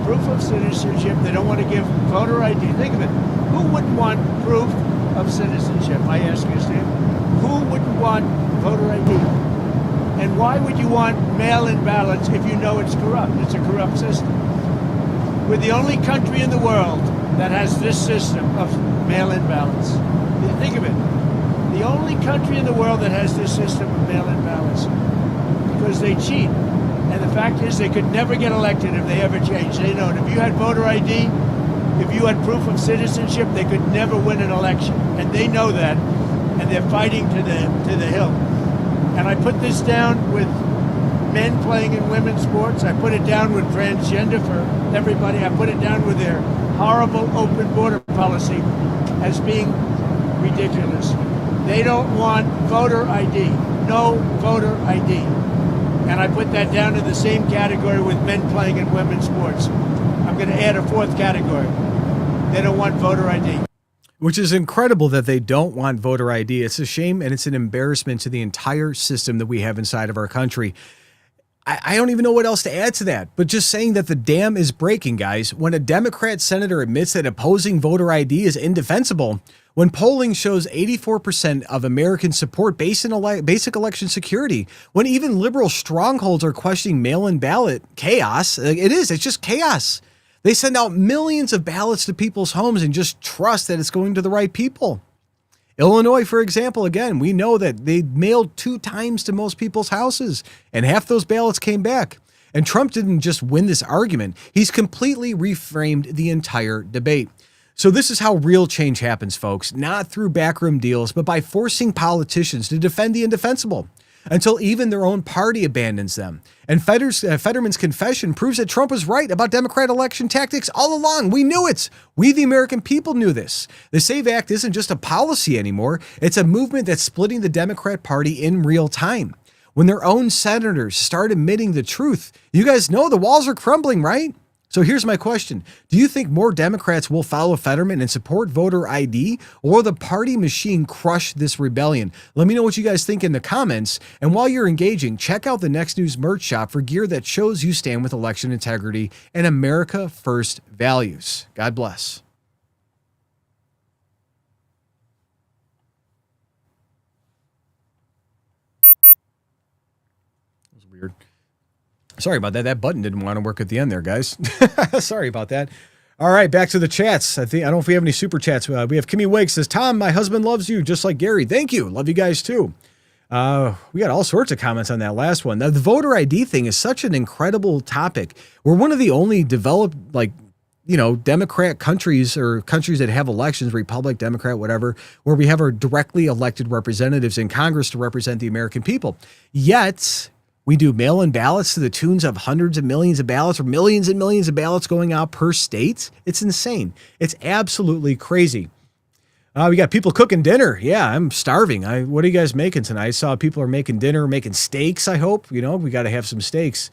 proof of citizenship. They don't want to give voter ID. Think of it. Who wouldn't want proof of citizenship? I ask you, Steve. Who wouldn't want voter ID? And why would you want mail-in ballots if you know it's corrupt? It's a corrupt system. We're the only country in the world that has this system of mail-in ballots. Think of it. The only country in the world that has this system of mail-in ballots because they cheat. And the fact is they could never get elected if they ever changed. They know it. If you had voter ID, if you had proof of citizenship, they could never win an election. And they know that, and they're fighting to the hilt. And I put this down with men playing in women's sports. I put it down with transgender for everybody. I put it down with their horrible open border policy as being ridiculous. They don't want voter ID. No voter ID. And I put that down in the same category with men playing in women's sports. I'm going to add a fourth category. They don't want voter ID. Which is incredible that they don't want voter ID. It's a shame and it's an embarrassment to the entire system that we have inside of our country. I don't even know what else to add to that, but just saying that the dam is breaking, guys. When a Democrat senator admits that opposing voter ID is indefensible, when polling shows 84% of Americans support basic election security, when even liberal strongholds are questioning mail-in ballot chaos, it's just chaos. They send out millions of ballots to people's homes and just trust that it's going to the right people. Illinois, for example, again, we know that they mailed 2 times to most people's houses, and half those ballots came back. And Trump didn't just win this argument. He's completely reframed the entire debate. So this is how real change happens, folks, not through backroom deals, but by forcing politicians to defend the indefensible until even their own party abandons them. And Fetterman's confession proves that Trump was right about Democrat election tactics all along. We knew it. We, the American people, knew this. The SAVE Act isn't just a policy anymore. It's a movement that's splitting the Democrat Party in real time. When their own senators start admitting the truth, you guys know the walls are crumbling, right? So here's my question. Do you think more Democrats will follow Fetterman and support voter ID, or will the party machine crush this rebellion? Let me know what you guys think in the comments. And while you're engaging, check out the Next News merch shop for gear that shows you stand with election integrity and America First values. God bless. That was weird. Sorry about that. That button didn't want to work at the end there, guys. Sorry about that. All right, back to the chats. I don't know if we have any super chats. We have Kimmy Wake says, Tom, my husband loves you just like Gary. Thank you. Love you guys too. We got all sorts of comments on that last one. Now, the voter ID thing is such an incredible topic. We're one of the only developed, Democrat countries or countries that have elections, Republic, Democrat, whatever, where we have our directly elected representatives in Congress to represent the American people. Yet we do mail-in ballots to the tunes of hundreds of millions of ballots or millions and millions of ballots going out per state. It's insane. It's absolutely crazy. We got people cooking dinner. Yeah, I'm starving. What are you guys making tonight? I saw people are making dinner, making steaks, I hope. We got to have some steaks.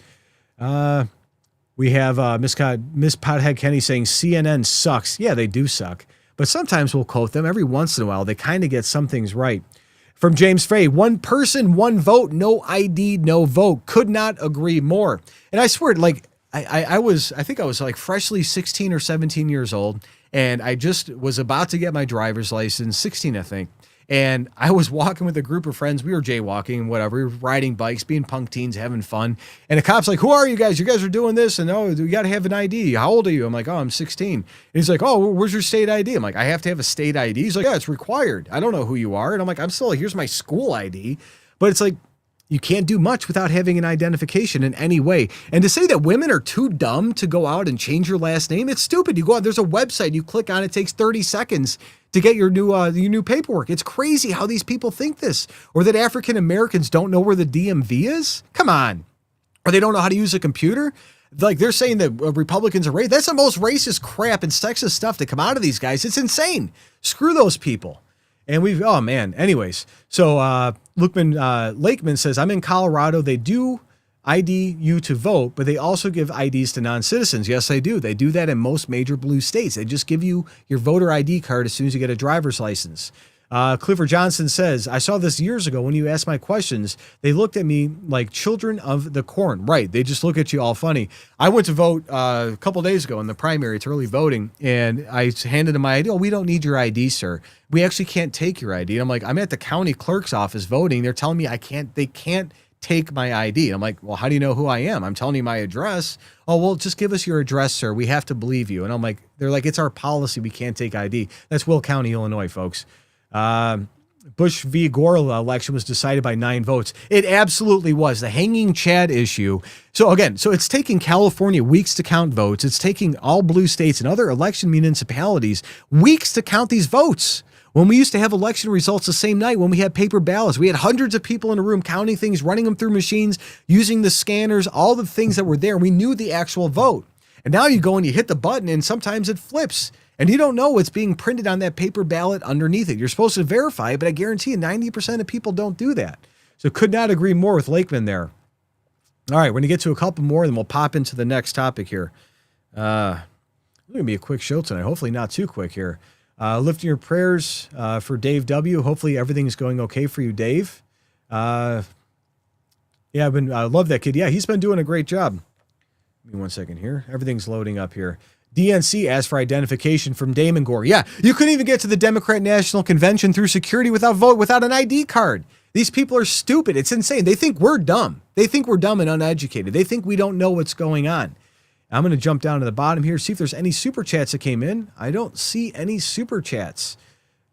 We have Miss Pothead Kenny saying CNN sucks. Yeah, they do suck. But sometimes we'll quote them. Every once in a while, they kind of get some things right. From James Fay, 1 person, 1 vote, no ID, no vote. Could not agree more. And I swear, I think I was freshly 16 or 17 years old, and I just was about to get my driver's license, 16, I think. And I was walking with a group of friends. We were jaywalking, whatever. We were riding bikes, being punk teens, having fun. And the cop's like, who are you guys? You guys are doing this. And you got to have an ID. How old are you? I'm like, I'm 16. And he's like, where's your state ID? I'm like, I have to have a state ID. He's like, yeah, it's required. I don't know who you are. And I'm like, here's my school ID. But it's like, you can't do much without having an identification in any way. And to say that women are too dumb to go out and change your last name, it's stupid. You go out, there's a website, you click on it, takes 30 seconds to get your new paperwork. It's crazy how these people think this. Or that African Americans don't know where the DMV is? Come on. Or they don't know how to use a computer? Like they're saying that Republicans are racist. That's the most racist crap and sexist stuff to come out of these guys. It's insane. Screw those people. And anyways. So Lakeman says, I'm in Colorado. They do ID you to vote, but they also give IDs to non-citizens. Yes, they do. They do that in most major blue states. They just give you your voter ID card as soon as you get a driver's license. Clifford Johnson says, I saw this years ago when you asked my questions. They looked at me like children of the corn. Right. They just look at you all funny. I went to vote a couple days ago in the primary. It's early voting. And I handed them my ID. Oh, we don't need your ID, sir. We actually can't take your ID. And I'm like, I'm at the county clerk's office voting. They're telling me they can't take my ID. I'm like, well, how do you know who I am? I'm telling you my address. Oh, well, just give us your address, sir. We have to believe you. And I'm like, they're like, it's our policy. We can't take ID. That's Will County, Illinois, folks. Bush v. Gore election was decided by 9 votes. It absolutely was. The hanging Chad issue. So it's taking California weeks to count votes. It's taking all blue states and other election municipalities weeks to count these votes. When we used to have election results the same night, when we had paper ballots, we had hundreds of people in a room counting things, running them through machines, using the scanners, all the things that were there. We knew the actual vote. And now you go and you hit the button and sometimes it flips. And you don't know what's being printed on that paper ballot underneath it. You're supposed to verify it, but I guarantee you 90% of people don't do that. So could not agree more with Lakeman there. All right, we're going to get to a couple more, and then we'll pop into the next topic here. It's going to be a quick show tonight. Hopefully not too quick here. Lifting your prayers for Dave W. Hopefully everything's going okay for you, Dave. I love that kid. Yeah, he's been doing a great job. Give me 1 second here. Everything's loading up here. DNC asked for identification from Damon Gore. Yeah, you couldn't even get to the Democrat National Convention through security without an ID card. These people are stupid. It's insane. They think we're dumb. They think we're dumb and uneducated. They think we don't know what's going on. I'm going to jump down to the bottom here, see if there's any super chats that came in. I don't see any super chats.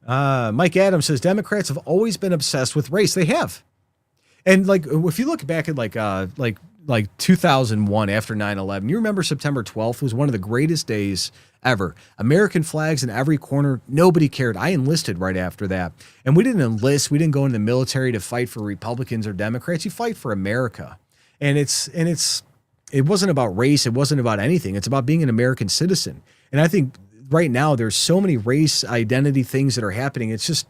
Mike Adams says Democrats have always been obsessed with race. They have. And like, if you look back at like 2001 after 9/11, you remember September 12th was one of the greatest days ever. American flags in every corner. Nobody cared. I enlisted right after that. And we didn't enlist. We didn't go into the military to fight for Republicans or Democrats. You fight for America. And it wasn't about race. It wasn't about anything. It's about being an American citizen. And I think right now there's so many race identity things that are happening. It's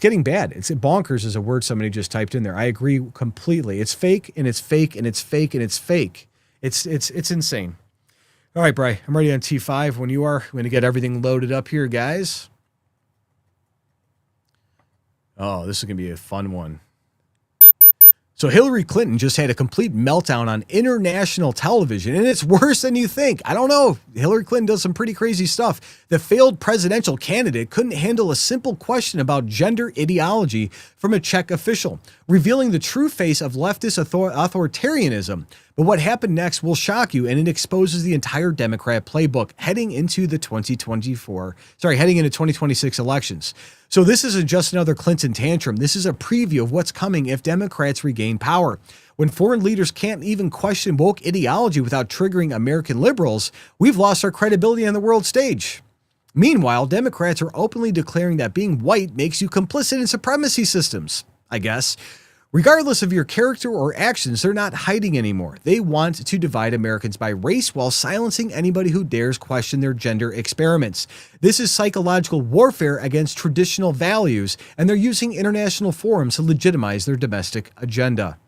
getting bad. It's bonkers is a word somebody just typed in there. I agree completely. It's fake and it's fake and it's fake and it's fake. It's insane. All right, Bri, I'm ready on T5 when you are. We're going to get everything loaded up here, guys. Oh, this is going to be a fun one. So Hillary Clinton just had a complete meltdown on international television, and it's worse than you think. I don't know. Hillary Clinton does some pretty crazy stuff. The failed presidential candidate couldn't handle a simple question about gender ideology from a Czech official, revealing the true face of leftist authoritarianism. But what happened next will shock you, and it exposes the entire Democrat playbook heading into the 2026 elections. So this isn't just another Clinton tantrum. This is a preview of what's coming if Democrats regain power. When foreign leaders can't even question woke ideology without triggering American liberals, we've lost our credibility on the world stage. Meanwhile, Democrats are openly declaring that being white makes you complicit in supremacy systems, I guess. Regardless of your character or actions, they're not hiding anymore. They want to divide Americans by race while silencing anybody who dares question their gender experiments. This is psychological warfare against traditional values, and they're using international forums to legitimize their domestic agenda.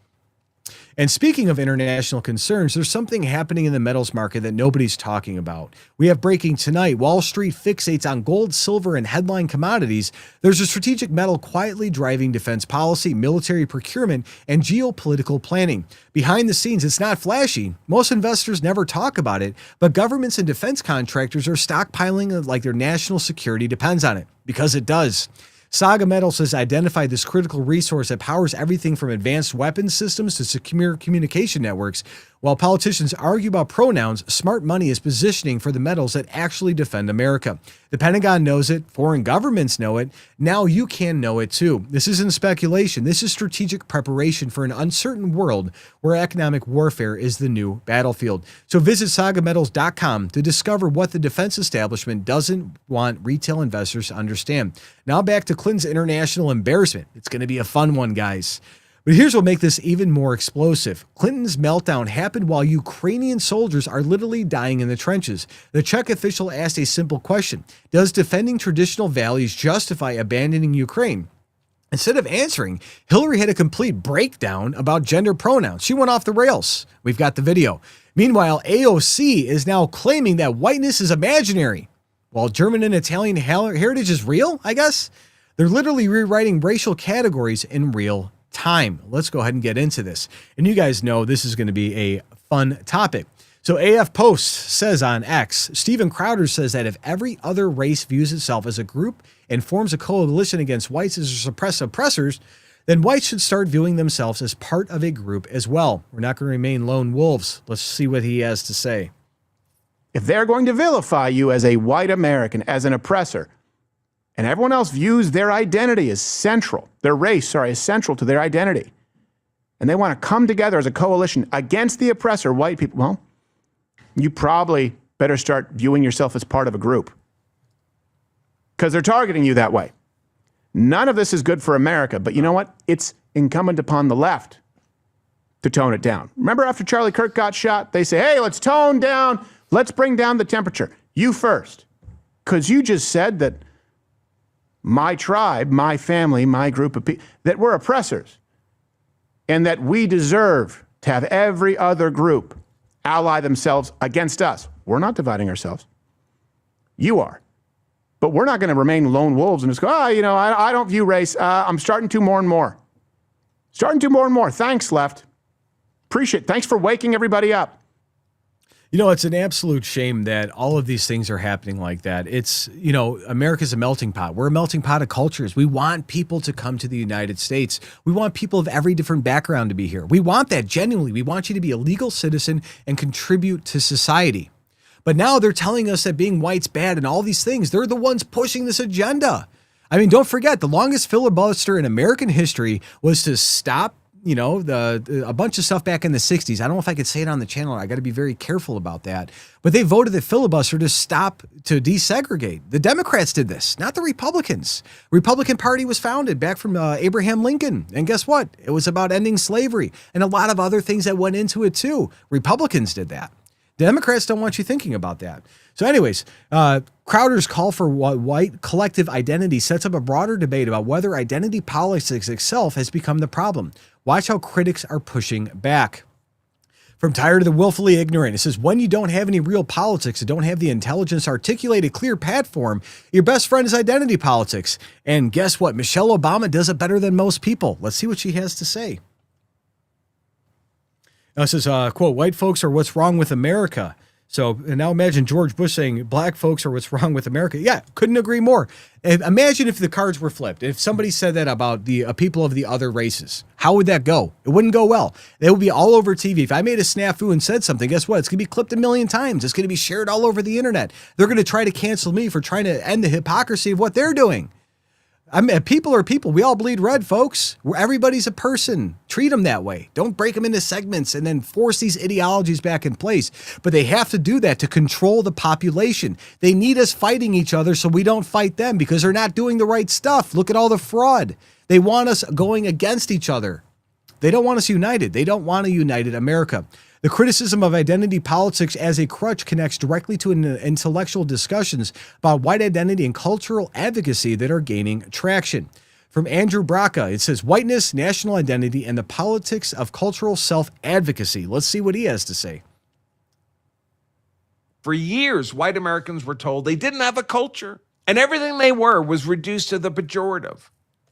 And speaking of international concerns, there's something happening in the metals market that nobody's talking about. We have breaking tonight. Wall Street fixates on gold, silver, and headline commodities. There's a strategic metal quietly driving defense policy, military procurement, and geopolitical planning. Behind the scenes, it's not flashy. Most investors never talk about it, but governments and defense contractors are stockpiling like their national security depends on it, because it does. Saga Metals has identified this critical resource that powers everything from advanced weapons systems to secure communication networks. While politicians argue about pronouns, smart money is positioning for the metals that actually defend America. The Pentagon knows it. Foreign governments know it. Now you can know it too. This isn't speculation. This is strategic preparation for an uncertain world where economic warfare is the new battlefield. So visit sagametals.com to discover what the defense establishment doesn't want retail investors to understand. Now back to Clinton's international embarrassment. It's going to be a fun one, guys. But here's what makes this even more explosive. Clinton's meltdown happened while Ukrainian soldiers are literally dying in the trenches. The Czech official asked a simple question: does defending traditional values justify abandoning Ukraine? Instead of answering, Hillary had a complete breakdown about gender pronouns. She went off the rails. We've got the video. Meanwhile, AOC is now claiming that whiteness is imaginary, while German and Italian heritage is real, I guess. They're literally rewriting racial categories in real time. Let's go ahead and get into this. And you guys know this is going to be a fun topic. So AF Post says on X, Steven Crowder says that if every other race views itself as a group and forms a coalition against whites as oppressors, then whites should start viewing themselves as part of a group as well. We're not going to remain lone wolves. Let's see what he has to say. If they're going to vilify you as a white American, as an oppressor, and everyone else views their identity as central, their race, as central to their identity, and they want to come together as a coalition against the oppressor, white people, well, you probably better start viewing yourself as part of a group, because they're targeting you that way. None of this is good for America, but you know what? It's incumbent upon the left to tone it down. Remember after Charlie Kirk got shot, they say, hey, let's tone down, let's bring down the temperature. You first, because you just said that my tribe, my family, my group of people, that we're oppressors, and that we deserve to have every other group ally themselves against us. We're not dividing ourselves. You are. But we're not going to remain lone wolves and just go, I don't view race. I'm starting to more and more. Starting to more and more. Thanks, left. Appreciate it. Thanks for waking everybody up. You know, it's an absolute shame that all of these things are happening like that. It's, you know, America's a melting pot. We're a melting pot of cultures. We want people to come to the United States. We want people of every different background to be here. We want that genuinely. We want you to be a legal citizen and contribute to society. But now they're telling us that being white's bad and all these things. They're the ones pushing this agenda. I mean, don't forget, the longest filibuster in American history was to stop, you know, a bunch of stuff back in the 60s. I don't know if I could say it on the channel. I got to be very careful about that. But they voted the filibuster to stop, to desegregate. The Democrats did this, not the Republicans. Republican Party was founded back from Abraham Lincoln. And guess what? It was about ending slavery and a lot of other things that went into it too. Republicans did that. Democrats don't want you thinking about that. So anyways, Crowder's call for white collective identity sets up a broader debate about whether identity politics itself has become the problem. Watch how critics are pushing back. From Tired of the Willfully Ignorant, it says, when you don't have any real politics and don't have the intelligence to articulate a clear platform, your best friend is identity politics. And guess what? Michelle Obama does it better than most people. Let's see what she has to say. Now it says, quote, white folks are what's wrong with America. So and now imagine George Bush saying black folks are what's wrong with America. Yeah, couldn't agree more. Imagine if the cards were flipped. If somebody said that about the people of the other races, how would that go? It wouldn't go well. They would be all over TV. If I made a snafu and said something, guess what? It's going to be clipped a million times. It's going to be shared all over the internet. They're going to try to cancel me for trying to end the hypocrisy of what they're doing. I mean, people are people. We all bleed red, folks. Everybody's a person. Treat them that way. Don't break them into segments and then force these ideologies back in place. But they have to do that to control the population. They need us fighting each other so we don't fight them because they're not doing the right stuff. Look at all the fraud. They want us going against each other. They don't want us united. They don't want a united America. The criticism of identity politics as a crutch connects directly to intellectual discussions about white identity and cultural advocacy that are gaining traction. From Andrew Braca, it says, whiteness, national identity, and the politics of cultural self-advocacy. Let's see what he has to say. For years, white Americans were told they didn't have a culture, and everything they were was reduced to the pejorative.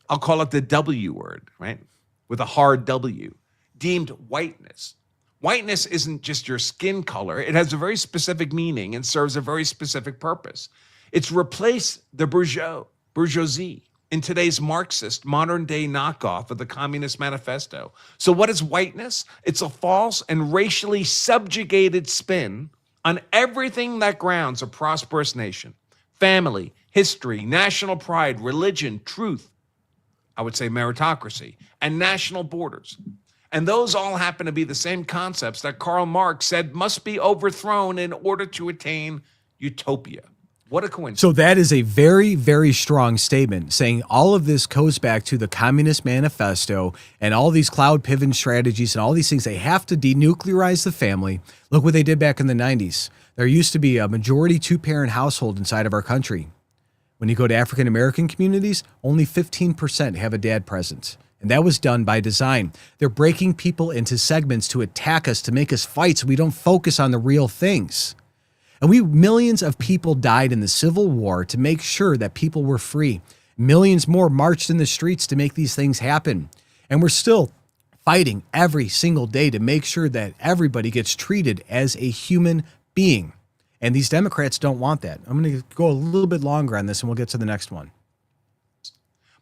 I'll call it the W word, right? With a hard W, deemed whiteness. Whiteness isn't just your skin color. It has a very specific meaning and serves a very specific purpose. It's replaced the bourgeoisie in today's Marxist modern-day knockoff of the Communist Manifesto. So what is whiteness? It's a false and racially subjugated spin on everything that grounds a prosperous nation. Family, history, national pride, religion, truth, I would say meritocracy, and national borders. And those all happen to be the same concepts that Karl Marx said must be overthrown in order to attain utopia. What a coincidence. So that is a very, very strong statement saying all of this goes back to the Communist Manifesto and all these cloud pivot strategies and all these things. They have to denuclearize the family. Look what they did back in the 90s. There used to be a majority two-parent household inside of our country. When you go to African-American communities, only 15% have a dad present. And that was done by design. They're breaking people into segments to attack us, to make us fight so we don't focus on the real things. And millions of people died in the Civil War to make sure that people were free. Millions more marched in the streets to make these things happen. And we're still fighting every single day to make sure that everybody gets treated as a human being. And these Democrats don't want that. I'm going to go a little bit longer on this and we'll get to the next one.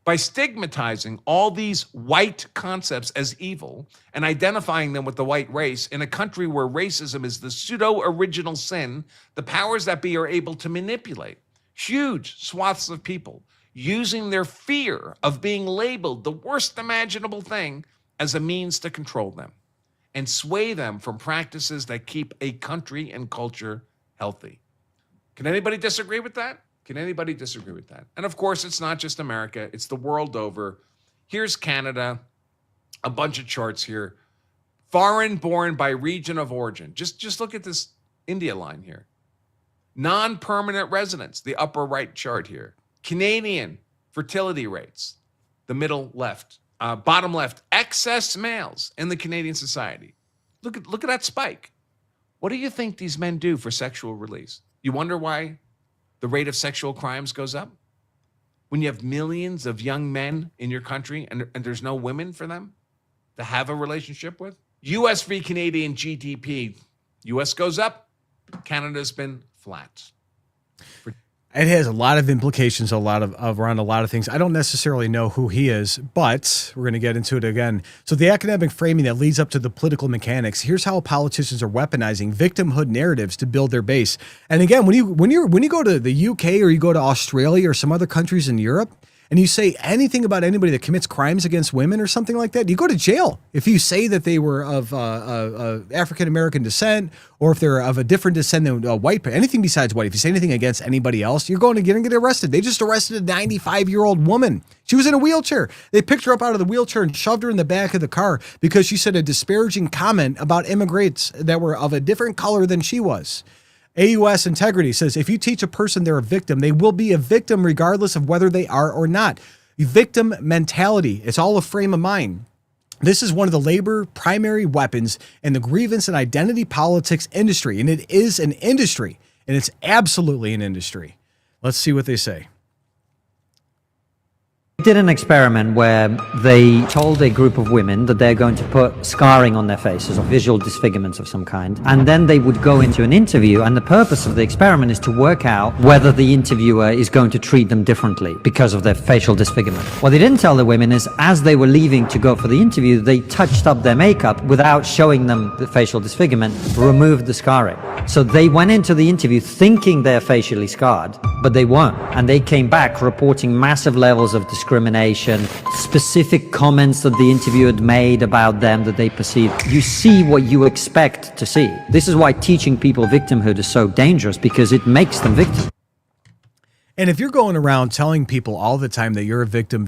By stigmatizing all these white concepts as evil and identifying them with the white race in a country where racism is the pseudo-original sin, the powers that be are able to manipulate huge swaths of people using their fear of being labeled the worst imaginable thing as a means to control them and sway them from practices that keep a country and culture healthy. Can anybody disagree with that? Can anybody disagree with that? And of course, it's not just America, it's the world over. Here's Canada, a bunch of charts here. Foreign born by region of origin. Just look at this India line here. Non-permanent residents, the upper right chart here. Canadian fertility rates, the middle left. Bottom left, excess males in the Canadian society. Look at that spike. What do you think these men do for sexual release? You wonder why the rate of sexual crimes goes up? When you have millions of young men in your country and there's no women for them to have a relationship with? U.S. v. Canadian GDP. U.S. goes up, Canada's been flat. It has a lot of implications, around a lot of things. I don't necessarily know who he is, but we're going to get into it again. So the academic framing that leads up to the political mechanics. Here's how politicians are weaponizing victimhood narratives to build their base. And again, when you go to the UK or you go to Australia or some other countries in Europe, and you say anything about anybody that commits crimes against women or something like that, you go to jail. If you say that they were of African-American descent, or if they're of a different descent than white, anything besides white, if you say anything against anybody else, you're going to get arrested. They just arrested a 95-year-old woman. She was in a wheelchair. They picked her up out of the wheelchair and shoved her in the back of the car because she said a disparaging comment about immigrants that were of a different color than she was. AUS Integrity says, if you teach a person they're a victim, they will be a victim regardless of whether they are or not. Victim mentality. It's all a frame of mind. This is one of the labor primary weapons in the grievance and identity politics industry. And it is an industry. And it's absolutely an industry. Let's see what they say. Did an experiment where they told a group of women that they're going to put scarring on their faces or visual disfigurements of some kind, and then they would go into an interview, and the purpose of the experiment is to work out whether the interviewer is going to treat them differently because of their facial disfigurement. What they didn't tell the women is, as they were leaving to go for the interview, they touched up their makeup without showing them the facial disfigurement, removed the scarring. So they went into the interview thinking they're facially scarred, but they weren't, and they came back reporting massive levels of discrimination, specific comments that the interviewer had made about them that they perceived. You see what you expect to see. This is why teaching people victimhood is so dangerous, because it makes them victims. And if you're going around telling people all the time that you're a victim,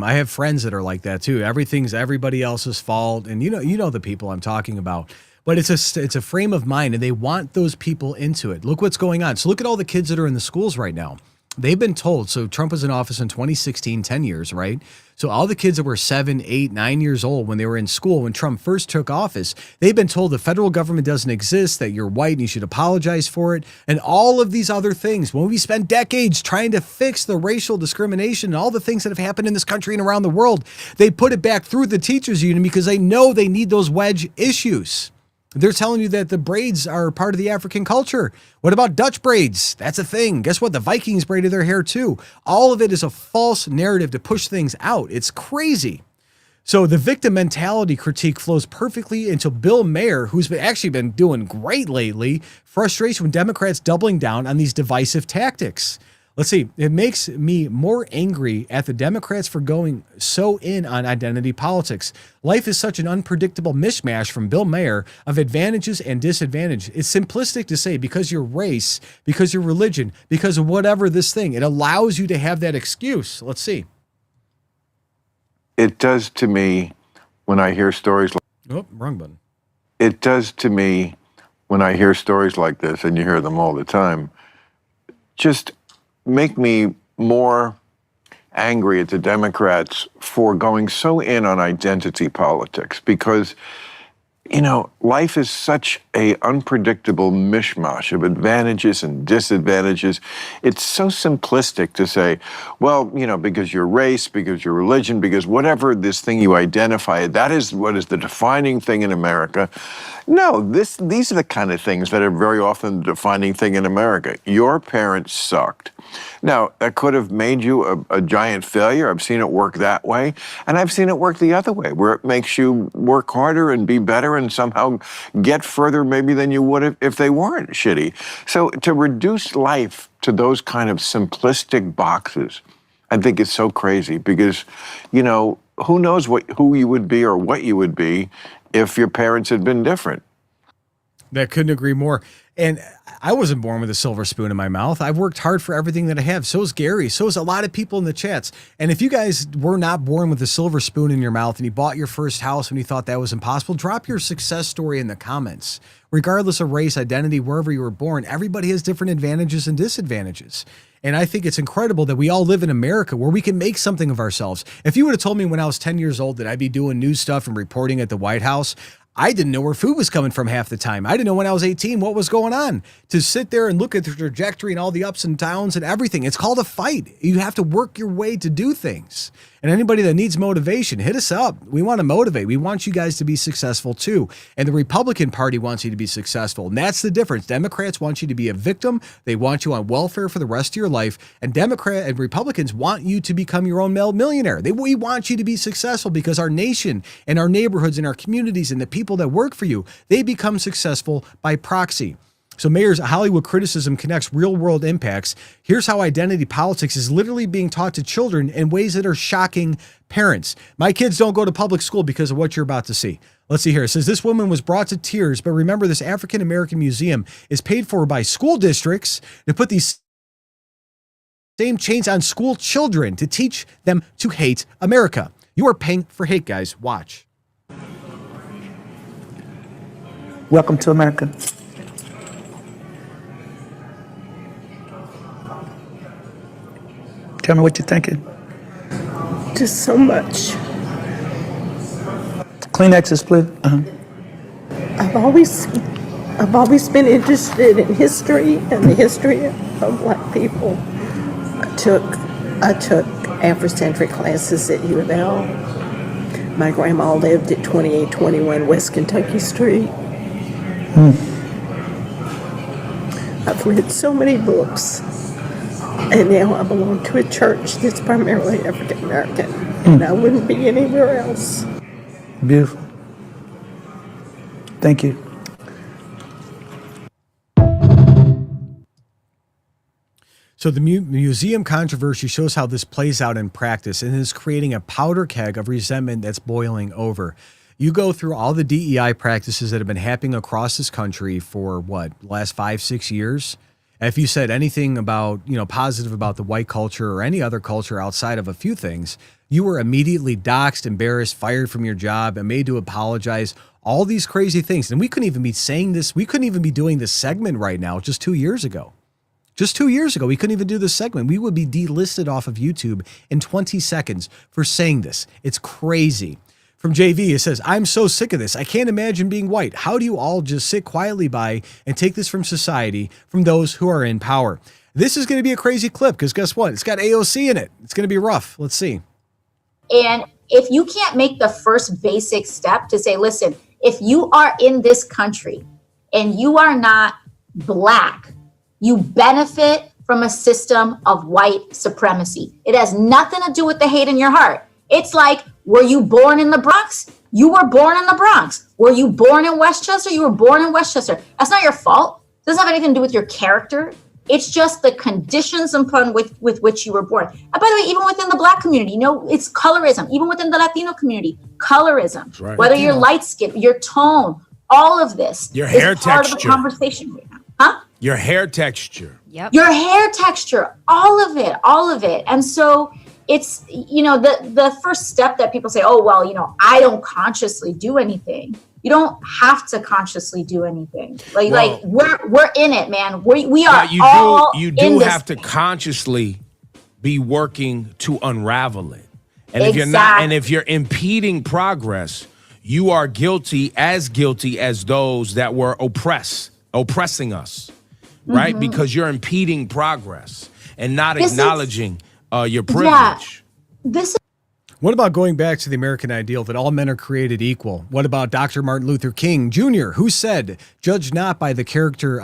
I have friends that are like that too. Everything's everybody else's fault, and you know the people I'm talking about. But it's a frame of mind, and they want those people into it. Look what's going on. So look at all the kids that are in the schools right now. They've been told, so Trump was in office in 2016, 10 years, right? So all the kids that were 7, 8, 9 years old when they were in school, when Trump first took office, they've been told the federal government doesn't exist, that you're white and you should apologize for it, and all of these other things. When we spent decades trying to fix the racial discrimination and all the things that have happened in this country and around the world, they put it back through the teachers union because they know they need those wedge issues. They're telling you that the braids are part of the African culture. What about Dutch braids? That's a thing. Guess what? The Vikings braided their hair too. All of it is a false narrative to push things out. It's crazy. So the victim mentality critique flows perfectly into Bill Maher, who's actually been doing great lately. Frustration with Democrats doubling down on these divisive tactics. Let's see. It makes me more angry at the Democrats for going so in on identity politics. Life is such an unpredictable mishmash from Bill Maher of advantages and disadvantages. It's simplistic to say because your race, because your religion, because of whatever this thing, it allows you to have that excuse. Let's see. It does to me when I hear stories like... Oh, wrong button. It does to me when I hear stories like this, and you hear them all the time, just make me more angry at the Democrats for going so in on identity politics, because, you know, life is such a unpredictable mishmash of advantages and disadvantages. It's so simplistic to say, well, you know, because your race, because your religion, because whatever this thing you identify, that is what is the defining thing in America. No, these are the kind of things that are very often the defining thing in America. Your parents sucked. Now, that could have made you a giant failure. I've seen it work that way. And I've seen it work the other way, where it makes you work harder and be better and somehow get further maybe than you would have if they weren't shitty. So to reduce life to those kind of simplistic boxes, I think is so crazy, because, you know, who knows who you would be or what you would be if your parents had been different. That couldn't agree more. And I wasn't born with a silver spoon in my mouth. I've worked hard for everything that I have. So is Gary. So is a lot of people in the chats. And if you guys were not born with a silver spoon in your mouth and you bought your first house when you thought that was impossible, drop your success story in the comments. Regardless of race, identity, wherever you were born, everybody has different advantages and disadvantages. And I think it's incredible that we all live in America where we can make something of ourselves. If you would have told me when I was 10 years old that I'd be doing news stuff and reporting at the White House, I didn't know where food was coming from half the time. I didn't know when I was 18 what was going on. To sit there and look at the trajectory and all the ups and downs and everything, it's called a fight. You have to work your way to do things. And anybody that needs motivation, hit us up. We want to motivate. We want you guys to be successful too. And the Republican Party wants you to be successful. And that's the difference. Democrats want you to be a victim. They want you on welfare for the rest of your life. And Democrat and Republicans want you to become your own millionaire. We want you to be successful because our nation and our neighborhoods and our communities and the people that work for you, they become successful by proxy. So Mayer's Hollywood criticism connects real-world impacts. Here's how identity politics is literally being taught to children in ways that are shocking parents. My kids don't go to public school because of what you're about to see. Let's see here. It says, this woman was brought to tears, but remember, this African-American museum is paid for by school districts to put these same chains on school children to teach them to hate America. You are paying for hate, guys. Watch. Welcome to America. Tell me what you're thinking. Just so much. Kleenexes, please. I've always been interested in history and the history of black people. I took Afrocentric classes at U of L. My grandma lived at 2821 West Kentucky Street. I've read so many books, and now I belong to a church that's primarily African American, and I wouldn't be anywhere else. Beautiful. Thank you. So the museum controversy shows how this plays out in practice and is creating a powder keg of resentment that's boiling over. You go through all the DEI practices that have been happening across this country for what, last 5-6 years? And if you said anything about, positive about the white culture or any other culture outside of a few things, you were immediately doxxed, embarrassed, fired from your job, and made to apologize, all these crazy things. And we couldn't even be saying this. We couldn't even be doing this segment right now just 2 years ago. Just 2 years ago, we couldn't even do this segment. We would be delisted off of YouTube in 20 seconds for saying this. It's crazy. From JV, it says, I'm so sick of this. I can't imagine being white. How do you all just sit quietly by and take this from society, from those who are in power? This is going to be a crazy clip because guess what? It's got AOC in it. It's going to be rough. Let's see. And if you can't make the first basic step to say, listen, if you are in this country and you are not black, you benefit from a system of white supremacy. It has nothing to do with the hate in your heart. It's like, were you born in the Bronx? You were born in the Bronx. Were you born in Westchester? You were born in Westchester. That's not your fault. It doesn't have anything to do with your character. It's just the conditions upon with which you were born. And by the way, even within the black community, it's colorism. Even within the Latino community, colorism. Right. Whether you're light skin, your tone, all of this your hair is part texture. of the conversation right now. Huh? Your hair texture. Yep. Your hair texture, all of it. And so it's, the first step that people say, oh, well, I don't consciously do anything. You don't have to consciously do anything. Like we're in it, man. We are all you do have to consciously be working to unravel it. And if you're not, and if you're impeding progress, you are guilty as those that were oppressing us, right? Because you're impeding progress and not acknowledging your privilege. Yeah, What about going back to the American ideal that all men are created equal? What about Dr. Martin Luther King Jr., who said, "Judge not by the color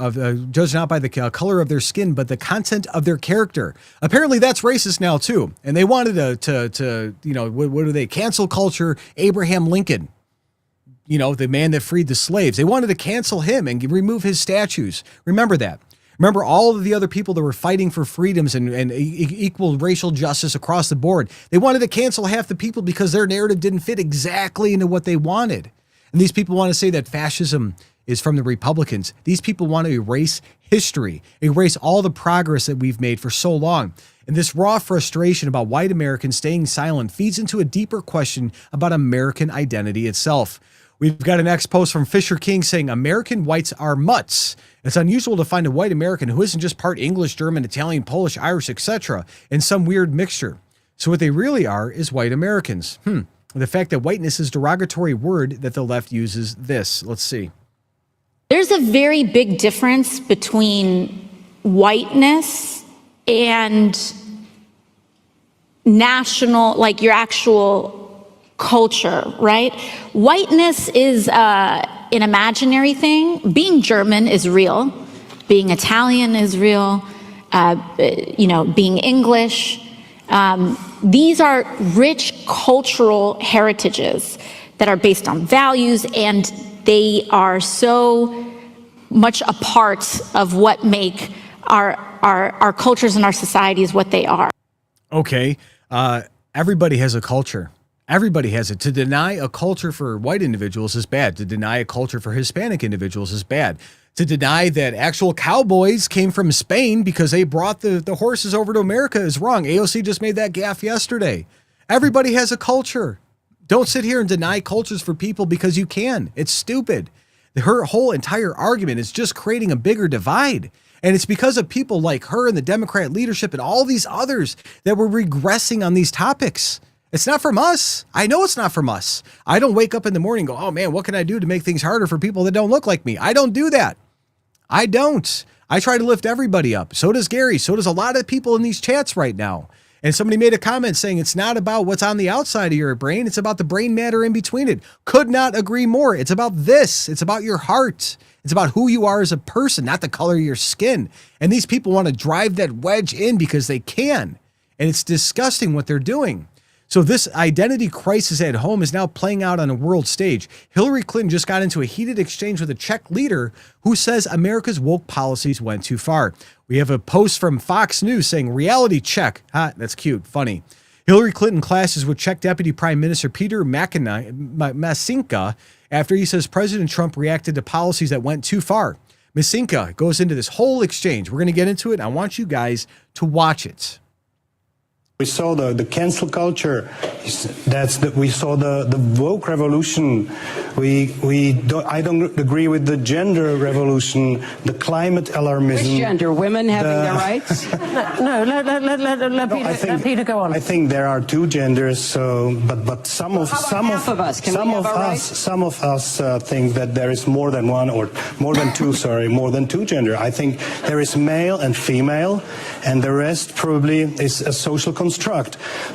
of their skin, but the content of their character"? Apparently, that's racist now too, and they wanted to what do they cancel culture? Abraham Lincoln, the man that freed the slaves. They wanted to cancel him and remove his statues. Remember that. Remember all of the other people that were fighting for freedoms and equal racial justice across the board. They wanted to cancel half the people because their narrative didn't fit exactly into what they wanted. And these people want to say that fascism is from the Republicans. These people want to erase history, erase all the progress that we've made for so long. And this raw frustration about white Americans staying silent feeds into a deeper question about American identity itself. We've got an ex-post from Fisher King saying American whites are mutts. It's unusual to find a white American who isn't just part English, German, Italian, Polish, Irish, etc. in some weird mixture. So what they really are is white Americans. The fact that whiteness is a derogatory word that the left uses this. Let's see. There's a very big difference between whiteness and national, like your actual culture, right? Whiteness is an imaginary thing. Being German is real. Being Italian is real. Being English. These are rich cultural heritages that are based on values, and they are so much a part of what make our cultures and our societies what they are. Okay. Everybody has a culture. Everybody has it. To deny a culture for white individuals is bad. To deny a culture for Hispanic individuals is bad. To deny that actual cowboys came from Spain because they brought the horses over to America is wrong. AOC just made that gaffe yesterday. Everybody has a culture. Don't sit here and deny cultures for people because you can. It's stupid. Her whole entire argument is just creating a bigger divide. And it's because of people like her and the Democrat leadership and all these others that we're regressing on these topics. It's not from us. I know it's not from us. I don't wake up in the morning and go, oh man, what can I do to make things harder for people that don't look like me? I don't do that. I don't. I try to lift everybody up. So does Gary. So does a lot of people in these chats right now. And somebody made a comment saying it's not about what's on the outside of your brain. It's about the brain matter in between it. Could not agree more. It's about this. It's about your heart. It's about who you are as a person, not the color of your skin. And these people want to drive that wedge in because they can. And it's disgusting what they're doing. So this identity crisis at home is now playing out on a world stage. Hillary Clinton just got into a heated exchange with a Czech leader who says America's woke policies went too far. We have a post from Fox News saying, reality check. That's cute, funny. Hillary Clinton clashes with Czech Deputy Prime Minister Peter Masinka after he says President Trump reacted to policies that went too far. Masinka goes into this whole exchange. We're going to get into it, and I want you guys to watch it. We saw the cancel culture. We saw the woke revolution. I don't agree with the gender revolution, the climate alarmism. Which gender? Women having their rights? No, let Peter go on. I think there are two genders. So, but some of us think that there is more than one or more than two. More than two gender. I think there is male and female, and the rest probably is a social construct.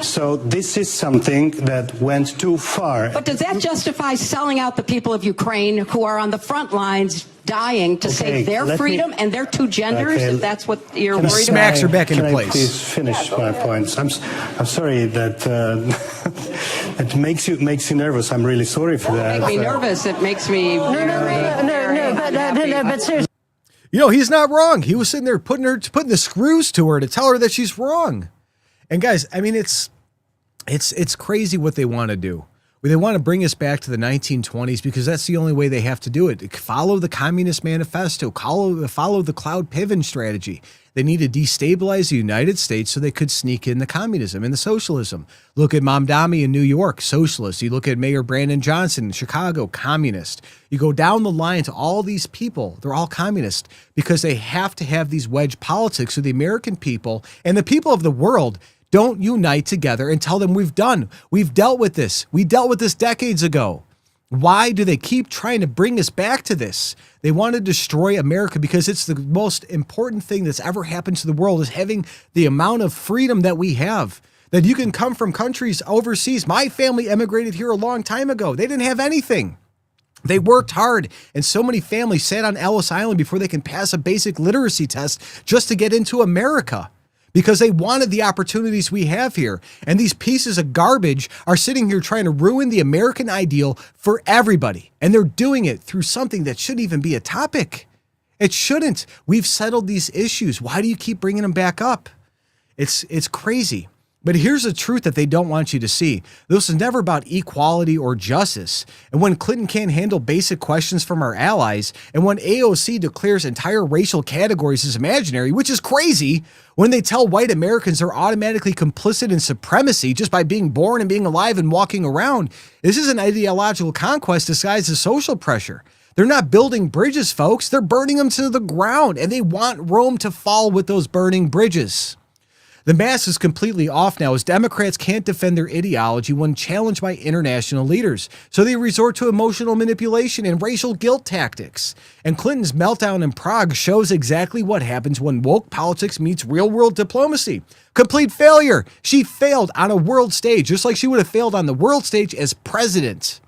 So this is something that went too far. But does that justify selling out the people of Ukraine who are on the front lines dying to save their freedom and their two genders? If that's what you're worried about? Smacks her back into place. Please finish my points. I'm sorry that it makes you nervous. I'm really sorry for that. It makes me nervous. It makes me but seriously. You know, he's not wrong. He was sitting there putting the screws to her to tell her that she's wrong. And guys, I mean, it's crazy what they want to do. They want to bring us back to the 1920s because that's the only way they have to do it. Follow the Communist Manifesto, follow the Cloud Piven strategy. They need to destabilize the United States so they could sneak in the communism and the socialism. Look at Mamdani in New York, socialist. You look at Mayor Brandon Johnson in Chicago, communist. You go down the line to all these people, they're all communist because they have to have these wedge politics so the American people and the people of the world don't unite together and tell them we've dealt with this. We dealt with this decades ago. Why do they keep trying to bring us back to this? They want to destroy America because it's the most important thing that's ever happened to the world is having the amount of freedom that we have. That you can come from countries overseas. My family emigrated here a long time ago. They didn't have anything. They worked hard, and so many families sat on Ellis Island before they can pass a basic literacy test just to get into America. Because they wanted the opportunities we have here. And these pieces of garbage are sitting here trying to ruin the American ideal for everybody. And they're doing it through something that shouldn't even be a topic. It shouldn't. We've settled these issues. Why do you keep bringing them back up? It's crazy. But here's the truth that they don't want you to see. This is never about equality or justice. And when Clinton can't handle basic questions from our allies, and when AOC declares entire racial categories as imaginary, which is crazy, when they tell white Americans they're automatically complicit in supremacy just by being born and being alive and walking around, this is an ideological conquest disguised as social pressure. They're not building bridges, folks. They're burning them to the ground, and they want Rome to fall with those burning bridges. The mask is completely off now as Democrats can't defend their ideology when challenged by international leaders. So they resort to emotional manipulation and racial guilt tactics. And Clinton's meltdown in Prague shows exactly what happens when woke politics meets real-world diplomacy. Complete failure. She failed on a world stage, just like she would have failed on the world stage as president.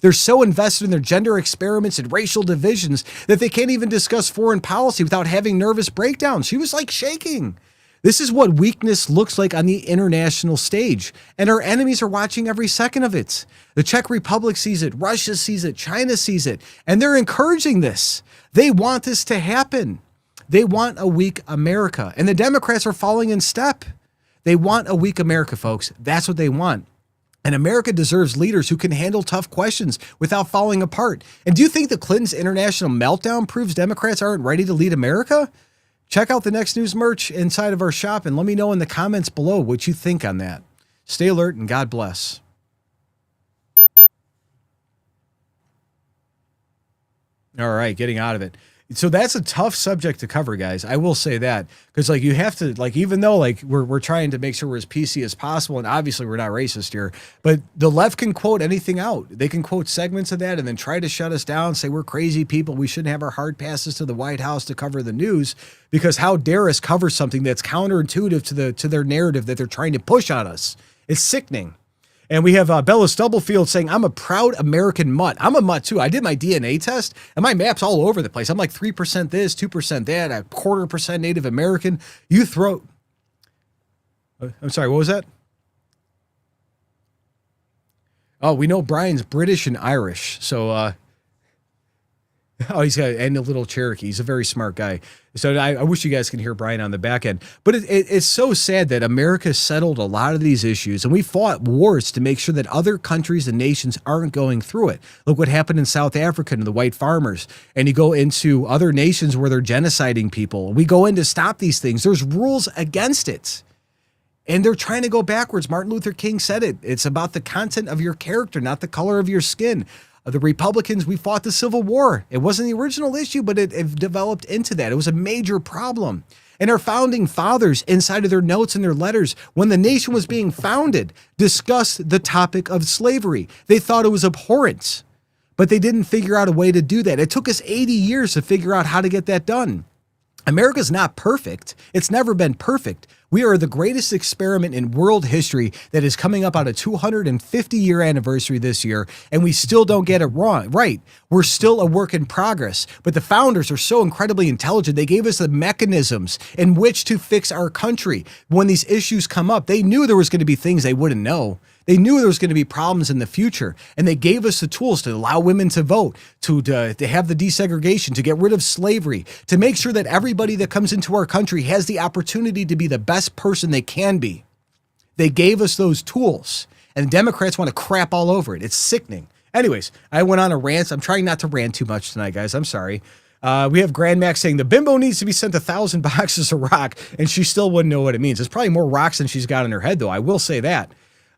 They're so invested in their gender experiments and racial divisions that they can't even discuss foreign policy without having nervous breakdowns. She was like shaking. This is what weakness looks like on the international stage, and our enemies are watching every second of it. The Czech Republic sees it, Russia sees it, China sees it, and they're encouraging this. They want this to happen. They want a weak America, and the Democrats are falling in step. They want a weak America, folks. That's what they want. And America deserves leaders who can handle tough questions without falling apart. And do you think the Clintons' international meltdown proves Democrats aren't ready to lead America? Check out the Next News merch inside of our shop and let me know in the comments below what you think on that. Stay alert and God bless. All right, getting out of it. So that's a tough subject to cover, guys. I will say that because like you have to like, even though like we're trying to make sure we're as PC as possible. And obviously we're not racist here, but the left can quote anything out. They can quote segments of that and then try to shut us down, say we're crazy people. We shouldn't have our hard passes to the White House to cover the news because how dare us cover something that's counterintuitive to their narrative that they're trying to push on us. It's sickening. And we have Bella Stubblefield saying, I'm a proud American mutt. I'm a mutt too. I did my DNA test and my map's all over the place. I'm like 3% this, 2% that, 0.25% Native American. You throw... I'm sorry, what was that? Oh, we know Brian's British and Irish. So, oh, he's got and a little Cherokee. He's a very smart guy. So I wish you guys can hear Brian on the back end. But it's so sad that America settled a lot of these issues, and we fought wars to make sure that other countries and nations aren't going through it. Look what happened in South Africa and the white farmers. And you go into other nations where they're genociding people. We go in to stop these things. There's rules against it. And they're trying to go backwards. Martin Luther King said it. It's about the content of your character, not the color of your skin. The Republicans, we fought the Civil War. It wasn't the original issue, but it developed into that. It was a major problem. And our founding fathers, inside of their notes and their letters, when the nation was being founded, discussed the topic of slavery. They thought it was abhorrent, but they didn't figure out a way to do that. It took us 80 years to figure out how to get that done. America's not perfect. It's never been perfect. We are the greatest experiment in world history that is coming up on a 250-year anniversary this year, and we still don't get it right. We're still a work in progress, but the founders are so incredibly intelligent. They gave us the mechanisms in which to fix our country. When these issues come up, they knew there was going to be things they wouldn't know. They knew there was going to be problems in the future, and they gave us the tools to allow women to vote, to have the desegregation, to get rid of slavery, to make sure that everybody that comes into our country has the opportunity to be the best person they can be. They gave us those tools, and Democrats want to crap all over it. It's sickening. Anyways, I went on a rant. I'm trying not to rant too much tonight, guys. I'm sorry. We have Grand Max saying the bimbo needs to be sent 1,000 boxes of rock, and she still wouldn't know what it means. It's probably more rocks than she's got in her head, though. I will say that.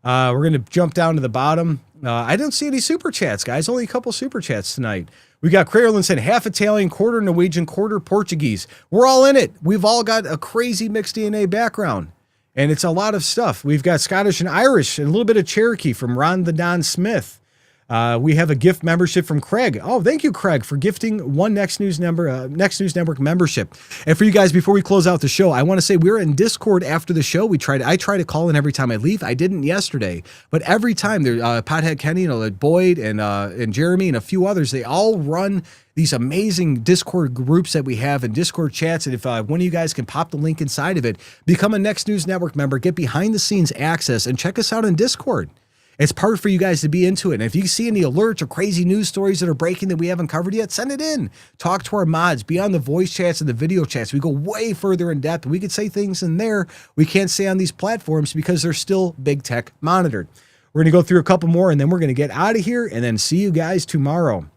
We're going to jump down to the bottom. I didn't see any super chats, guys. Only a couple super chats tonight. We got Crayerland saying half Italian, quarter Norwegian, quarter Portuguese. We're all in it. We've all got a crazy mixed DNA background, and it's a lot of stuff. We've got Scottish and Irish and a little bit of Cherokee from Ron the Don Smith. We have a gift membership from Craig. Oh, thank you, Craig, for gifting one Next News Network membership. And for you guys, before we close out the show, I want to say we're in Discord after the show. I try to call in every time I leave. I didn't yesterday, but every time there, Pothead Kenny, Boyd and Jeremy and a few others, they all run these amazing Discord groups that we have and Discord chats. And if one of you guys can pop the link inside of it, become a Next News Network member, get behind the scenes access, and check us out on Discord. It's part for you guys to be into it. And if you see any alerts or crazy news stories that are breaking that we haven't covered yet, send it in. Talk to our mods. Be on the voice chats and the video chats. We go way further in depth. We could say things in there we can't say on these platforms because they're still big tech monitored. We're going to go through a couple more, and then we're going to get out of here and then see you guys tomorrow.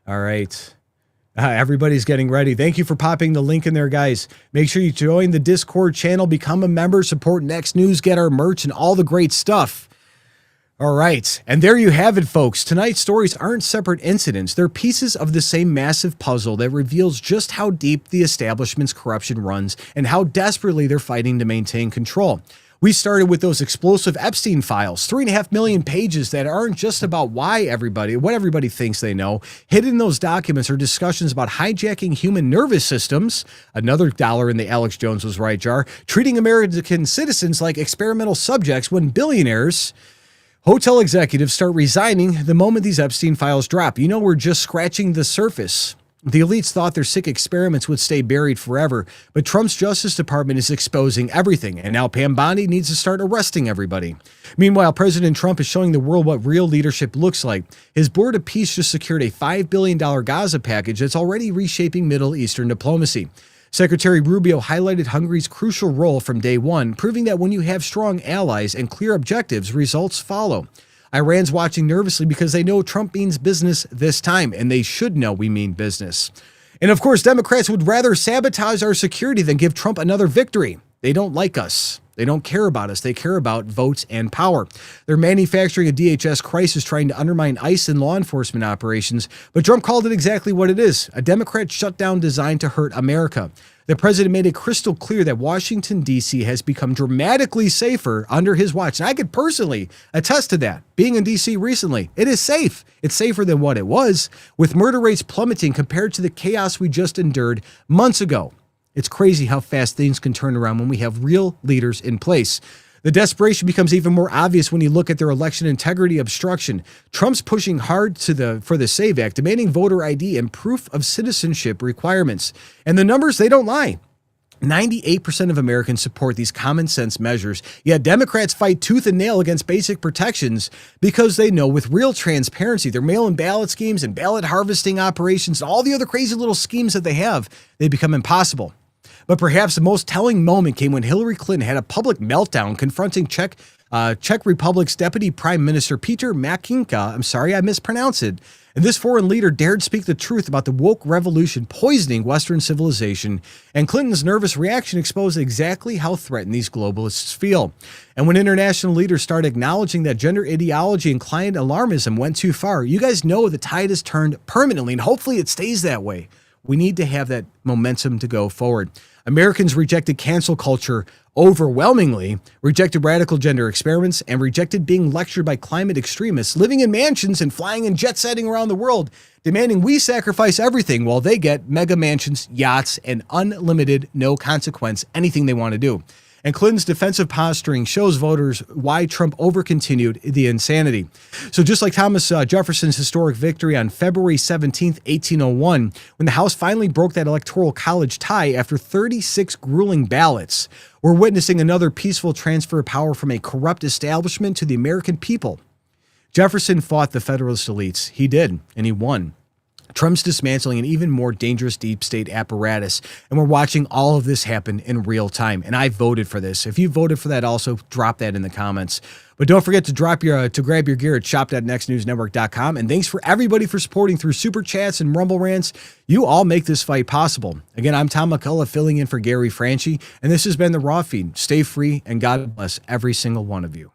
All right. Everybody's getting ready. Thank you for popping the link in there, guys. Make sure you join the Discord channel, become a member, support Next News, get our merch, and all the great stuff. All right. And there you have it, folks. Tonight's stories aren't separate incidents. They're pieces of the same massive puzzle that reveals just how deep the establishment's corruption runs and how desperately they're fighting to maintain control. We started with those explosive Epstein files, 3.5 million pages that aren't just about what everybody thinks they know. Hidden in those documents are discussions about hijacking human nervous systems, another dollar in the Alex Jones was right jar, treating American citizens like experimental subjects when billionaires, hotel executives start resigning the moment these Epstein files drop. You know, we're just scratching the surface. The elites thought their sick experiments would stay buried forever, but Trump's Justice Department is exposing everything, and now Pam Bondi needs to start arresting everybody. Meanwhile, President Trump is showing the world what real leadership looks like. His Board of Peace just secured a $5 billion Gaza package that's already reshaping Middle Eastern diplomacy. Secretary Rubio highlighted Hungary's crucial role from day one, proving that when you have strong allies and clear objectives, results follow. Iran's watching nervously because they know Trump means business this time, and they should know we mean business. And of course, Democrats would rather sabotage our security than give Trump another victory. They don't like us. They don't care about us. They care about votes and power. They're manufacturing a DHS crisis trying to undermine ICE and law enforcement operations, but Trump called it exactly what it is, a Democrat shutdown designed to hurt America. The president made it crystal clear that Washington, D.C. has become dramatically safer under his watch. And I could personally attest to that. Being in D.C. recently, it is safe. It's safer than what it was, with murder rates plummeting compared to the chaos we just endured months ago. It's crazy how fast things can turn around when we have real leaders in place. The desperation becomes even more obvious when you look at their election integrity obstruction. Trump's pushing hard for the SAVE Act, demanding voter ID and proof of citizenship requirements. And the numbers, they don't lie. 98% of Americans support these common sense measures, yet Democrats fight tooth and nail against basic protections because they know with real transparency, their mail-in ballot schemes and ballot harvesting operations and all the other crazy little schemes that they have, they become impossible. But perhaps the most telling moment came when Hillary Clinton had a public meltdown confronting Czech Republic's Deputy Prime Minister Peter Makinka. I'm sorry, I mispronounced it. And this foreign leader dared speak the truth about the woke revolution poisoning Western civilization, and Clinton's nervous reaction exposed exactly how threatened these globalists feel. And when international leaders start acknowledging that gender ideology and client alarmism went too far, you guys know the tide has turned permanently, and hopefully it stays that way. We need to have that momentum to go forward. Americans rejected cancel culture overwhelmingly, rejected radical gender experiments, and rejected being lectured by climate extremists living in mansions and flying and jet-setting around the world, demanding we sacrifice everything while they get mega mansions, yachts, and unlimited, no consequence, anything they want to do. And Clinton's defensive posturing shows voters why Trump overcontinued the insanity. So just like Thomas Jefferson's historic victory on February 17th, 1801, when the House finally broke that electoral college tie after 36 grueling ballots, we're witnessing another peaceful transfer of power from a corrupt establishment to the American people. Jefferson fought the Federalist elites. He did, and he won. Trump's dismantling an even more dangerous deep state apparatus, and we're watching all of this happen in real time. And I voted for this. If you voted for that, also drop that in the comments. But don't forget to grab your gear at shop.nextnewsnetwork.com. And thanks for everybody for supporting through super chats and rumble rants. You all make this fight possible. Again, I'm Tom McCullough filling in for Gary Franchi, and this has been the Raw Feed. Stay free, and God bless every single one of you.